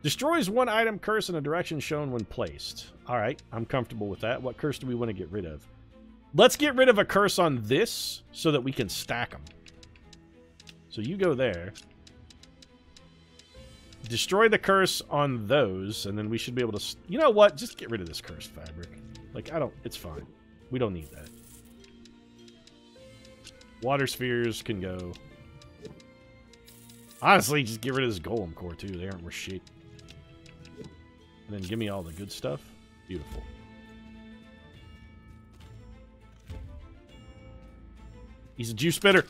Destroys one item curse in a direction shown when placed. Alright, I'm comfortable with that. What curse do we want to get rid of? Let's get rid of a curse on this so that we can stack them. So you go there. Destroy the curse on those, and then we should be able to... You know what? Just get rid of this cursed fabric. Like, I don't... It's fine. We don't need that. Water spheres can go. Honestly, just get rid of this golem core, too. They aren't worth shit. And then give me all the good stuff. Beautiful. He's a juice spitter.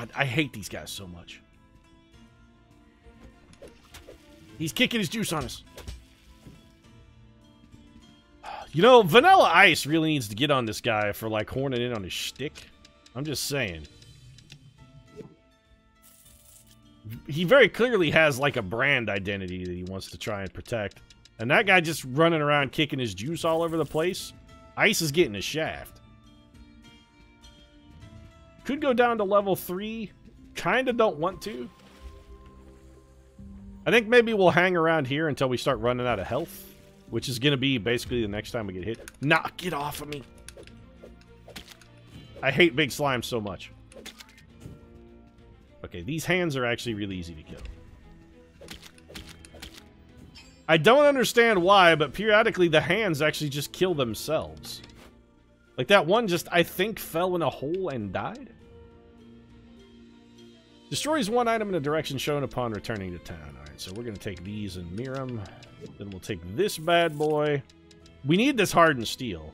God, I hate these guys so much. He's kicking his juice on us. You know, Vanilla Ice really needs to get on this guy for, like, horning in on his shtick. I'm just saying. He very clearly has, like, a brand identity that he wants to try and protect. And that guy just running around kicking his juice all over the place. Ice is getting a shaft. Could go down to level 3. Kinda don't want to. I think maybe we'll hang around here until we start running out of health. Which is going to be basically the next time we get hit. Nah, get off of me. I hate big slime so much. Okay, these hands are actually really easy to kill. I don't understand why, but periodically the hands actually just kill themselves. Like that one just, I think, fell in a hole and died. Destroys one item in a direction shown upon returning to town. Alright, so we're going to take these and mirror them. Then we'll take this bad boy. We need this hardened steel.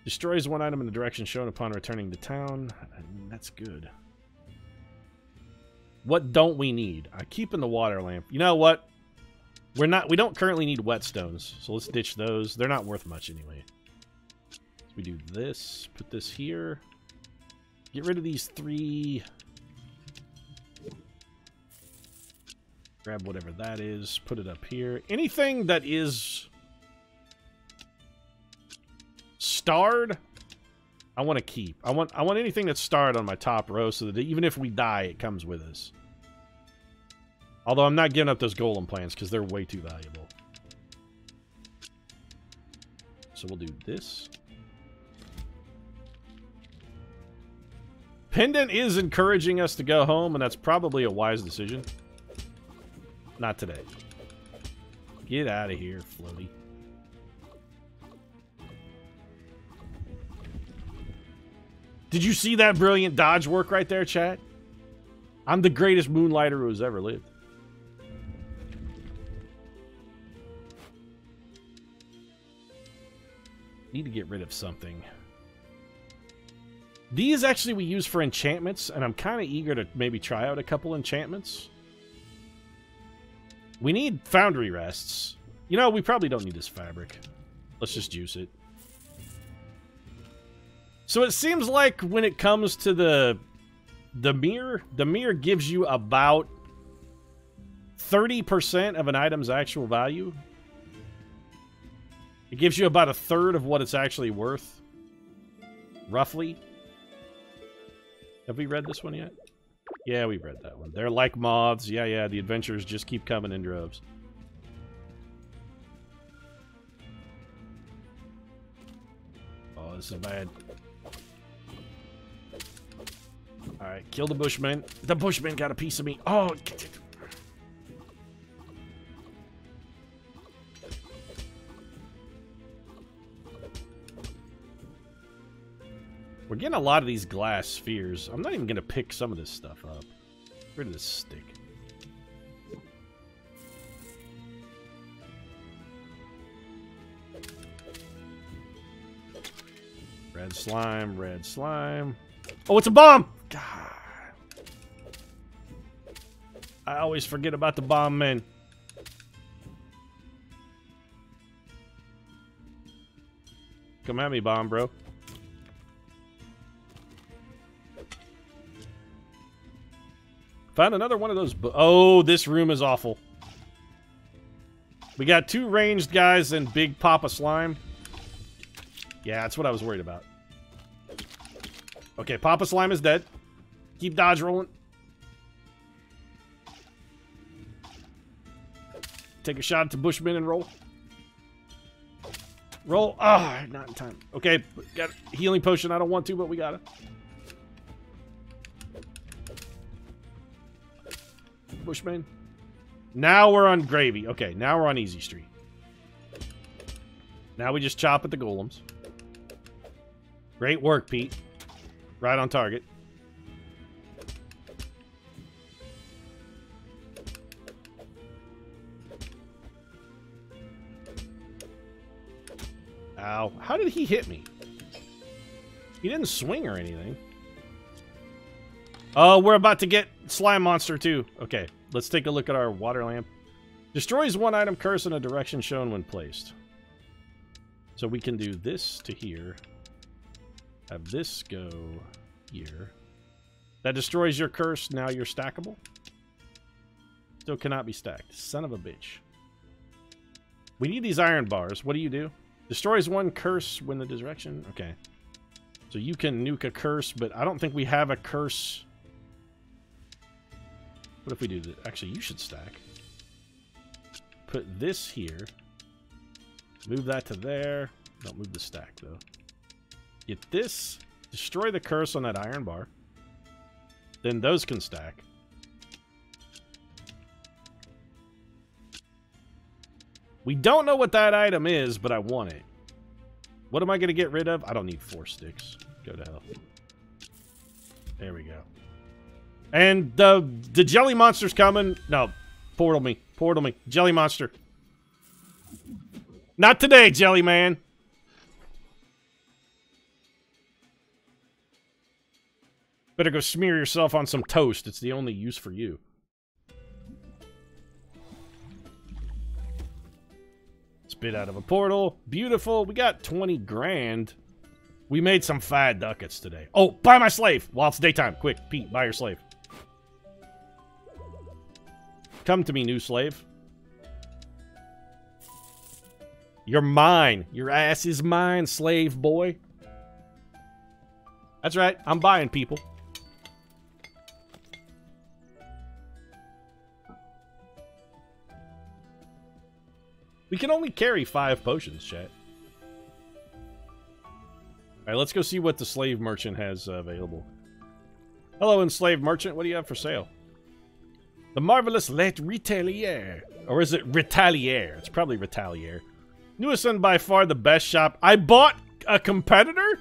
Destroys one item in the direction shown upon returning to town. And that's good. What don't we need? I keep in the water lamp. You know what? We don't currently need whetstones, so let's ditch those. They're not worth much anyway. So we do this, put this here. Get rid of these 3. Grab whatever that is, put it up here. Anything that is starred, I want to keep. I want anything that's starred on my top row so that even if we die, it comes with us. Although I'm not giving up those golem plants because they're way too valuable. So we'll do this. Pendant is encouraging us to go home, and that's probably a wise decision. Not today. Get out of here, Floaty. Did you see that brilliant dodge work right there, chat? I'm the greatest moonlighter who has ever lived. Need to get rid of something. These actually we use for enchantments, and I'm kind of eager to maybe try out a couple enchantments. We need foundry rests. You know, we probably don't need this fabric. Let's just juice it. So it seems like when it comes to the mirror gives you about 30% of an item's actual value. It gives you about 1/3 of what it's actually worth. Roughly. Have we read this one yet? Yeah, we've read that one. They're like moths. Yeah, the adventures just keep coming in droves. Oh, this is bad. Alright, kill the bushman. The bushman got a piece of me. Oh, we're getting a lot of these glass spheres. I'm not even going to pick some of this stuff up. Get rid of this stick. Red slime, red slime. Oh, it's a bomb! God. I always forget about the bomb men. Come at me, bomb, bro. Found another one of those. Oh, this room is awful. We got 2 ranged guys and Big Papa Slime. Yeah, that's what I was worried about. Okay, Papa Slime is dead. Keep dodge rolling. Take a shot at the Bushman and roll. Roll. Ah, oh, not in time. Okay, got a healing potion. I don't want to, but we got it. Bushman. Now we're on gravy. Okay, now we're on easy street. Now we just chop at the golems. Great work, Pete. Right on target. Ow. How did he hit me? He didn't swing or anything. Oh, we're about to get Slime Monster too. Okay, let's take a look at our water lamp. Destroys one item curse in a direction shown when placed. So we can do this to here. Have this go here. That destroys your curse. Now you're stackable. Still cannot be stacked. Son of a bitch. We need these iron bars. What do you do? Destroys one curse when the direction... Okay. So you can nuke a curse, but I don't think we have a curse. What if we do that? Actually, you should stack. Put this here. Move that to there. Don't move the stack, though. Get this. Destroy the curse on that iron bar. Then those can stack. We don't know what that item is, but I want it. What am I going to get rid of? I don't need 4 sticks. Go to hell. There we go. And the jelly monster's coming. No. Portal me. Portal me. Jelly monster. Not today, jelly man. Better go smear yourself on some toast. It's the only use for you. Spit out of a portal. Beautiful. We got 20 grand. We made some 5 ducats today. Oh, buy my slave while it's daytime. Quick, Pete, buy your slave. Come to me, new slave. You're mine. Your ass is mine, slave boy. That's right. I'm buying people. We can only carry 5 potions, chat. Alright, let's go see what the slave merchant has available. Hello, enslaved merchant. What do you have for sale? The marvelous Les Retalier. Or is it Retalier? It's probably Retalier. Newest and by far the best shop. I bought a competitor?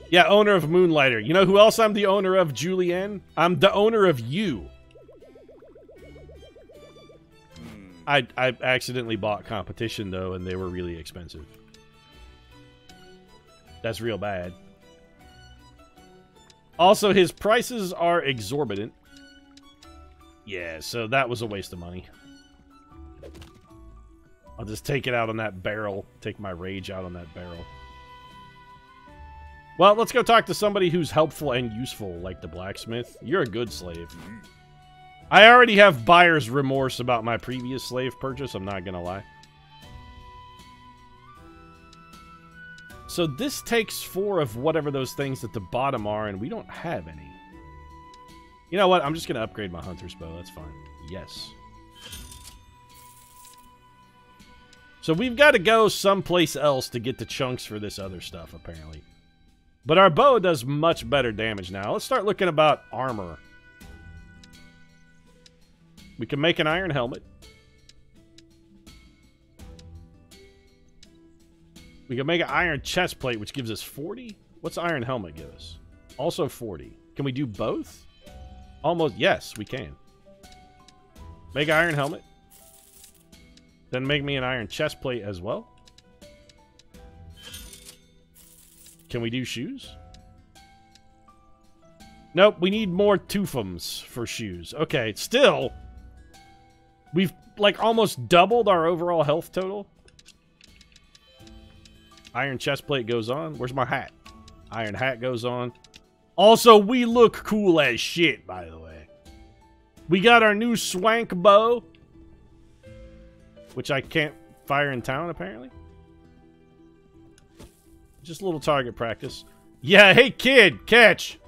Yeah, owner of Moonlighter. You know who else I'm the owner of, Julianne? I'm the owner of you. I accidentally bought competition, though, and they were really expensive. That's real bad. Also, his prices are exorbitant. Yeah, so that was a waste of money. I'll just take it out on that barrel. Take my rage out on that barrel. Well, let's go talk to somebody who's helpful and useful, like the blacksmith. You're a good slave. I already have buyer's remorse about my previous slave purchase, I'm not gonna lie. So this takes 4 of whatever those things at the bottom are, and we don't have any. You know what? I'm just gonna upgrade my hunter's bow, that's fine. Yes. So we've got to go someplace else to get the chunks for this other stuff, apparently. But our bow does much better damage now. Let's start looking about armor. We can make an iron helmet. We can make an iron chest plate, which gives us 40. What's the iron helmet give us? Also 40. Can we do both? Almost. Yes, we can. Make an iron helmet. Then make me an iron chest plate as well. Can we do shoes? Nope, we need more tufums for shoes. Okay, still... We've, like, almost doubled our overall health total. Iron chest plate goes on. Where's my hat? Iron hat goes on. Also, we look cool as shit, by the way. We got our new swank bow. Which I can't fire in town, apparently. Just a little target practice. Yeah, hey, kid, catch.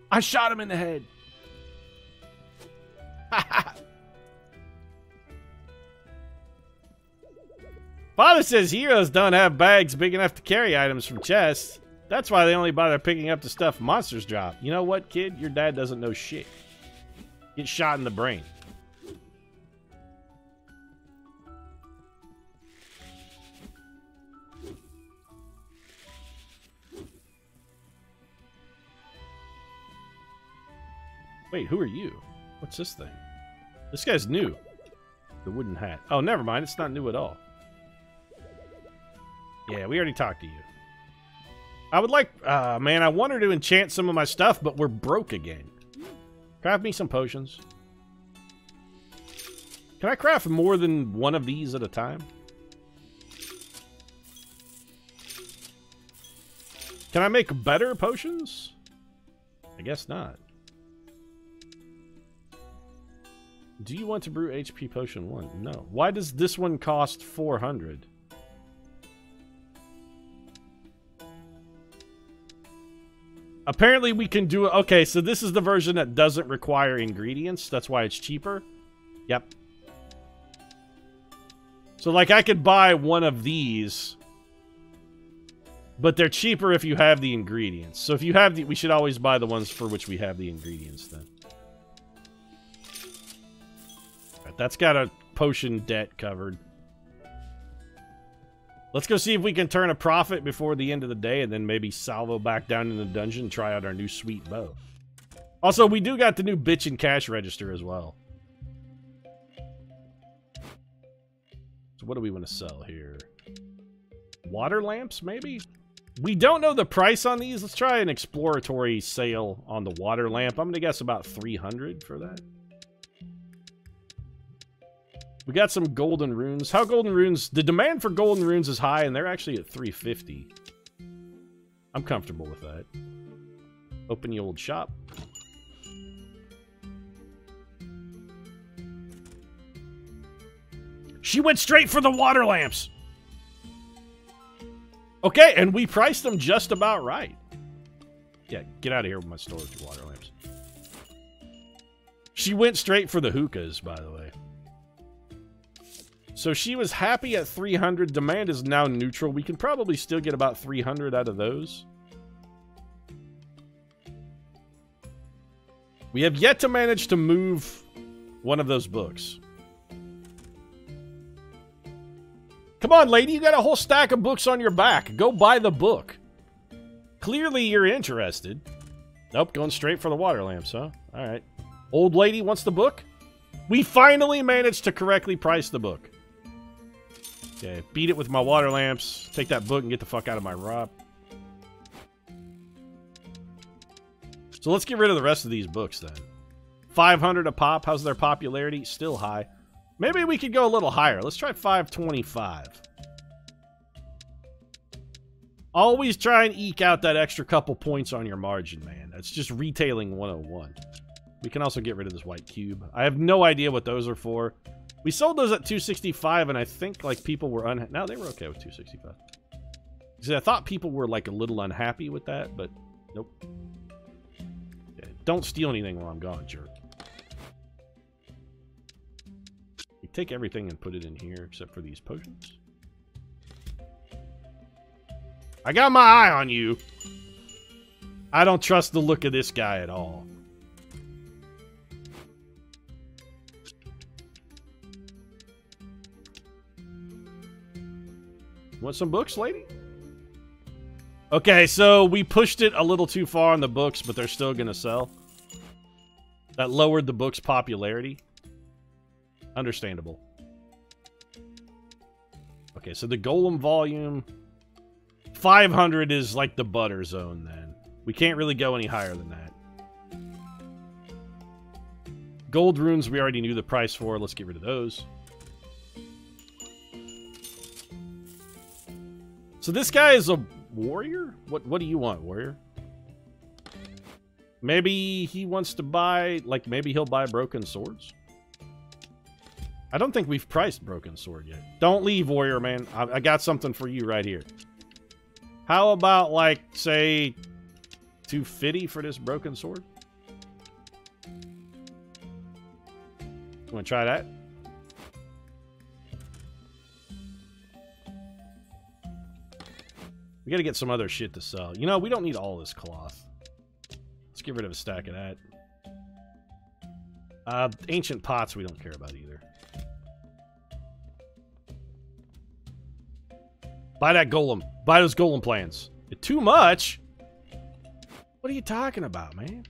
I shot him in the head. Father says heroes don't have bags big enough to carry items from chests. That's why they only bother picking up the stuff monsters drop. You know what, kid? Your dad doesn't know shit. Get shot in the brain. Wait, who are you? What's this thing? This guy's new. The wooden hat. Oh, never mind. It's not new at all. Yeah, we already talked to you. I would like... man, I wanted to enchant some of my stuff, but we're broke again. Craft me some potions. Can I craft more than one of these at a time? Can I make better potions? I guess not. Do you want to brew HP potion 1? No. Why does this one cost 400? Apparently we can do it. Okay, so this is the version that doesn't require ingredients. That's why it's cheaper. Yep. So, like, I could buy one of these, but they're cheaper if you have the ingredients. So if you have the... We should always buy the ones for which we have the ingredients, then. Alright, that's got a potion debt covered. Let's go see if we can turn a profit before the end of the day, and then maybe salvo back down in the dungeon and try out our new sweet bow. Also, we do got the new bitch and cash register as well. So what do we want to sell here? Water lamps, maybe? We don't know the price on these. Let's try an exploratory sale on the water lamp. I'm going to guess about 300 for that. We got some golden runes. How golden runes? The demand for golden runes is high, and they're actually at 350. I'm comfortable with that. Open the old shop. She went straight for the water lamps. Okay, and we priced them just about right. Yeah, get out of here with my storage water lamps. She went straight for the hookahs, by the way. So she was happy at 300. Demand is now neutral. We can probably still get about 300 out of those. We have yet to manage to move one of those books. Come on, lady. You got a whole stack of books on your back. Go buy the book. Clearly you're interested. Nope, going straight for the water lamps, huh? All right. Old lady wants the book? We finally managed to correctly price the book. Okay, beat it with my water lamps. Take that book and get the fuck out of my rob. So let's get rid of the rest of these books then. 500 a pop. How's their popularity? Still high. Maybe we could go a little higher. Let's try 525. Always try and eke out that extra couple points on your margin, man. That's just retailing 101. We can also get rid of this white cube. I have no idea what those are for. We sold those at 265, and I think like people were no, they were okay with 265. See, I thought people were like a little unhappy with that, but nope. Yeah, don't steal anything while I'm gone, jerk. We take everything and put it in here except for these potions. I got my eye on you. I don't trust the look of this guy at all. Want some books, lady? Okay, so we pushed it a little too far on the books, but they're still gonna sell. That lowered the book's popularity. Understandable. Okay, so the golem volume... 500 is like the butter zone, then. We can't really go any higher than that. Gold runes, we already knew the price for. Let's get rid of those. So this guy is a warrior? What do you want, warrior? Maybe he wants to buy... Like, maybe he'll buy broken swords? I don't think we've priced broken sword yet. Don't leave, warrior, man. I got something for you right here. How about, like, say, 250 for this broken sword? You want to try that? We got to get some other shit to sell. You know, we don't need all this cloth. Let's get rid of a stack of that. Ancient pots we don't care about either. Buy that golem. Buy those golem plans. Too much? What are you talking about, man?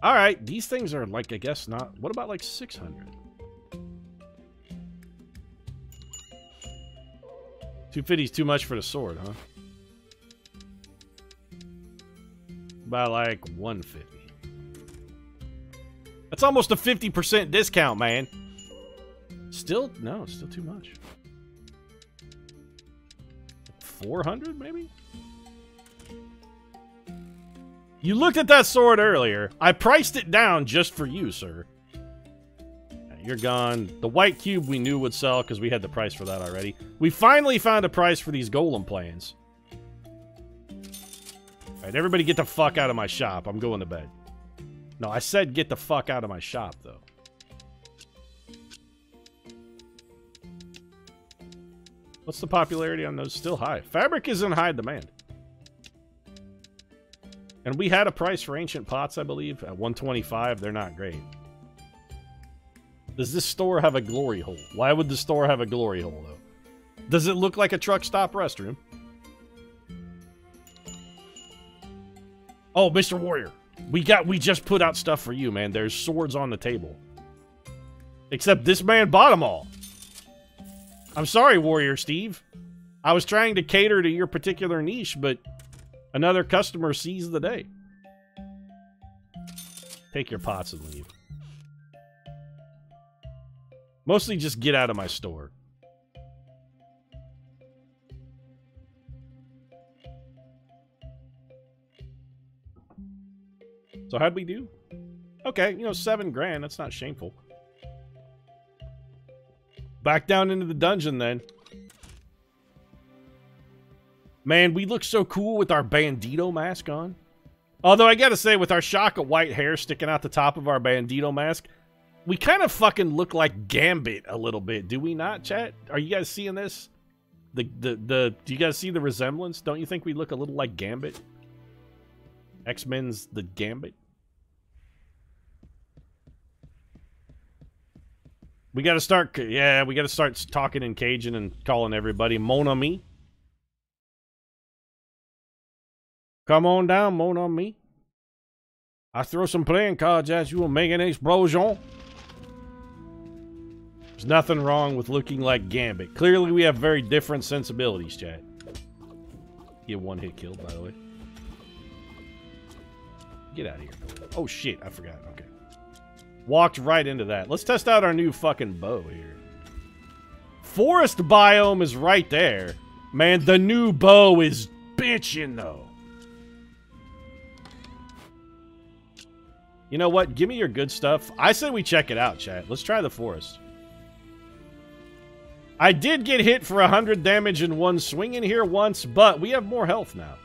All right, these things are like, I guess not. What about like 600? 250 is too much for the sword, huh? About like 150. That's almost a 50% discount, man. Still, no, it's still too much. 400 maybe? You looked at that sword earlier. I priced it down just for you, sir. You're gone. The white cube we knew would sell because we had the price for that already. We finally found a price for these golem plans. Alright, everybody get the fuck out of my shop. I'm going to bed. No, I said get the fuck out of my shop, though. What's the popularity on those? Still high. Fabric is in high demand. And we had a price for ancient pots, I believe, at 125. They're not great. Does this store have a glory hole? Why would the store have a glory hole, though? Does it look like a truck stop restroom? Oh, Mr. Warrior. We just put out stuff for you, man. There's swords on the table. Except this man bought them all. I'm sorry, Warrior Steve. I was trying to cater to your particular niche, but another customer seized the day. Take your pots and leave. Mostly just get out of my store. So how'd we do? Okay, you know, 7 grand. That's not shameful. Back down into the dungeon, then. Man, we look so cool with our Bandito mask on. Although, I gotta say, with our shock of white hair sticking out the top of our Bandito mask, we kind of fucking look like Gambit a little bit. Do we not, chat? Are you guys seeing this? Do you guys see the resemblance? Don't you think we look a little like Gambit? X-Men's the Gambit? We gotta start, yeah, we gotta start talking in Cajun and calling everybody Mon Ami. Come on down, Mon Ami. I throw some playing cards at you and make an explosion. There's nothing wrong with looking like Gambit. Clearly, we have very different sensibilities, chat. Get one hit killed, by the way. Get out of here. Oh, shit. I forgot. Okay. Walked right into that. Let's test out our new fucking bow here. Forest biome is right there. Man, the new bow is bitchin', though. You know what? Give me your good stuff. I say we check it out, chat. Let's try the forest. I did get hit for 100 damage in one swing in here once, but we have more health now.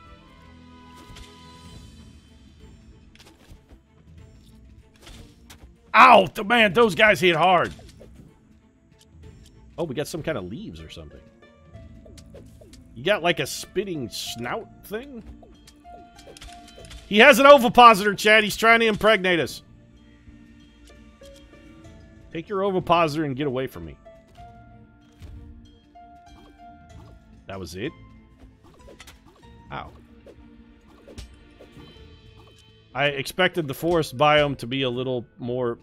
Ow! Man, those guys hit hard. Oh, we got some kind of leaves or something. You got like a spitting snout thing? He has an ovipositor, Chad. He's trying to impregnate us. Take your ovipositor and get away from me. That was it? Ow. I expected the forest biome to be a little more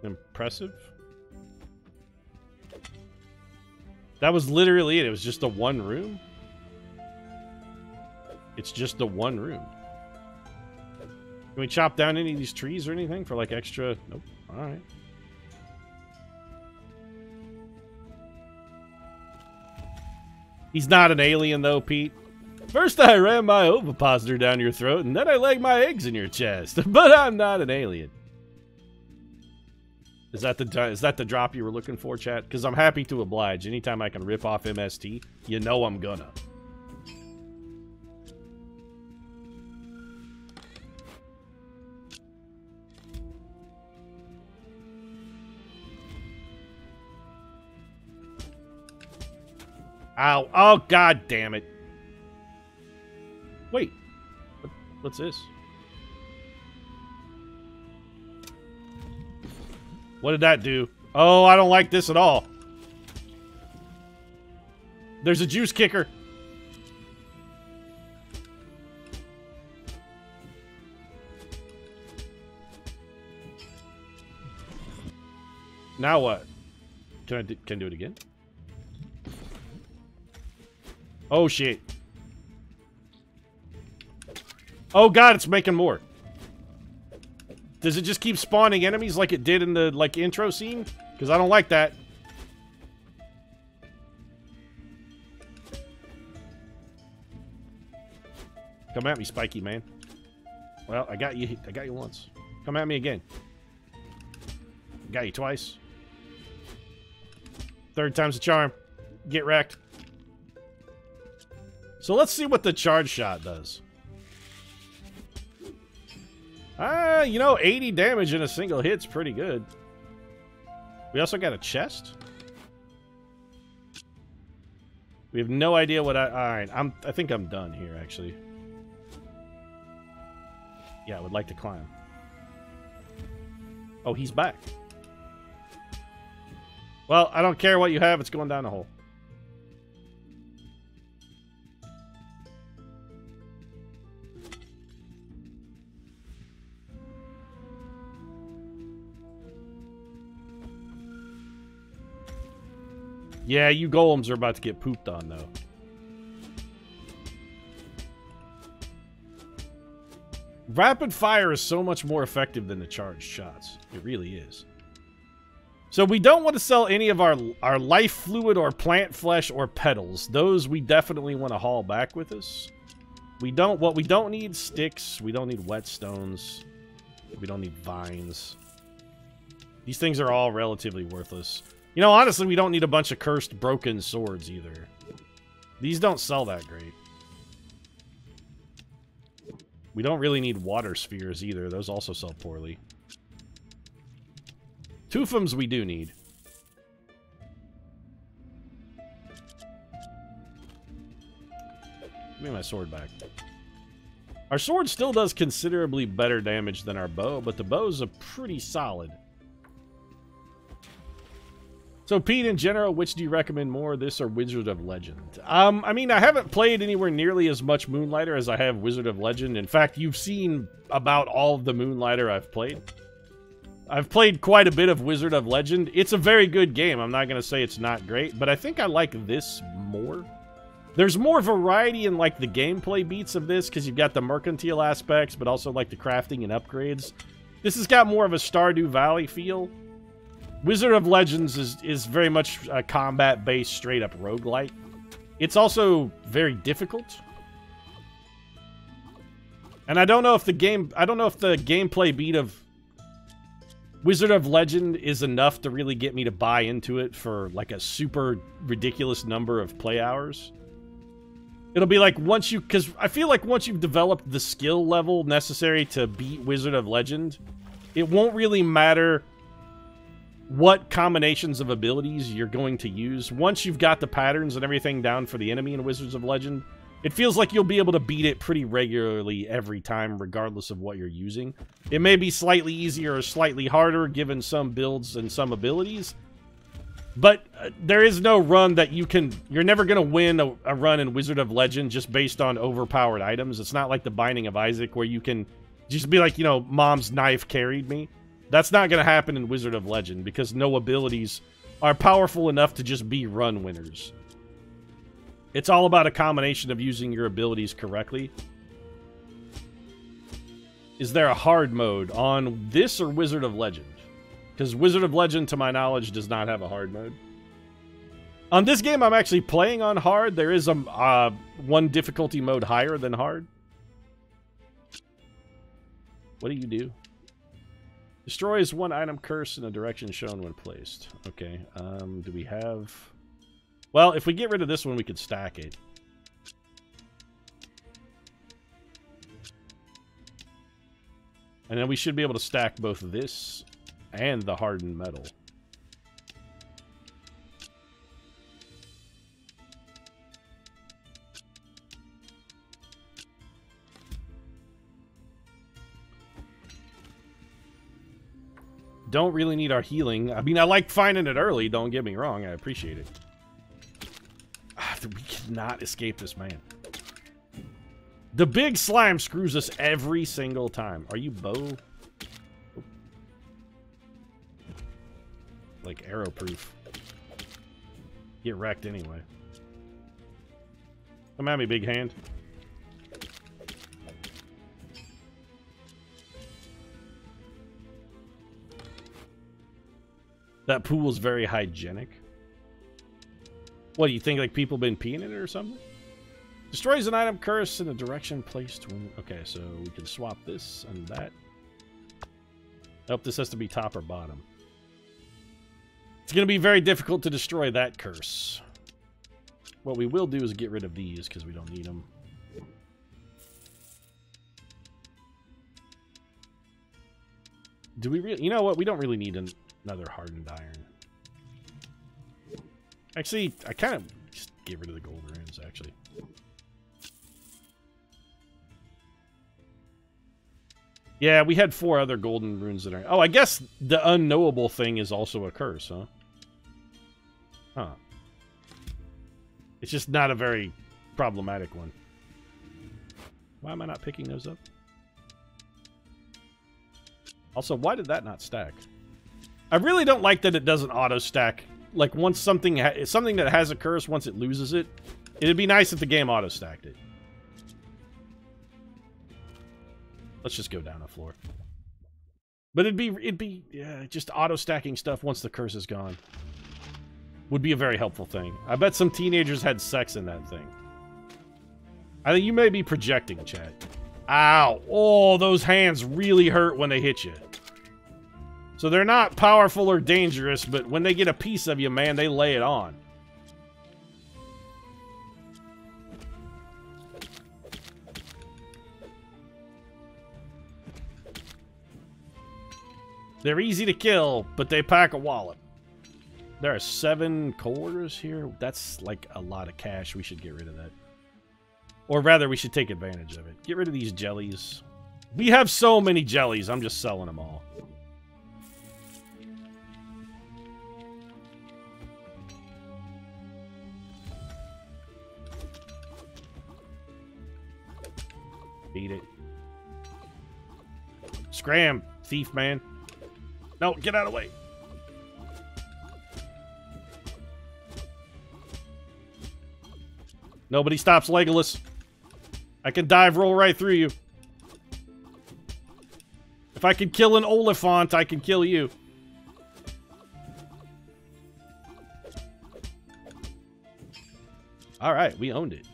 impressive. That was literally it. It was just a one room. It's just a one room. Can we chop down any of these trees or anything for like extra? Nope. Alright. He's not an alien though, Pete. First I ran my ovipositor down your throat, and then I laid my eggs in your chest. But I'm not an alien. Is that the drop you were looking for, chat? Because I'm happy to oblige. Anytime I can rip off MST, you know I'm gonna. Ow. Oh, god damn it. Wait. What's this? What did that do? Oh, I don't like this at all. There's a juice kicker. Now what? Can I do it again? Oh, shit. Oh, God, it's making more. Does it just keep spawning enemies like it did in the, like, intro scene? Because I don't like that. Come at me, Spiky man. Well, I got you once. Come at me again. Got you twice. Third time's a charm. Get wrecked. So let's see what the charge shot does. You know, 80 damage in a single hit's pretty good. We also got a chest. We have no idea what alright, I think I'm done here, actually. Yeah, I would like to climb. Oh, he's back. Well, I don't care what you have, it's going down the hole. Yeah, you golems are about to get pooped on, though. Rapid fire is so much more effective than the charged shots. It really is. So we don't want to sell any of our life fluid or plant flesh or petals. Those we definitely want to haul back with us. What we don't need sticks. We don't need whetstones. We don't need vines. These things are all relatively worthless. You know, honestly, we don't need a bunch of cursed broken swords either. These don't sell that great. We don't really need water spheres either. Those also sell poorly. Tufums we do need. Give me my sword back. Our sword still does considerably better damage than our bow, but the bow's a pretty solid. So, Pete, in general, which do you recommend more, this or Wizard of Legend? I mean, I haven't played anywhere nearly as much Moonlighter as I have Wizard of Legend. In fact, you've seen about all of the Moonlighter I've played. I've played quite a bit of Wizard of Legend. It's a very good game. I'm not going to say it's not great, but I think I like this more. There's more variety in, like, the gameplay beats of this, because you've got the mercantile aspects, but also, like, the crafting and upgrades. This has got more of a Stardew Valley feel. Wizard of Legends is very much a combat-based, straight-up roguelite. It's also very difficult. And I don't know if the gameplay beat of Wizard of Legend is enough to really get me to buy into it for, like, a super ridiculous number of play hours. It'll be like because I feel like once you've developed the skill level necessary to beat Wizard of Legend, it won't really matter what combinations of abilities you're going to use. Once you've got the patterns and everything down for the enemy in Wizards of Legend, it feels like you'll be able to beat it pretty regularly every time, regardless of what you're using. It may be slightly easier or slightly harder, given some builds and some abilities, but there is no run that you're never going to win a run in Wizard of Legend just based on overpowered items. It's not like the Binding of Isaac, where you can just be like, you know, Mom's knife carried me. That's not going to happen in Wizard of Legend, because no abilities are powerful enough to just be run winners. It's all about a combination of using your abilities correctly. Is there a hard mode on this or Wizard of Legend? Because Wizard of Legend, to my knowledge, does not have a hard mode. On this game, I'm actually playing on hard. There is a one difficulty mode higher than hard. What do you do? Destroys one item curse in a direction shown when placed. Okay, do we have... Well, if we get rid of this one, we could stack it. And then we should be able to stack both this and the hardened metal. Don't really need our healing. I mean, I like finding it early, don't get me wrong. I appreciate it. We cannot escape this man. The big slime screws us every single time. Are you bow? like arrow proof. Get wrecked anyway. Come at me, big hand. That pool's very hygienic. What, do you think like people been peeing in it or something? Destroys an item curse in a direction placed when... Okay, so we can swap this and that. Nope, this has to be top or bottom. It's going to be very difficult to destroy that curse. What we will do is get rid of these because we don't need them. Do we really... You know what? We don't really need another hardened iron. Actually, I kind of just get rid of the gold runes, actually. Yeah, we had 4 other golden runes that are... Oh, I guess the unknowable thing is also a curse, huh? Huh. It's just not a very problematic one. Why am I not picking those up? Also, why did that not stack? I really don't like that it doesn't auto-stack. Like, once something that has a curse, once it loses it, it'd be nice if the game auto-stacked it. Let's just go down the floor. But it'd be yeah, just auto-stacking stuff once the curse is gone. Would be a very helpful thing. I bet some teenagers had sex in that thing. I think you may be projecting, chat. Ow! Oh, those hands really hurt when they hit you. So they're not powerful or dangerous, but when they get a piece of you, man, they lay it on. They're easy to kill, but they pack a wallop. There are 7 cores here. That's like a lot of cash. We should get rid of that. Or rather, we should take advantage of it. Get rid of these jellies. We have so many jellies. I'm just selling them all. Beat it. Scram, thief man. No, get out of the way. Nobody stops Legolas. I can dive roll right through you. If I can kill an Oliphant, I can kill you. Alright, we owned it.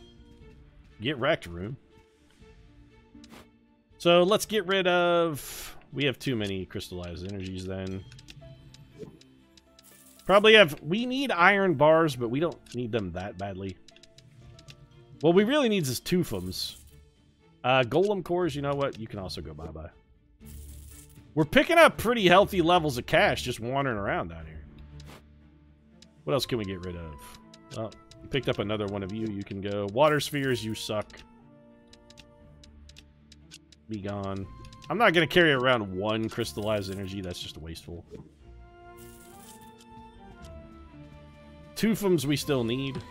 Get wrecked, room. So let's get rid of... We have too many crystallized energies then. Probably have... We need iron bars, but we don't need them that badly. What we really need is Tufums. Golem cores, you know what? You can also go bye-bye. We're picking up pretty healthy levels of cash just wandering around down here. What else can we get rid of? Well, we picked up another one of you. You can go. Water spheres, you suck. Be gone. I'm not going to carry around 1 crystallized energy. That's just wasteful. Tufums we still need.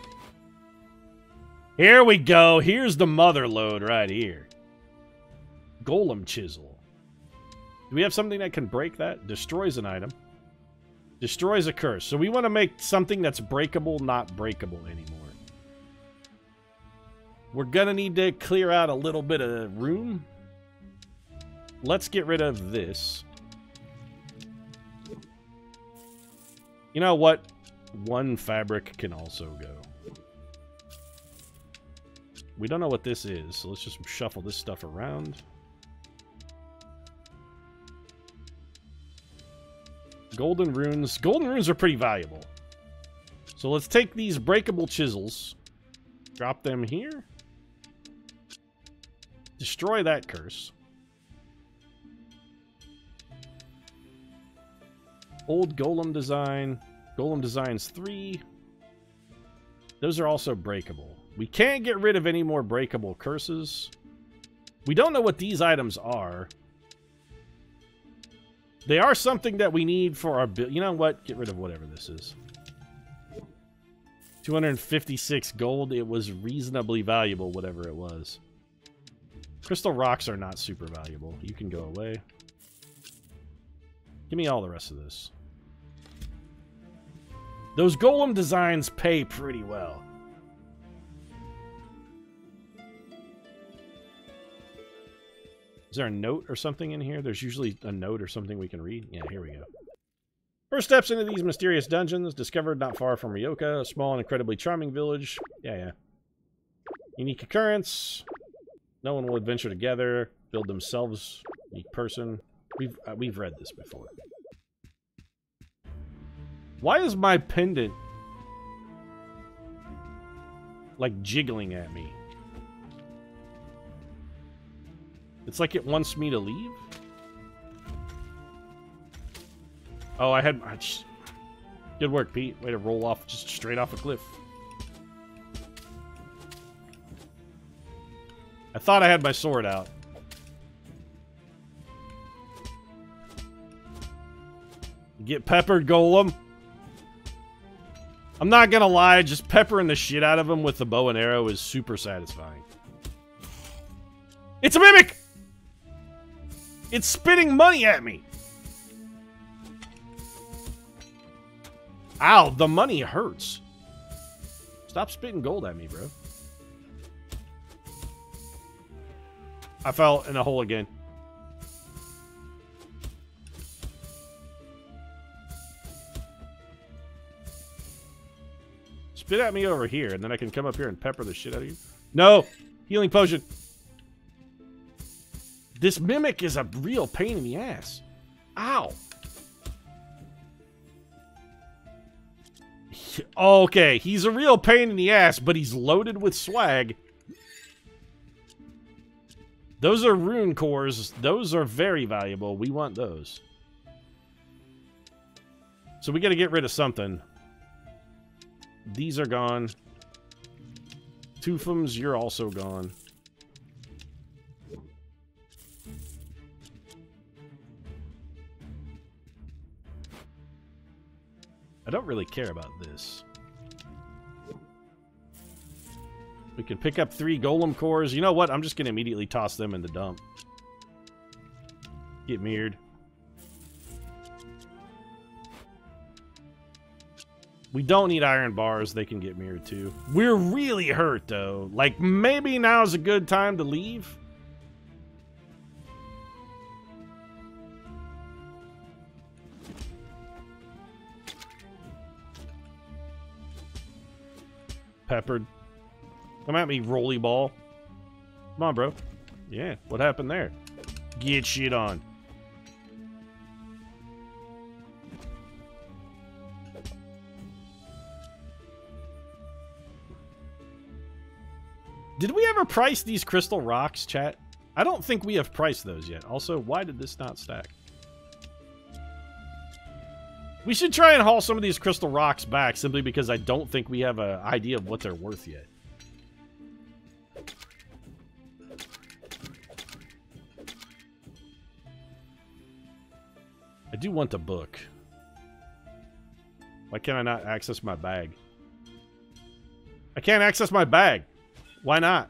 Here we go. Here's the mother load right here. Golem chisel. Do we have something that can break that? Destroys an item. Destroys a curse. So we want to make something that's breakable, not breakable anymore. We're going to need to clear out a little bit of room. Let's get rid of this. You know what? 1 fabric can also go. We don't know what this is, so let's just shuffle this stuff around. Golden runes. Golden runes are pretty valuable. So let's take these breakable chisels. Drop them here. Destroy that curse. Old golem design. Golem designs 3. Those are also breakable. We can't get rid of any more breakable curses. We don't know what these items are. They are something that we need for our build. You know what? Get rid of whatever this is. 256 gold. It was reasonably valuable, whatever it was. Crystal rocks are not super valuable. You can go away. Give me all the rest of this. Those golem designs pay pretty well. Is there a note or something in here? There's usually a note or something we can read. Yeah, here we go. First steps into these mysterious dungeons, discovered not far from Ryoka, a small and incredibly charming village. Yeah. Unique occurrence. No one will adventure together, build themselves. Unique person. We've read this before. Why is my pendant like jiggling at me? It's like it wants me to leave? Oh, good work, Pete. Way to roll off just straight off a cliff. I thought I had my sword out. Get peppered, Golem. I'm not gonna lie, just peppering the shit out of him with the bow and arrow is super satisfying. It's a mimic! It's spitting money at me! Ow, the money hurts. Stop spitting gold at me, bro. I fell in a hole again. Spit at me over here, and then I can come up here and pepper the shit out of you. No! Healing potion. This mimic is a real pain in the ass. Ow. Okay, he's a real pain in the ass, but he's loaded with swag. Those are rune cores. Those are very valuable. We want those. So we gotta get rid of something. These are gone. Tufums, you're also gone. I don't really care about this. We can pick up 3 golem cores. You know what? I'm just going to immediately toss them in the dump. Get mirrored. We don't need iron bars. They can get mirrored too. We're really hurt though. Like, maybe now's a good time to leave. Peppered. Come at me, roly ball. Come on, bro. Yeah, what happened there? Get shit on. Did we ever price these crystal rocks, chat? I don't think we have priced those yet. Also, why did this not stack? We should try and haul some of these crystal rocks back simply because I don't think we have an idea of what they're worth yet. I do want the book. Why can't I not access my bag? I can't access my bag. Why not?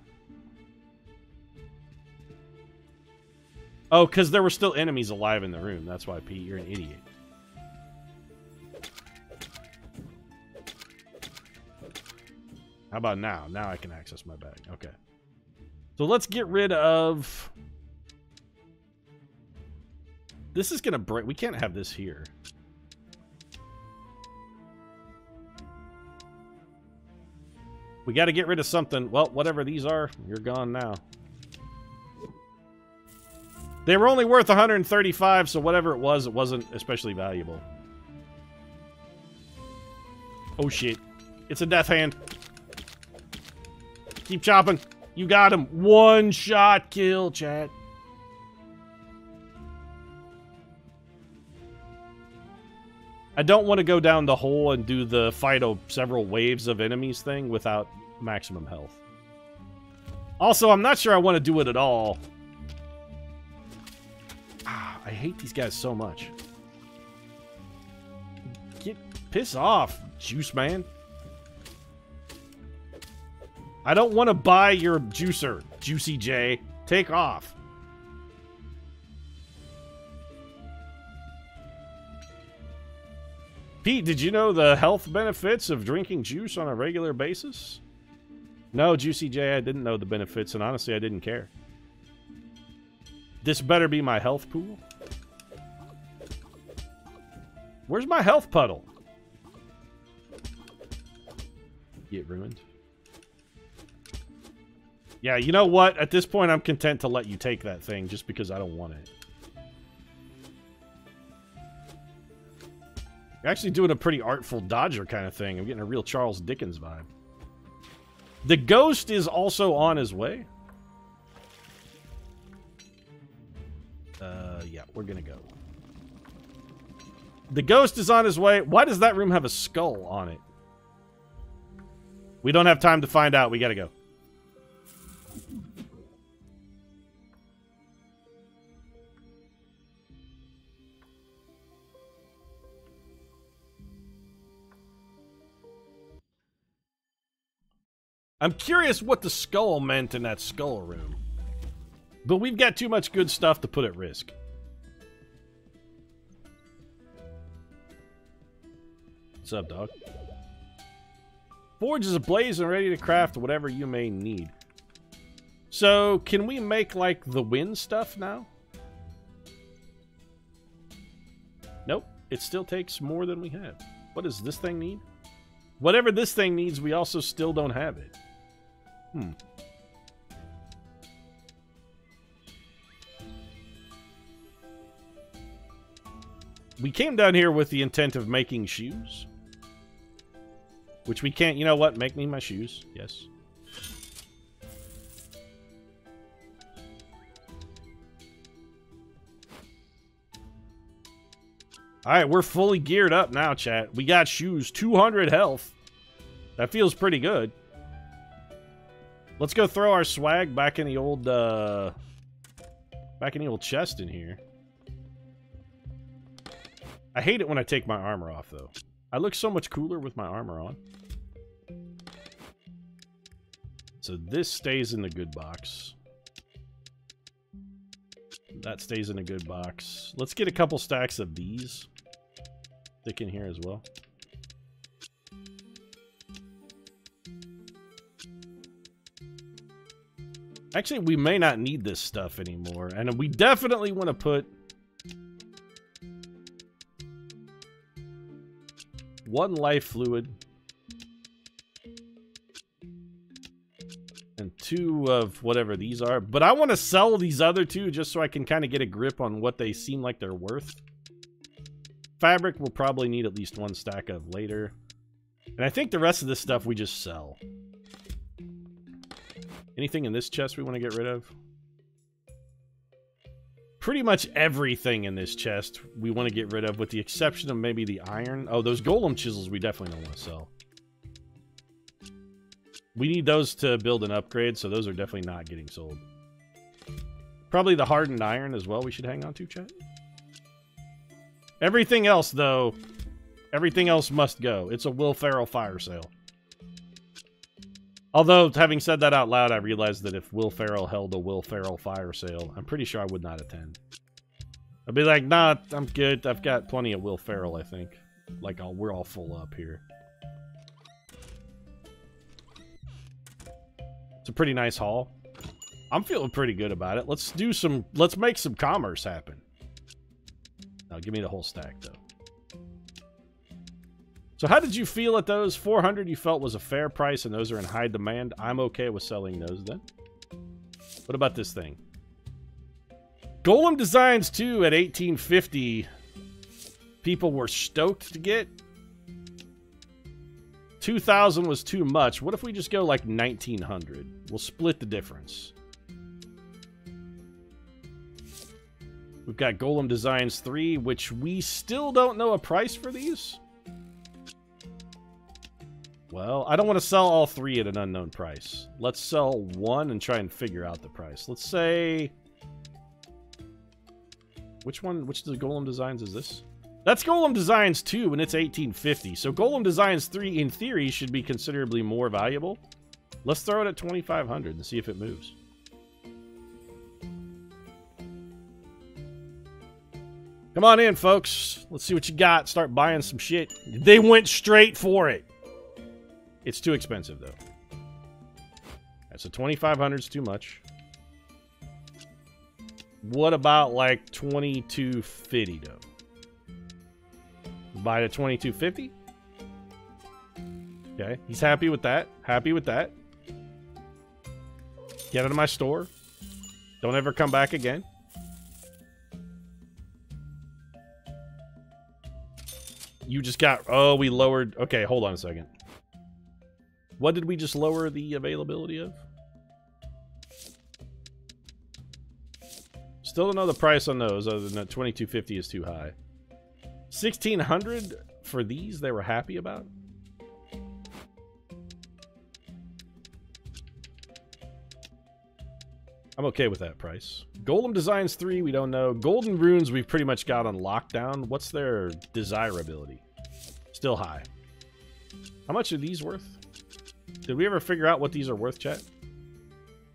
Oh, because there were still enemies alive in the room. That's why, Pete, you're an idiot. How about now? Now I can access my bag. Okay. So let's get rid of... This is going to break... We can't have this here. We got to get rid of something. Well, whatever these are, you're gone now. They were only worth 135, so whatever it wasn't especially valuable. Oh, shit. It's a death hand. Keep chopping. You got him. One shot kill, chat. I don't want to go down the hole and do the fight of several waves of enemies thing without maximum health. Also, I'm not sure I want to do it at all. Ah, I hate these guys so much. Piss off, Juice Man. I don't want to buy your juicer, Juicy J. Take off. Pete, did you know the health benefits of drinking juice on a regular basis? No, Juicy J, I didn't know the benefits, and honestly, I didn't care. This better be my health pool. Where's my health puddle? Get ruined. Yeah, you know what? At this point, I'm content to let you take that thing just because I don't want it. You're actually doing a pretty artful Dodger kind of thing. I'm getting a real Charles Dickens vibe. The ghost is also on his way. Yeah, we're gonna go. The ghost is on his way. Why does that room have a skull on it? We don't have time to find out. We gotta go. I'm curious what the skull meant in that skull room. But we've got too much good stuff to put at risk. What's up, dog? Forge is ablaze and ready to craft whatever you may need. So, can we make, like, the wind stuff now? Nope. It still takes more than we have. What does this thing need? Whatever this thing needs, we also still don't have it. We came down here with the intent of making shoes. Which we can't... You know what? Make me my shoes. Yes. Alright, we're fully geared up now, chat. We got shoes. 200 health. That feels pretty good. Let's go throw our swag back in the old, chest in here. I hate it when I take my armor off, though. I look so much cooler with my armor on. So this stays in the good box. That stays in a good box. Let's get a couple stacks of these. Stick in here as well. Actually, we may not need this stuff anymore. And we definitely want to put... one life fluid. And 2 of whatever these are. But I want to sell these other 2 just so I can kind of get a grip on what they seem like they're worth. Fabric we'll probably need at least 1 stack of later. And I think the rest of this stuff we just sell. Anything in this chest we want to get rid of? Pretty much everything in this chest we want to get rid of, with the exception of maybe the iron. Oh, those golem chisels we definitely don't want to sell. We need those to build an upgrade, so those are definitely not getting sold. Probably the hardened iron as well we should hang on to, chat. Everything else, though, everything else must go. It's a Will Ferrell fire sale. Although, having said that out loud, I realized that if Will Ferrell held a Will Ferrell fire sale, I'm pretty sure I would not attend. I'd be like, nah, I'm good. I've got plenty of Will Ferrell, I think. Like, we're all full up here. It's a pretty nice haul. I'm feeling pretty good about it. Let's make some commerce happen. Now, give me the whole stack, though. So how did you feel at those? 400 you felt was a fair price, and those are in high demand. I'm okay with selling those then. What about this thing? Golem Designs 2 at 1850. People were stoked to get. 2,000 was too much. What if we just go like 1,900? We'll split the difference. We've got Golem Designs 3, which we still don't know a price for these. Well, I don't want to sell all 3 at an unknown price. Let's sell 1 and try and figure out the price. Let's say... Which of the Golem Designs is this? That's Golem Designs 2, and it's 1850. So Golem Designs 3, in theory, should be considerably more valuable. Let's throw it at 2,500 and see if it moves. Come on in, folks. Let's see what you got. Start buying some shit. They went straight for it. It's too expensive, though. Right, so 2,500 is too much. What about, like, 2,250, though? Buy it at 2,250? Okay, he's happy with that. Happy with that. Get out of my store. Don't ever come back again. You just got... Oh, we lowered... Okay, hold on a second. What did we just lower the availability of? Still don't know the price on those, other than that 2,250 is too high. 1,600 for these they were happy about? I'm okay with that price. Golem Designs 3, we don't know. Golden Runes, we've pretty much got on lockdown. What's their desirability? Still high. How much are these worth? Did we ever figure out what these are worth, chat?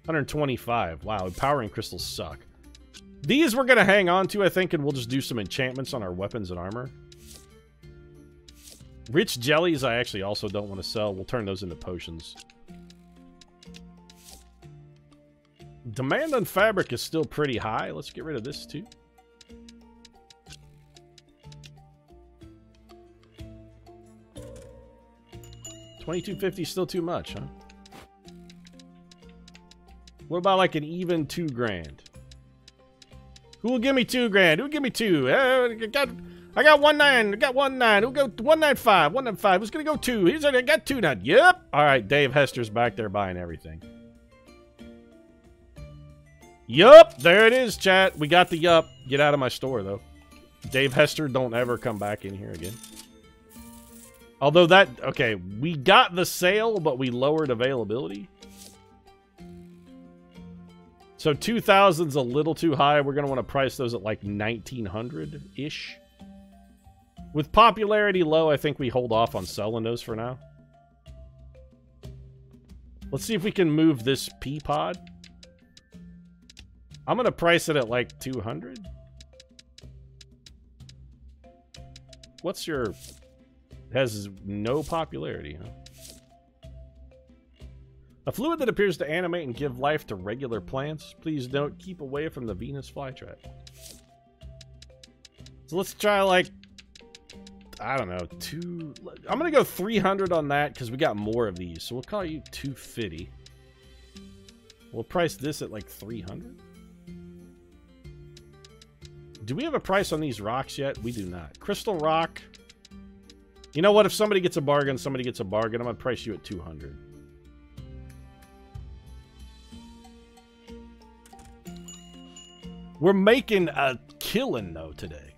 125. Wow, Empowering Crystals suck. These we're going to hang on to, I think, and we'll just do some enchantments on our weapons and armor. Rich Jellies, I actually also don't want to sell. We'll turn those into potions. Demand on fabric is still pretty high. Let's get rid of this too. $2,250 still too much, huh? What about like an even $2,000? Who will give me $2,000? Who will give me two? I got 1.9. I got 1.9. Who'll go 1.95? 1.95. Who's gonna go 2? He's I got 2 now. Yep. All right, Dave Hester's back there buying everything. Yup, there it is, chat. We got the yup. Get out of my store, though. Dave Hester, don't ever come back in here again. Although that... Okay, we got the sale, but we lowered availability. So 2,000's a little too high. We're going to want to price those at like 1,900-ish. With popularity low, I think we hold off on selling those for now. Let's see if we can move this pea pod. I'm going to price it at like 200. What's your... It has no popularity, huh? A fluid that appears to animate and give life to regular plants. Please don't keep away from the Venus flytrap. So let's try like... I don't know, I'm going to go 300 on that because we got more of these. So we'll call you 250. We'll price this at like 300. Do we have a price on these rocks yet? We do not. Crystal rock. You know what? If somebody gets a bargain, somebody gets a bargain. I'm going to price you at 200. We're making a killing, though, today.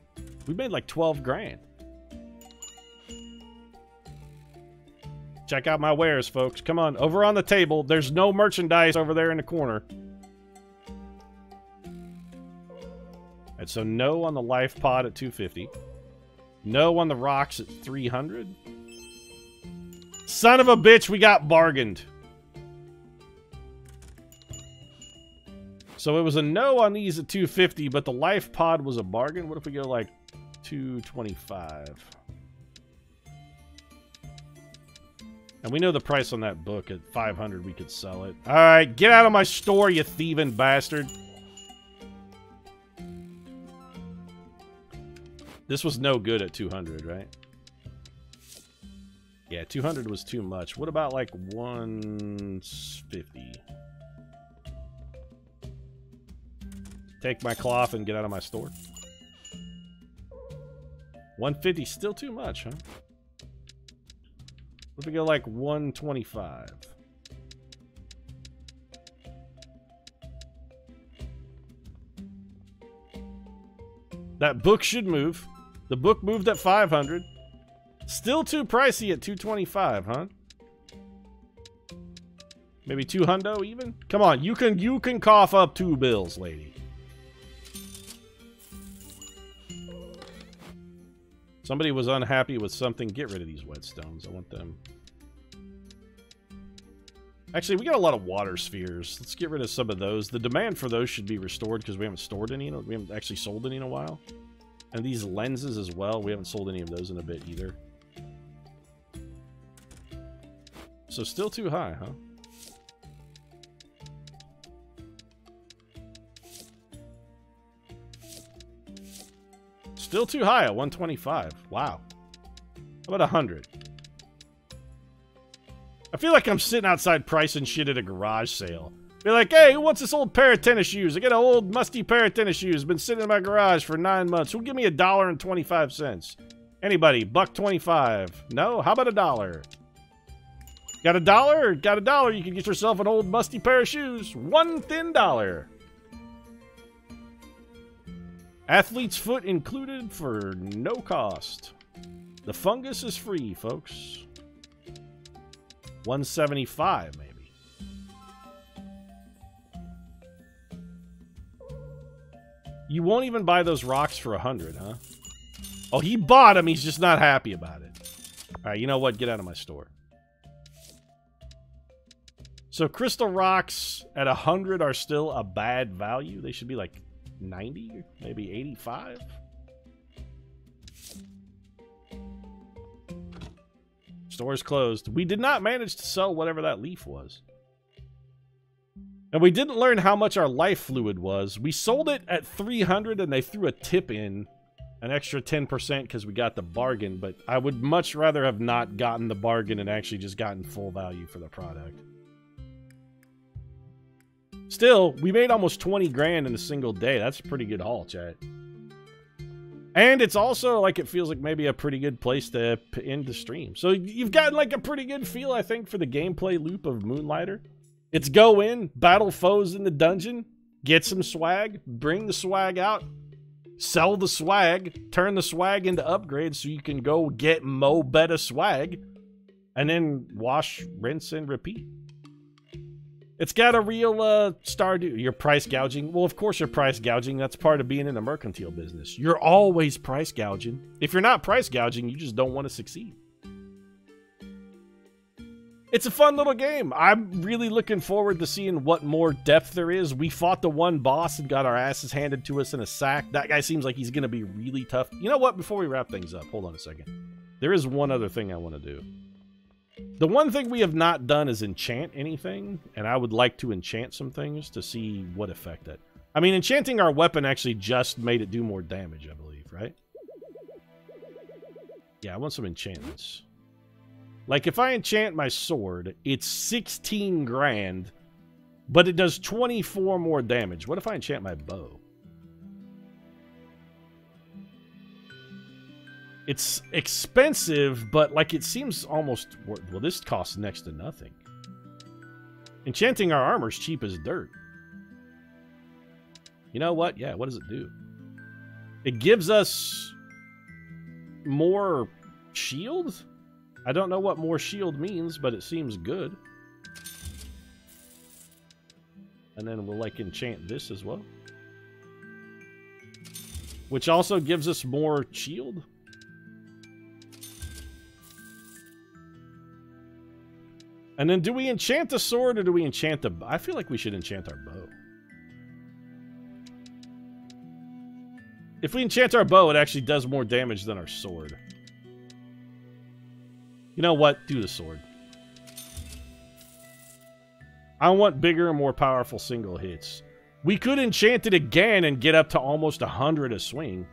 We made like 12 grand. Check out my wares, folks. Come on. Over on the table. There's no merchandise over there in the corner. And so no on the life pod at 250. No on the rocks at 300. Son of a bitch, we got bargained. So it was a no on these at 250, but the life pod was a bargain. What if we go like 225? And we know the price on that book at 500. We could sell it. All right, get out of my store, you thieving bastard. This was no good at 200, right? Yeah, 200 was too much. What about like 150? Take my cloth and get out of my store. 150 still too much, huh? What if we go like 125? That book should move. The book moved at 500. Still too pricey at 225, huh? Maybe 200 even? Come on, you can cough up 2 bills, lady. Somebody was unhappy with something. Get rid of these whetstones. I want them. Actually, we got a lot of water spheres. Let's get rid of some of those. The demand for those should be restored because we haven't stored any. We haven't actually sold any in a while. And these lenses as well. We haven't sold any of those in a bit either. So still too high, huh? Still too high at 125. Wow. How about 100? I feel like I'm sitting outside pricing shit at a garage sale. Be like, hey, who wants this old pair of tennis shoes? I got an old musty pair of tennis shoes. Been sitting in my garage for 9 months. Who'll give me $1.25? Anybody? $1.25. No? How about $1? Got $1? Got $1. You can get yourself an old musty pair of shoes. One thin dollar. Athlete's foot included for no cost. The fungus is free, folks. 175, maybe. You won't even buy those rocks for 100, huh? Oh, he bought them. He's just not happy about it. All right, you know what? Get out of my store. So crystal rocks at 100 are still a bad value. They should be like 90, maybe 85. Store's closed. We did not manage to sell whatever that leaf was. And we didn't learn how much our life fluid was. We sold it at 300 and they threw a tip in, an extra 10% because we got the bargain, but I would much rather have not gotten the bargain and actually just gotten full value for the product. Still, we made almost 20 grand in a single day. That's a pretty good haul, chat. And it's also like it feels like maybe a pretty good place to end the stream. So you've gotten like a pretty good feel, I think, for the gameplay loop of Moonlighter. It's go in, battle foes in the dungeon, get some swag, bring the swag out, sell the swag, turn the swag into upgrades so you can go get mo better swag, and then wash, rinse, and repeat. It's got a real Stardew. You're price gouging. Well, of course you're price gouging. That's part of being in the mercantile business. You're always price gouging. If you're not price gouging, you just don't want to succeed. It's a fun little game. I'm really looking forward to seeing what more depth there is. We fought the one boss and got our asses handed to us in a sack. That guy seems like he's going to be really tough. You know what? Before we wrap things up, hold on a second. There is one other thing I want to do. The one thing we have not done is enchant anything, and I would like to enchant some things to see what effect that... I mean, enchanting our weapon actually just made it do more damage, I believe, right? Yeah, I want some enchantments. Like, if I enchant my sword, it's 16 grand, but it does 24 more damage. What if I enchant my bow? It's expensive, but, like, it seems almost... Well, this costs next to nothing. Enchanting our armor is cheap as dirt. You know what? Yeah, what does it do? It gives us more shield? I don't know what more shield means, but it seems good. And then we'll, like, enchant this as well. Which also gives us more shield. And then do we enchant the sword or do we enchant the... I feel like we should enchant our bow. If we enchant our bow, it actually does more damage than our sword. You know what? Do the sword. I want bigger and more powerful single hits. We could enchant it again and get up to almost 100 a swing.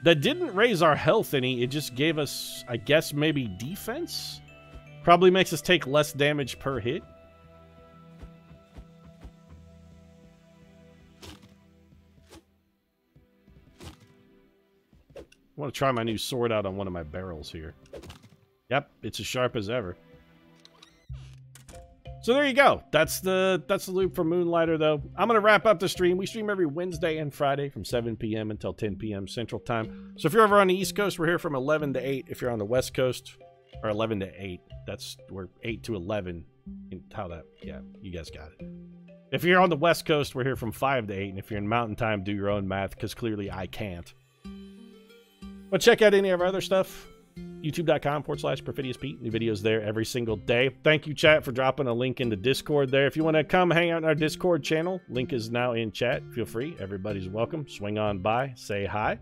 That didn't raise our health any. It just gave us, I guess, maybe defense? Probably makes us take less damage per hit. I want to try my new sword out on one of my barrels here. Yep, it's as sharp as ever. So there you go. That's the loop for Moonlighter, though. I'm going to wrap up the stream. We stream every Wednesday and Friday from 7 p.m. until 10 p.m. Central Time. So if you're over on the East Coast, we're here from 11 to 8. If you're on the West Coast, or 11 to 8, we're 8 to 11. How that, yeah, you guys got it. If you're on the West Coast, we're here from 5 to 8. And if you're in Mountain Time, do your own math, because clearly I can't. But check out any of our other stuff. YouTube.com/PerfidiousPete. New videos there every single day. Thank you, chat, for dropping a link into Discord there. If you want to come hang out in our Discord channel, link is now in chat. Feel free. Everybody's welcome. Swing on by. Say hi.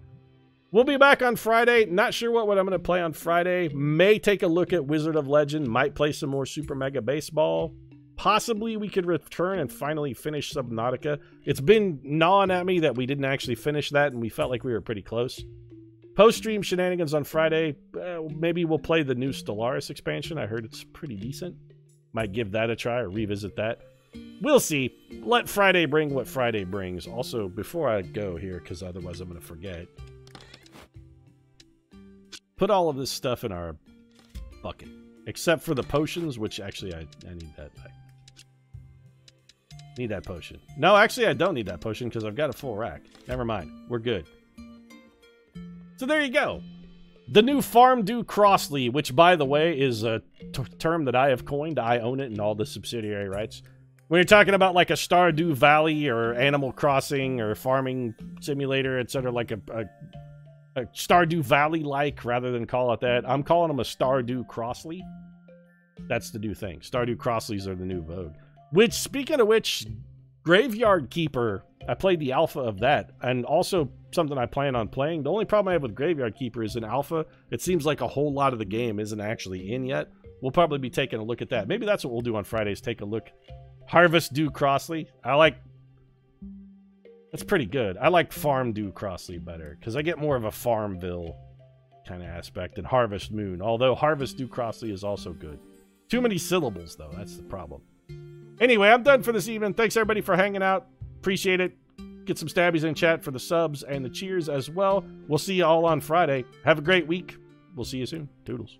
We'll be back on Friday. Not sure what I'm going to play on Friday. May take a look at Wizard of Legend. Might play some more Super Mega Baseball. Possibly we could return and finally finish Subnautica. It's been gnawing at me that we didn't actually finish that, and we felt like we were pretty close. Post-stream shenanigans on Friday. Maybe we'll play the new Stellaris expansion. I heard it's pretty decent. Might give that a try or revisit that. We'll see. Let Friday bring what Friday brings. Also, before I go here, because otherwise I'm going to forget, put all of this stuff in our bucket. Except for the potions, which actually I need that. I need that potion. No, actually I don't need that potion because I've got a full rack. Never mind. We're good. So there you go. The new Farm Do Crossley, which, by the way, is a term that I have coined. I own it in all the subsidiary rights. When you're talking about like a Stardew Valley or Animal Crossing or Farming Simulator, etc., like a Stardew Valley-like, rather than call it that, I'm calling them a Stardew Crossley. That's the new thing. Stardew Crossleys are the new vogue. Which, speaking of which, Graveyard Keeper, I played the alpha of that, and also something I plan on playing. The only problem I have with Graveyard Keeper is in alpha, it seems like a whole lot of the game isn't actually in yet. We'll probably be taking a look at that. Maybe that's what we'll do on Fridays, take a look. Harvest Do Crossley. That's pretty good. I like Farm Do Crossley better, because I get more of a Farmville kind of aspect than Harvest Moon, although Harvest Do Crossley is also good. Too many syllables, though. That's the problem. Anyway, I'm done for this evening. Thanks, everybody, for hanging out. Appreciate it. Get some stabbies in chat for the subs and the cheers as well. We'll see you all on Friday. Have a great week. We'll see you soon. Toodles.